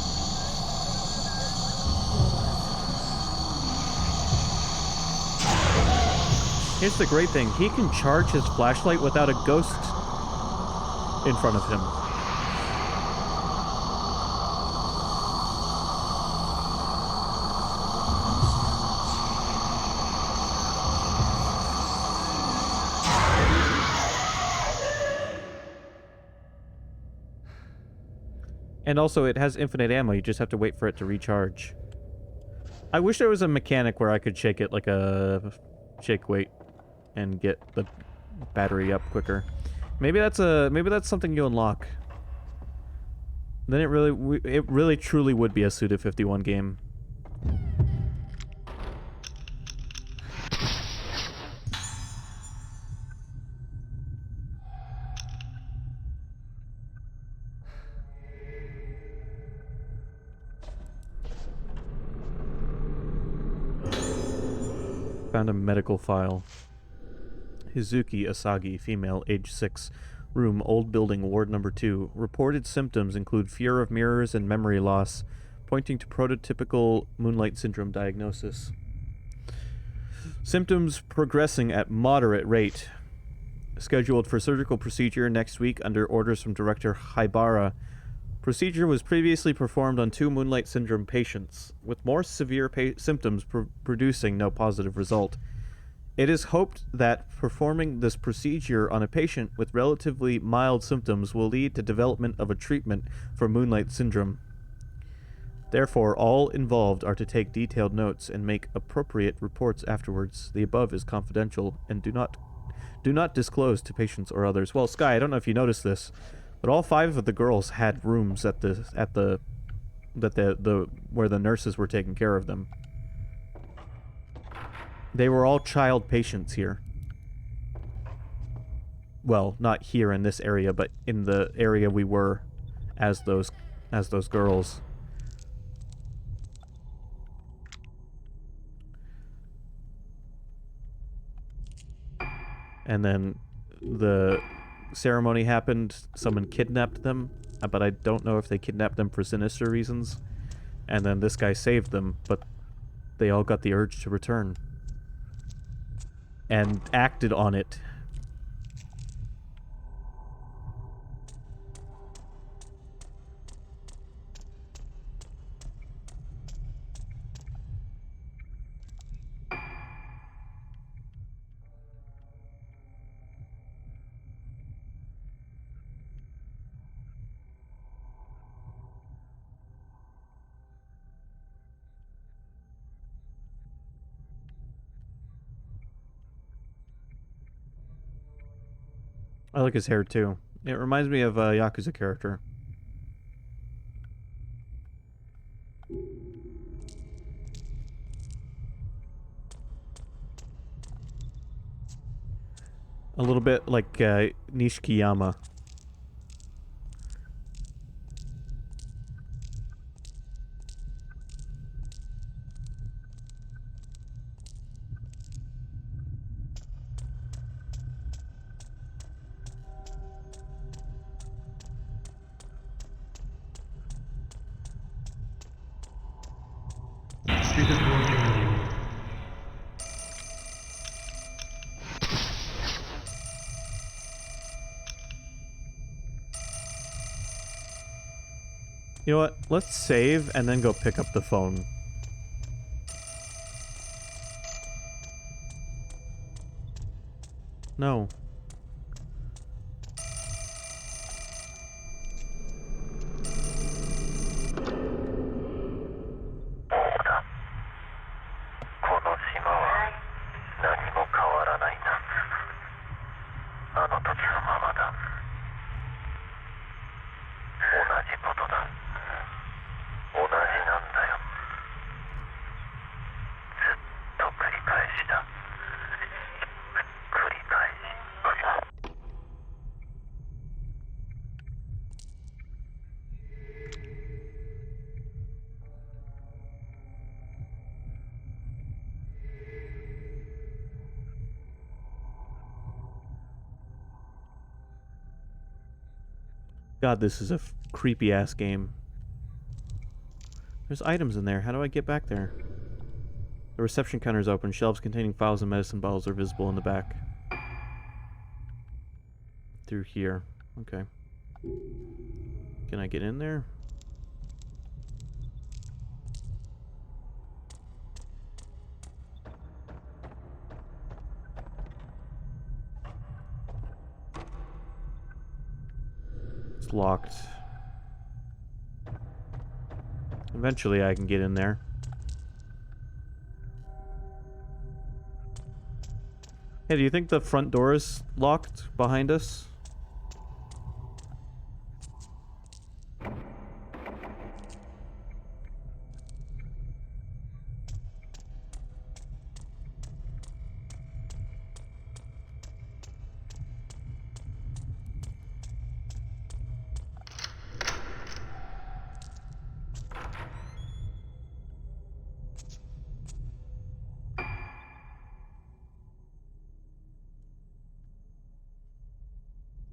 Here's the great thing. He can charge his flashlight without a ghost in front of him. And also, it has infinite ammo. You just have to wait for it to recharge. I wish there was a mechanic where I could shake it like a shake weight and get the battery up quicker. Maybe that's something you unlock. Then it really truly would be a Suda51 game. Found a medical file. Hizuki Asagi, female, age 6, room, old building, ward number 2. Reported symptoms include fear of mirrors and memory loss, pointing to prototypical Moonlight Syndrome diagnosis. Symptoms progressing at moderate rate. Scheduled for surgical procedure next week under orders from Director Haibara. Procedure was previously performed on 2 Moonlight Syndrome patients, with more severe symptoms producing no positive result. It is hoped that performing this procedure on a patient with relatively mild symptoms will lead to development of a treatment for Moonlight Syndrome. Therefore, all involved are to take detailed notes and make appropriate reports afterwards. The above is confidential and do not disclose to patients or others. Well, Sky, I don't know if you noticed this, but all 5 of the girls had rooms at the where the nurses were taking care of them. They were all child patients here. well, not here in this area, but in the area we were as those girls. And then the ceremony happened, someone kidnapped them, but I don't know if they kidnapped them for sinister reasons. And then this guy saved them, but they all got the urge to return. And acted on it. I like his hair too. It reminds me of a Yakuza character. A little bit like Nishikiyama. You know what? Let's save and then go pick up the phone. No. God, this is a creepy ass game. There's items in there. How do I get back there? The reception counter is open. Shelves containing files and medicine bottles are visible in the back. Through here. Okay. Can I get in there? It's locked. Eventually I can get in there. Hey, do you think the front door is locked behind us?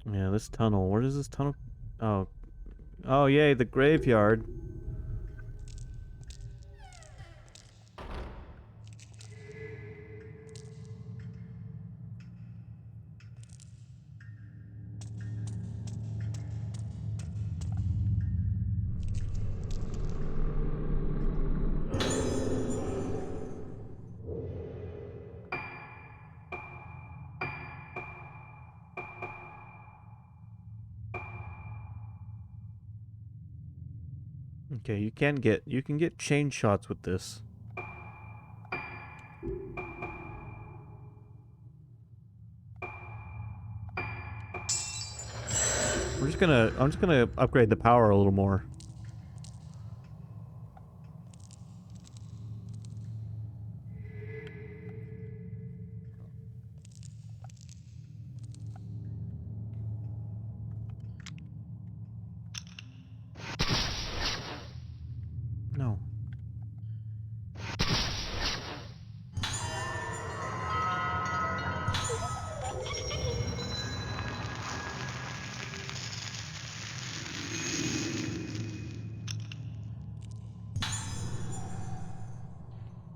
Yeah, this tunnel. Where does this tunnel... Oh. Oh, yay, the graveyard. Okay, you can get chain shots with this. I'm just gonna upgrade the power a little more.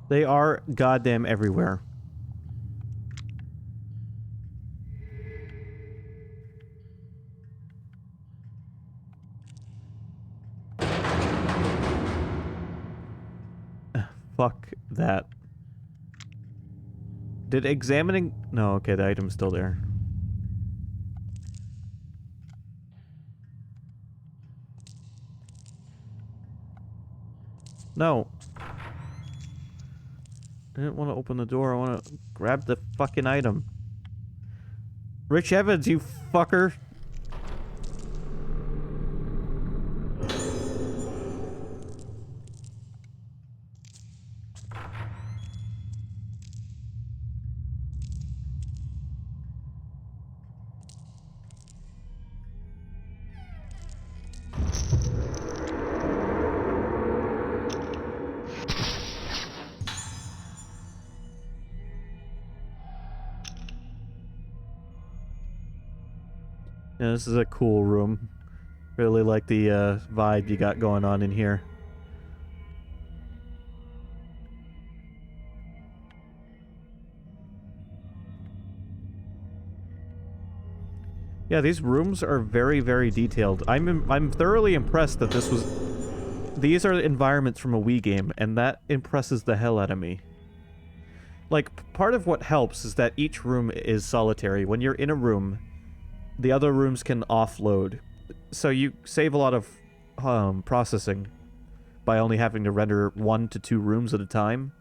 They are goddamn everywhere. Fuck that. Did examining... No, okay, the item's still there. No. I didn't want to open the door. I want to grab the fucking item. Rich Evans, you fucker. Yeah, this is a cool room. Really like the vibe you got going on in here. Yeah, these rooms are very, very detailed. I'm thoroughly impressed that this was... These are environments from a Wii game, and that impresses the hell out of me. Like, part of what helps is that each room is solitary. When you're in a room, the other rooms can offload. So you save a lot of processing by only having to render 1 to 2 rooms at a time.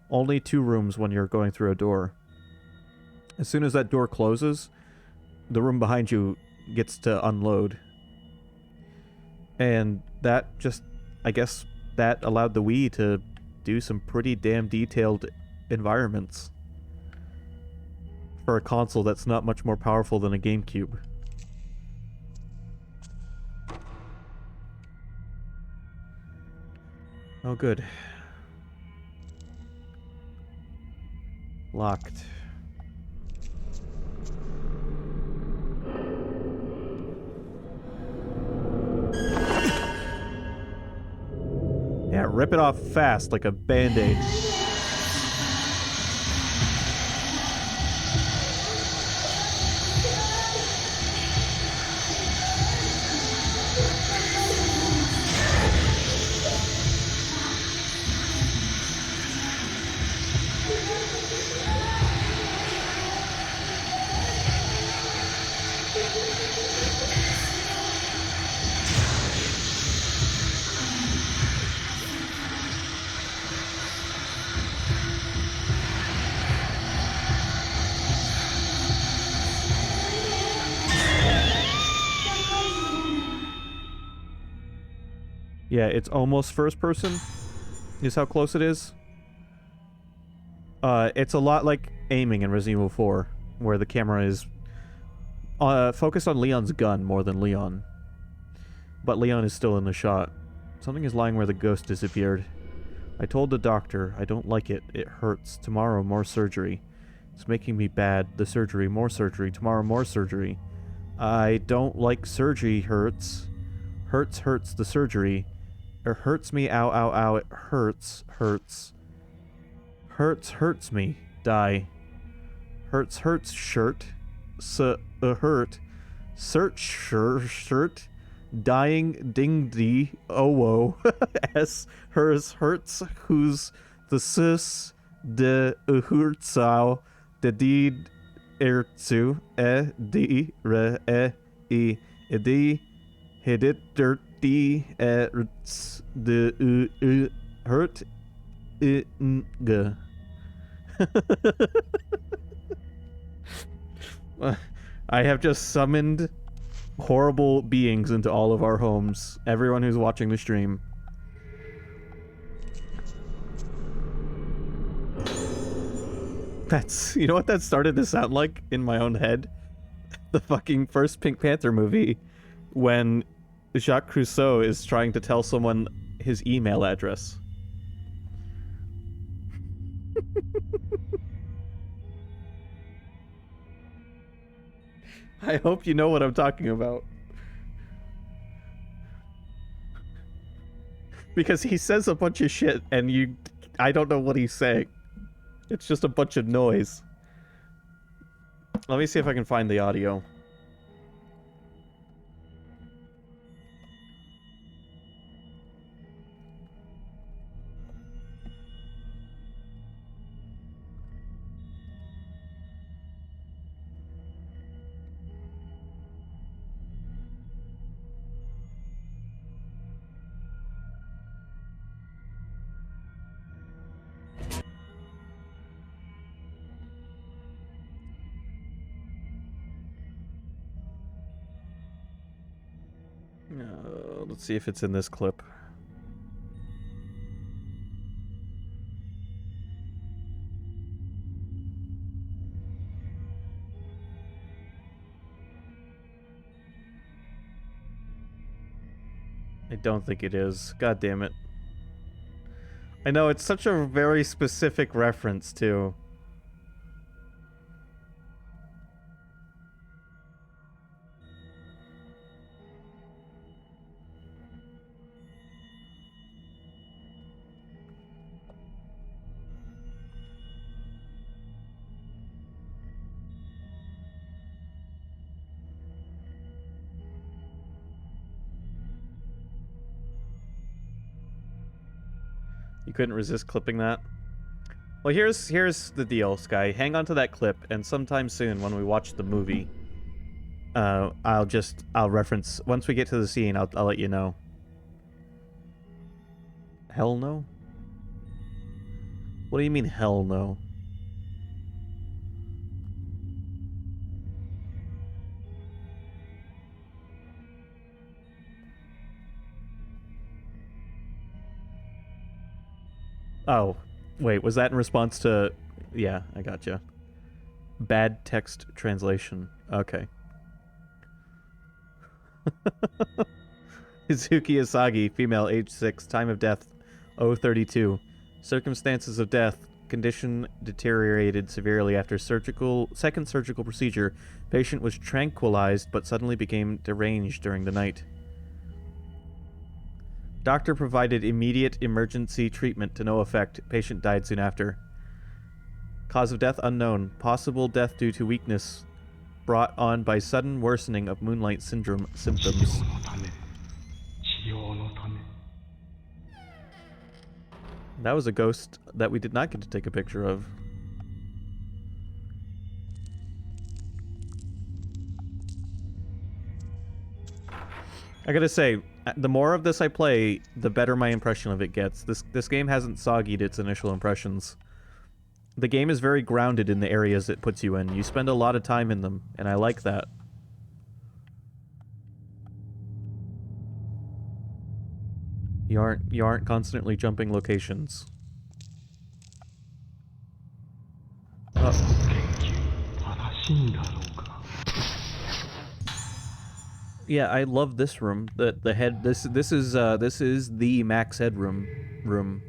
Only 2 rooms when you're going through a door. As soon as that door closes, the room behind you gets to unload. And that just, I guess, that allowed the Wii to do some pretty damn detailed environments for a console that's not much more powerful than a GameCube. Oh, good. Locked. Yeah, rip it off fast like a band-aid. Yeah, it's almost first person, is how close it is. It's a lot like aiming in Resident Evil 4, where the camera is focused on Leon's gun more than Leon. But Leon is still in the shot. Something is lying where the ghost disappeared. I told the doctor, I don't like it. It hurts. Tomorrow, more surgery. It's making me bad. The surgery, more surgery. Tomorrow, more surgery. I don't like surgery hurts. Hurts the surgery. It hurts me, ow, ow, ow, it hurts. Hurts me, die. Hurts, shirt. Hurt. Search, shirt. Dying, ding, dee, oh, whoa. S, hers, hurts, who's, the sis, de, hurtsau, de deed, ertsu, di, re, di, hidit, dirt, die the hurt g. I have just summoned horrible beings into all of our homes. Everyone who's watching the stream. That's, you know what that started to sound like in my own head? The fucking first Pink Panther movie, when Jacques Cousteau is trying to tell someone his email address. I hope you know what I'm talking about. Because he says a bunch of shit and you I don't know what he's saying. It's just a bunch of noise. Let me see if I can find the audio. Let's see if it's in this clip. I don't think it is. God damn it. I know, it's such a very specific reference, too. You couldn't resist clipping that? Well, here's the deal, Sky. Hang on to that clip, and sometime soon, when we watch the movie, I'll reference... Once we get to the scene, I'll let you know. Hell no? What do you mean, hell no? Oh, wait, was that in response to... Yeah, I gotcha. Bad text translation. Okay. Izuki Asagi, female, age 6, time of death 032. Circumstances of death, condition deteriorated severely after second surgical procedure. Patient was tranquilized but suddenly became deranged during the night. Doctor provided immediate emergency treatment to no effect. Patient died soon after. Cause of death unknown. Possible death due to weakness brought on by sudden worsening of moonlight syndrome symptoms. That was a ghost that we did not get to take a picture of. I gotta say, the more of this I play, the better my impression of it gets. This game hasn't soggied its initial impressions. The game is very grounded in the areas it puts you in. You spend a lot of time in them, and I like that. You aren't constantly jumping locations. Yeah, I love this room. The head. This is the max headroom room.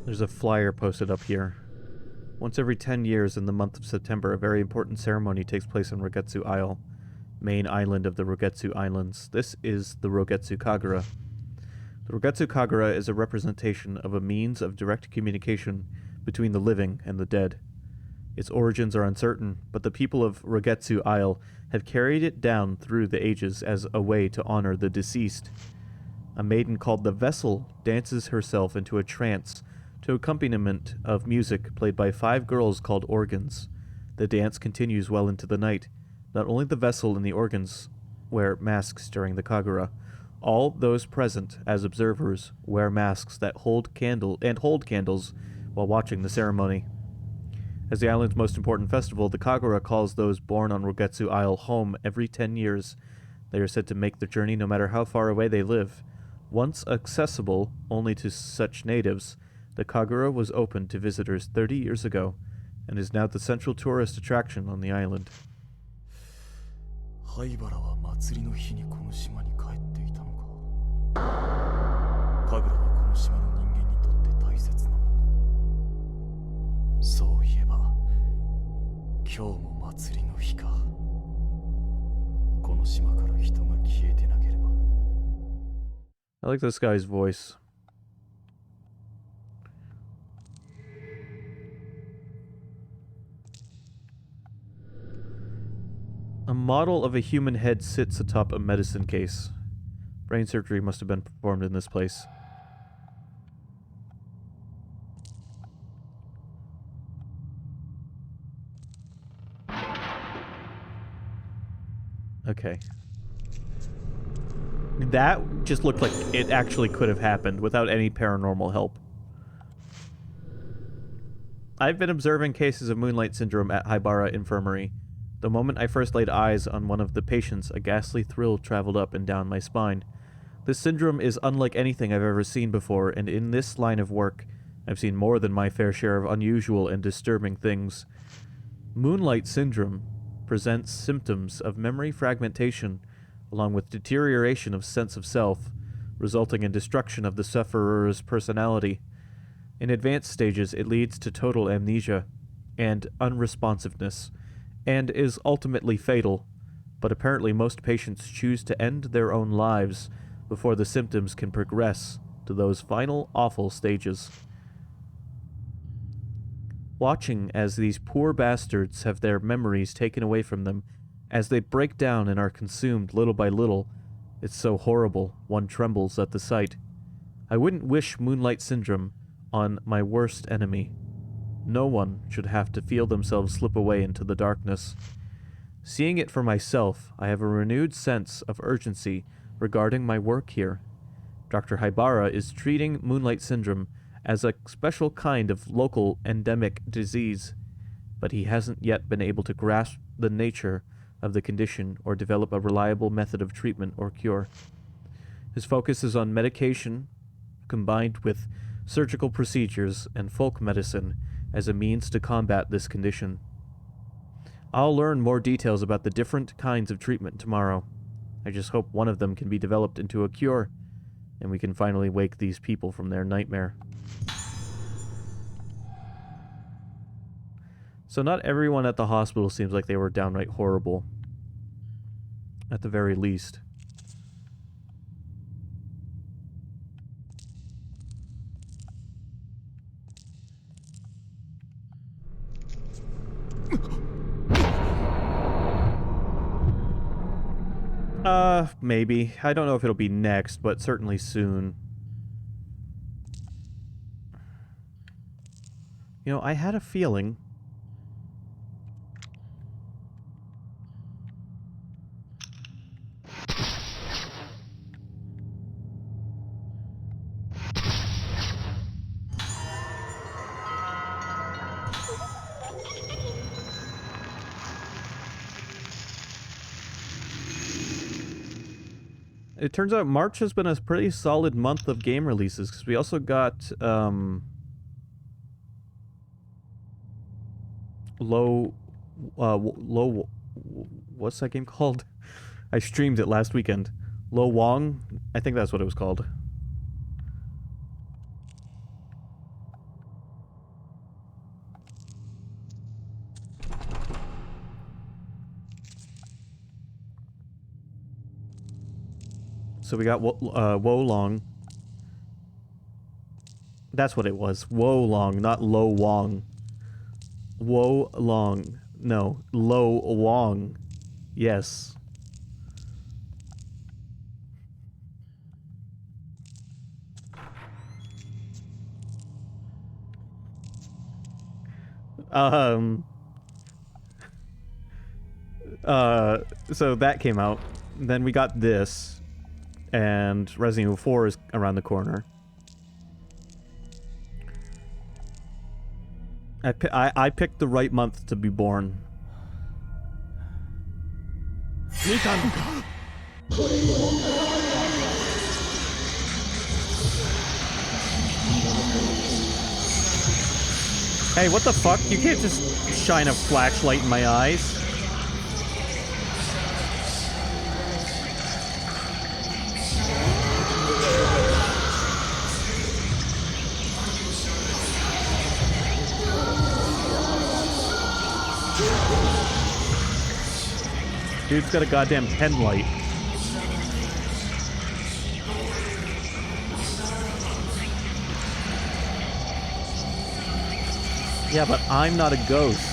There's a flyer posted up here. Once every 10 years in the month of September, a very important ceremony takes place on Rogetsu Isle, main island of the Rogetsu Islands. This is the Rogetsu Kagura. The Rogetsu Kagura is a representation of a means of direct communication between the living and the dead. Its origins are uncertain, but the people of Rogetsu Isle have carried it down through the ages as a way to honor the deceased. A maiden called the Vessel dances herself into a trance to accompaniment of music played by 5 girls called organs. The dance continues well into the night. Not only the vessel and the organs wear masks during the Kagura. All those present as observers wear masks that hold candles while watching the ceremony. As the island's most important festival, the Kagura calls those born on Rogetsu Isle home every 10 years. They are said to make the journey no matter how far away they live. Once accessible only to such natives, the Kagura was opened to visitors 30 years ago and is now the central tourist attraction on the island. 灰原は祭りの日にこの島に帰っていたのか。今日も祭りの日か。この島から人が消えてなければ。 I like this guy's voice. A model of a human head sits atop a medicine case. Brain surgery must have been performed in this place. Okay. That just looked like it actually could have happened without any paranormal help. I've been observing cases of Moonlight Syndrome at Haibara Infirmary. The moment I first laid eyes on one of the patients, a ghastly thrill traveled up and down my spine. This syndrome is unlike anything I've ever seen before, and in this line of work, I've seen more than my fair share of unusual and disturbing things. Moonlight Syndrome presents symptoms of memory fragmentation, along with deterioration of sense of self, resulting in destruction of the sufferer's personality. In advanced stages, it leads to total amnesia and unresponsiveness, and is ultimately fatal, but apparently most patients choose to end their own lives before the symptoms can progress to those final awful stages. Watching as these poor bastards have their memories taken away from them, as they break down and are consumed little by little, it's so horrible, one trembles at the sight. I wouldn't wish Moonlight Syndrome on my worst enemy. No one should have to feel themselves slip away into the darkness. Seeing it for myself, I have a renewed sense of urgency regarding my work here. Dr. Haibara is treating Moonlight Syndrome as a special kind of local endemic disease, but he hasn't yet been able to grasp the nature of the condition or develop a reliable method of treatment or cure. His focus is on medication combined with surgical procedures and folk medicine as a means to combat this condition. I'll learn more details about the different kinds of treatment tomorrow. I just hope one of them can be developed into a cure, and we can finally wake these people from their nightmare. So not everyone at the hospital seems like they were downright horrible. At the very least. Maybe. I don't know if it'll be next, but certainly soon. You know, I had a feeling... It turns out March has been a pretty solid month of game releases, because we also got, what's that game called? I streamed it last weekend. Lo Wong? I think that's what it was called. So we got Wo Long. That's what it was. Wo Long, not Lo Wong. Wo Long. No, Lo Wong. Yes. So that came out. Then we got this. And Resident Evil 4 is around the corner. I picked the right month to be born. Hey, what the fuck? You can't just shine a flashlight in my eyes. Dude's got a goddamn pen light. Yeah, but I'm not a ghost.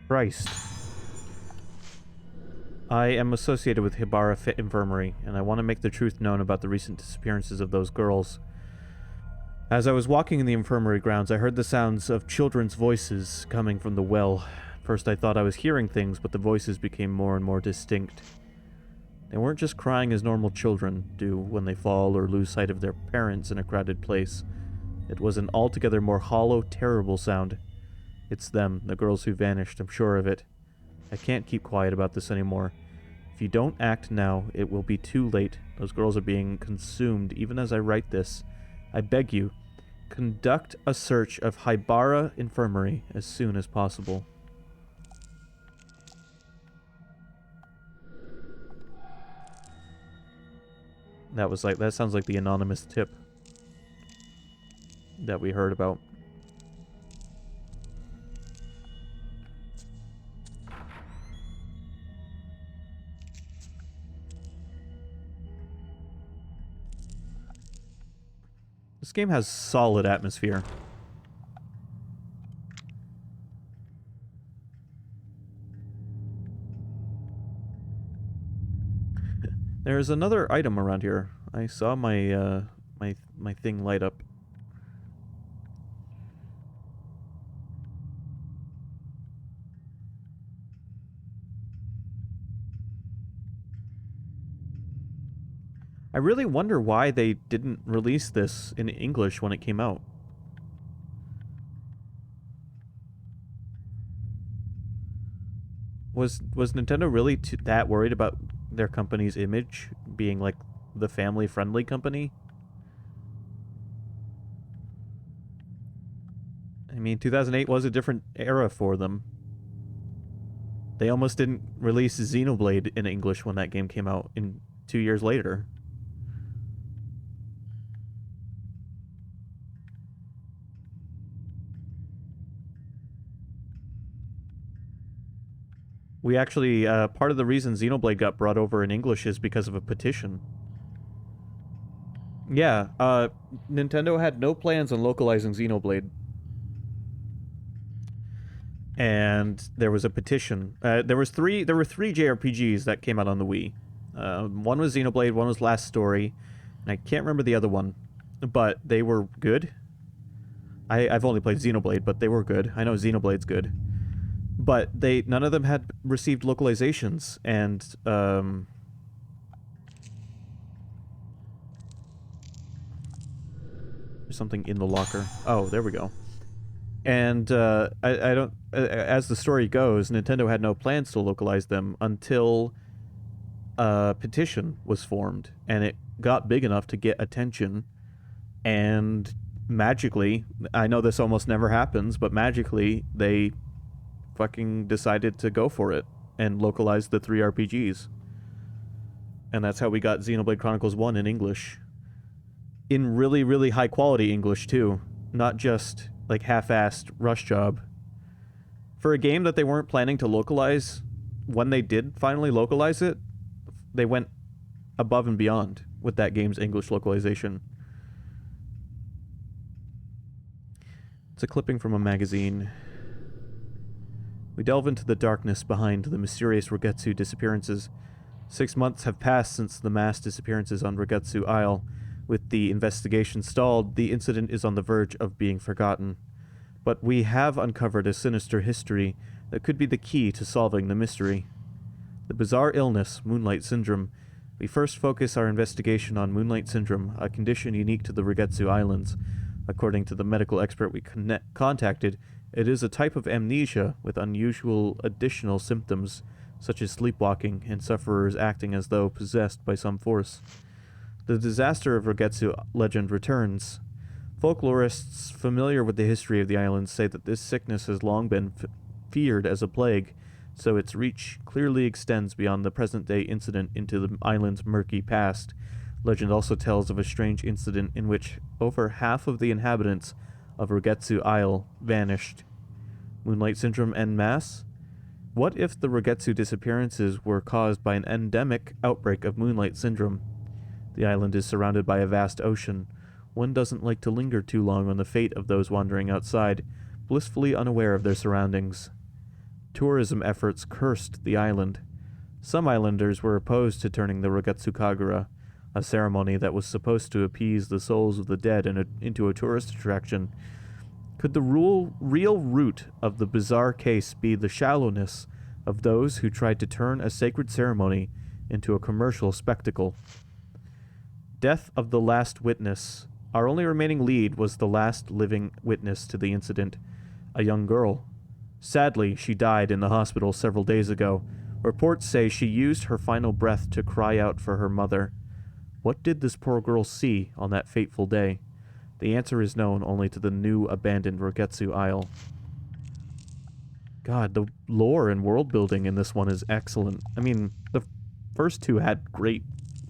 Christ. I am associated with Hibara Fit Infirmary, and I want to make the truth known about the recent disappearances of those girls. As I was walking in the infirmary grounds, I heard the sounds of children's voices coming from the well. First I thought I was hearing things, but the voices became more and more distinct. They weren't just crying as normal children do when they fall or lose sight of their parents in a crowded place. It was an altogether more hollow, terrible sound. It's them, the girls who vanished, I'm sure of it. I can't keep quiet about this anymore. If you don't act now, it will be too late. Those girls are being consumed even as I write this. I beg you, conduct a search of Hibara Infirmary as soon as possible. That sounds like the anonymous tip that we heard about. This game has solid atmosphere. There's another item around here. I saw my my thing light up. I really wonder why they didn't release this in English when it came out. Was Nintendo really that worried about their company's image being like the family-friendly company? I mean, 2008 was a different era for them. They almost didn't release Xenoblade in English when that game came out 2 years later. We actually, part of the reason Xenoblade got brought over in English is because of a petition. Yeah, Nintendo had no plans on localizing Xenoblade. And there was a petition. There were three JRPGs that came out on the Wii. One was Xenoblade, one was Last Story, and I can't remember the other one. But they were good. I've only played Xenoblade, but they were good. I know Xenoblade's good. But none of them had received localizations, and there's something in the locker. Oh, there we go. And I don't. As the story goes, Nintendo had no plans to localize them until a petition was formed, and it got big enough to get attention. And magically, I know this almost never happens, but magically they fucking decided to go for it and localize the 3 RPGs. And that's how we got Xenoblade Chronicles 1 in English. In really, really high quality English, too. Not just, like, half-assed rush job. For a game that they weren't planning to localize, when they did finally localize it, they went above and beyond with that game's English localization. It's a clipping from a magazine. We delve into the darkness behind the mysterious Rogetsu disappearances. 6 months have passed since the mass disappearances on Rogetsu Isle. With the investigation stalled, the incident is on the verge of being forgotten. But we have uncovered a sinister history that could be the key to solving the mystery. The bizarre illness, Moonlight Syndrome, We first focus our investigation on Moonlight Syndrome, a condition unique to the Rugetsu Islands. According to the medical expert we contacted, it is a type of amnesia with unusual additional symptoms, such as sleepwalking and sufferers acting as though possessed by some force. The disaster of Rugetsu legend returns. Folklorists familiar with the history of the islands say that this sickness has long been feared as a plague, so its reach clearly extends beyond the present-day incident into the island's murky past. Legend also tells of a strange incident in which over half of the inhabitants of Rugetsu Isle vanished. Moonlight Syndrome en masse? What if the Rugetsu disappearances were caused by an endemic outbreak of Moonlight Syndrome? The island is surrounded by a vast ocean. One doesn't like to linger too long on the fate of those wandering outside, blissfully unaware of their surroundings. Tourism efforts cursed the island. Some islanders were opposed to turning the Rugetsu Kagura, a ceremony that was supposed to appease the souls of the dead into a tourist attraction. Could the real root of the bizarre case be the shallowness of those who tried to turn a sacred ceremony into a commercial spectacle? Death of the last witness. Our only remaining lead was the last living witness to the incident, a young girl. Sadly, she died in the hospital several days ago. Reports say she used her final breath to cry out for her mother. What did this poor girl see on that fateful day? The answer is known only to the new abandoned Rugetsu Isle. God, the lore and world building in this one is excellent. I mean, the first two had great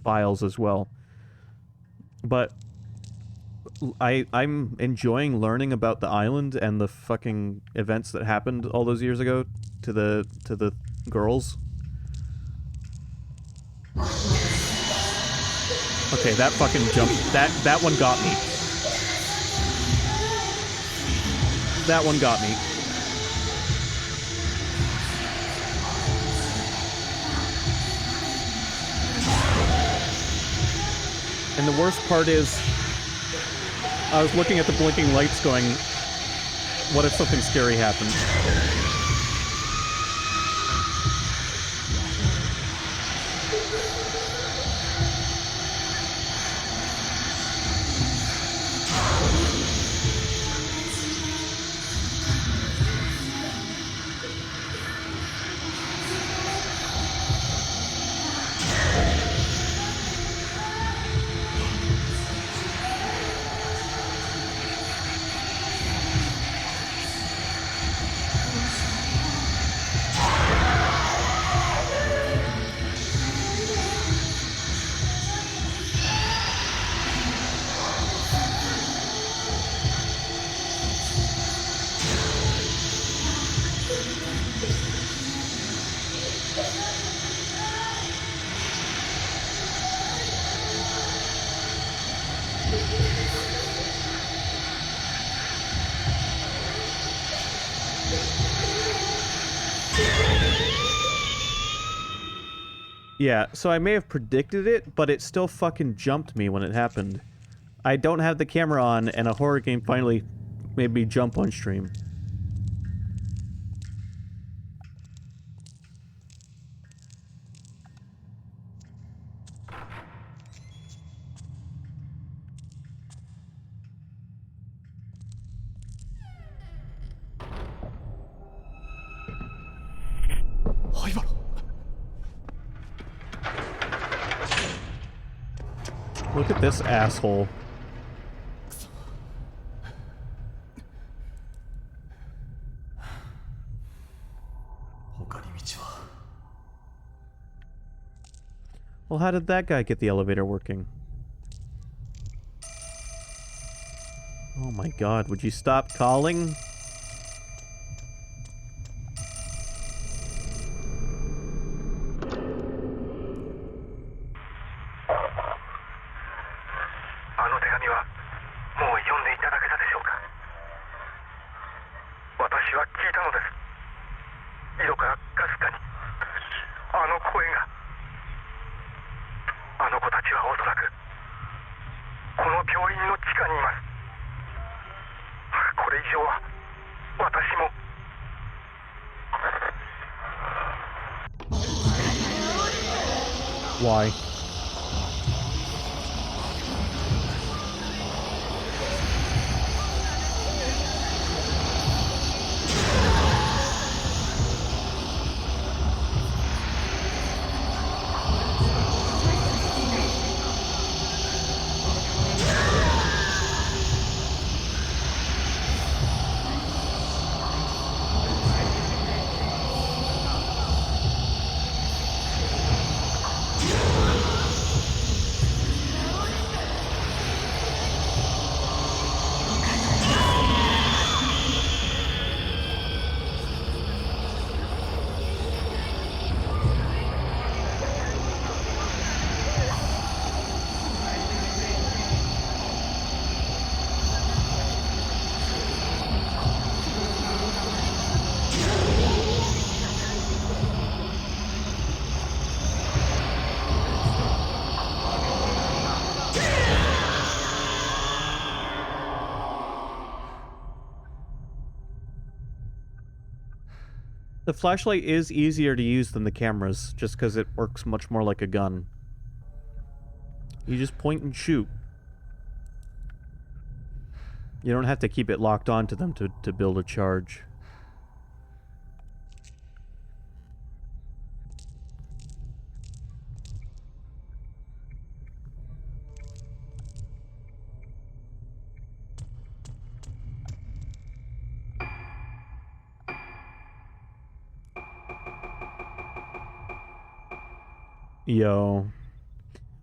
files as well. But I'm enjoying learning about the island and the fucking events that happened all those years ago to the girls. Okay, that fucking jump, that one got me. That one got me. And the worst part is, I was looking at the blinking lights going, what if something scary happened? Yeah, so I may have predicted it, but it still fucking jumped me when it happened. I don't have the camera on, and a horror game finally made me jump on stream. Look at this asshole. Well, how did that guy get the elevator working? Oh my god, would you stop calling? Why? The flashlight is easier to use than the cameras, just because it works much more like a gun. You just point and shoot. You don't have to keep it locked onto them to build a charge. Yo.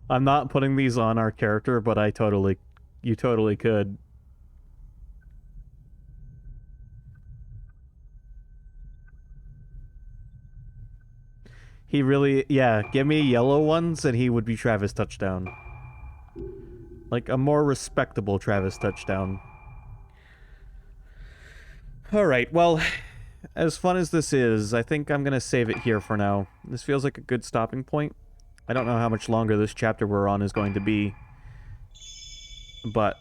I'm not putting these on our character, but you totally could. He really, yeah, give me yellow ones and he would be Travis Touchdown. Like a more respectable Travis Touchdown. Alright, well, as fun as this is, I think I'm gonna save it here for now. This feels like a good stopping point. I don't know how much longer this chapter we're on is going to be. But,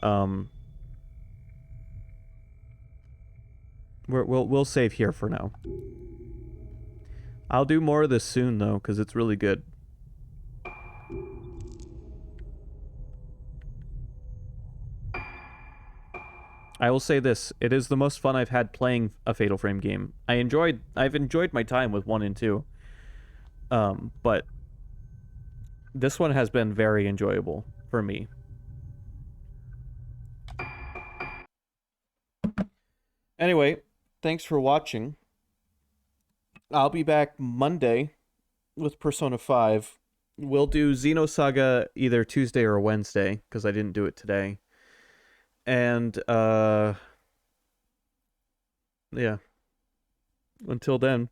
we'll save here for now. I'll do more of this soon, though, because it's really good. I will say this, it is the most fun I've had playing a Fatal Frame game. I've enjoyed my time with 1 and 2. But this one has been very enjoyable for me. Anyway, thanks for watching. I'll be back Monday with Persona 5. We'll do Xenosaga either Tuesday or Wednesday, because I didn't do it today. And, yeah. Until then,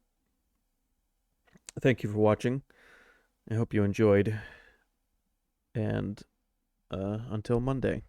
thank you for watching. I hope you enjoyed. And, until Monday.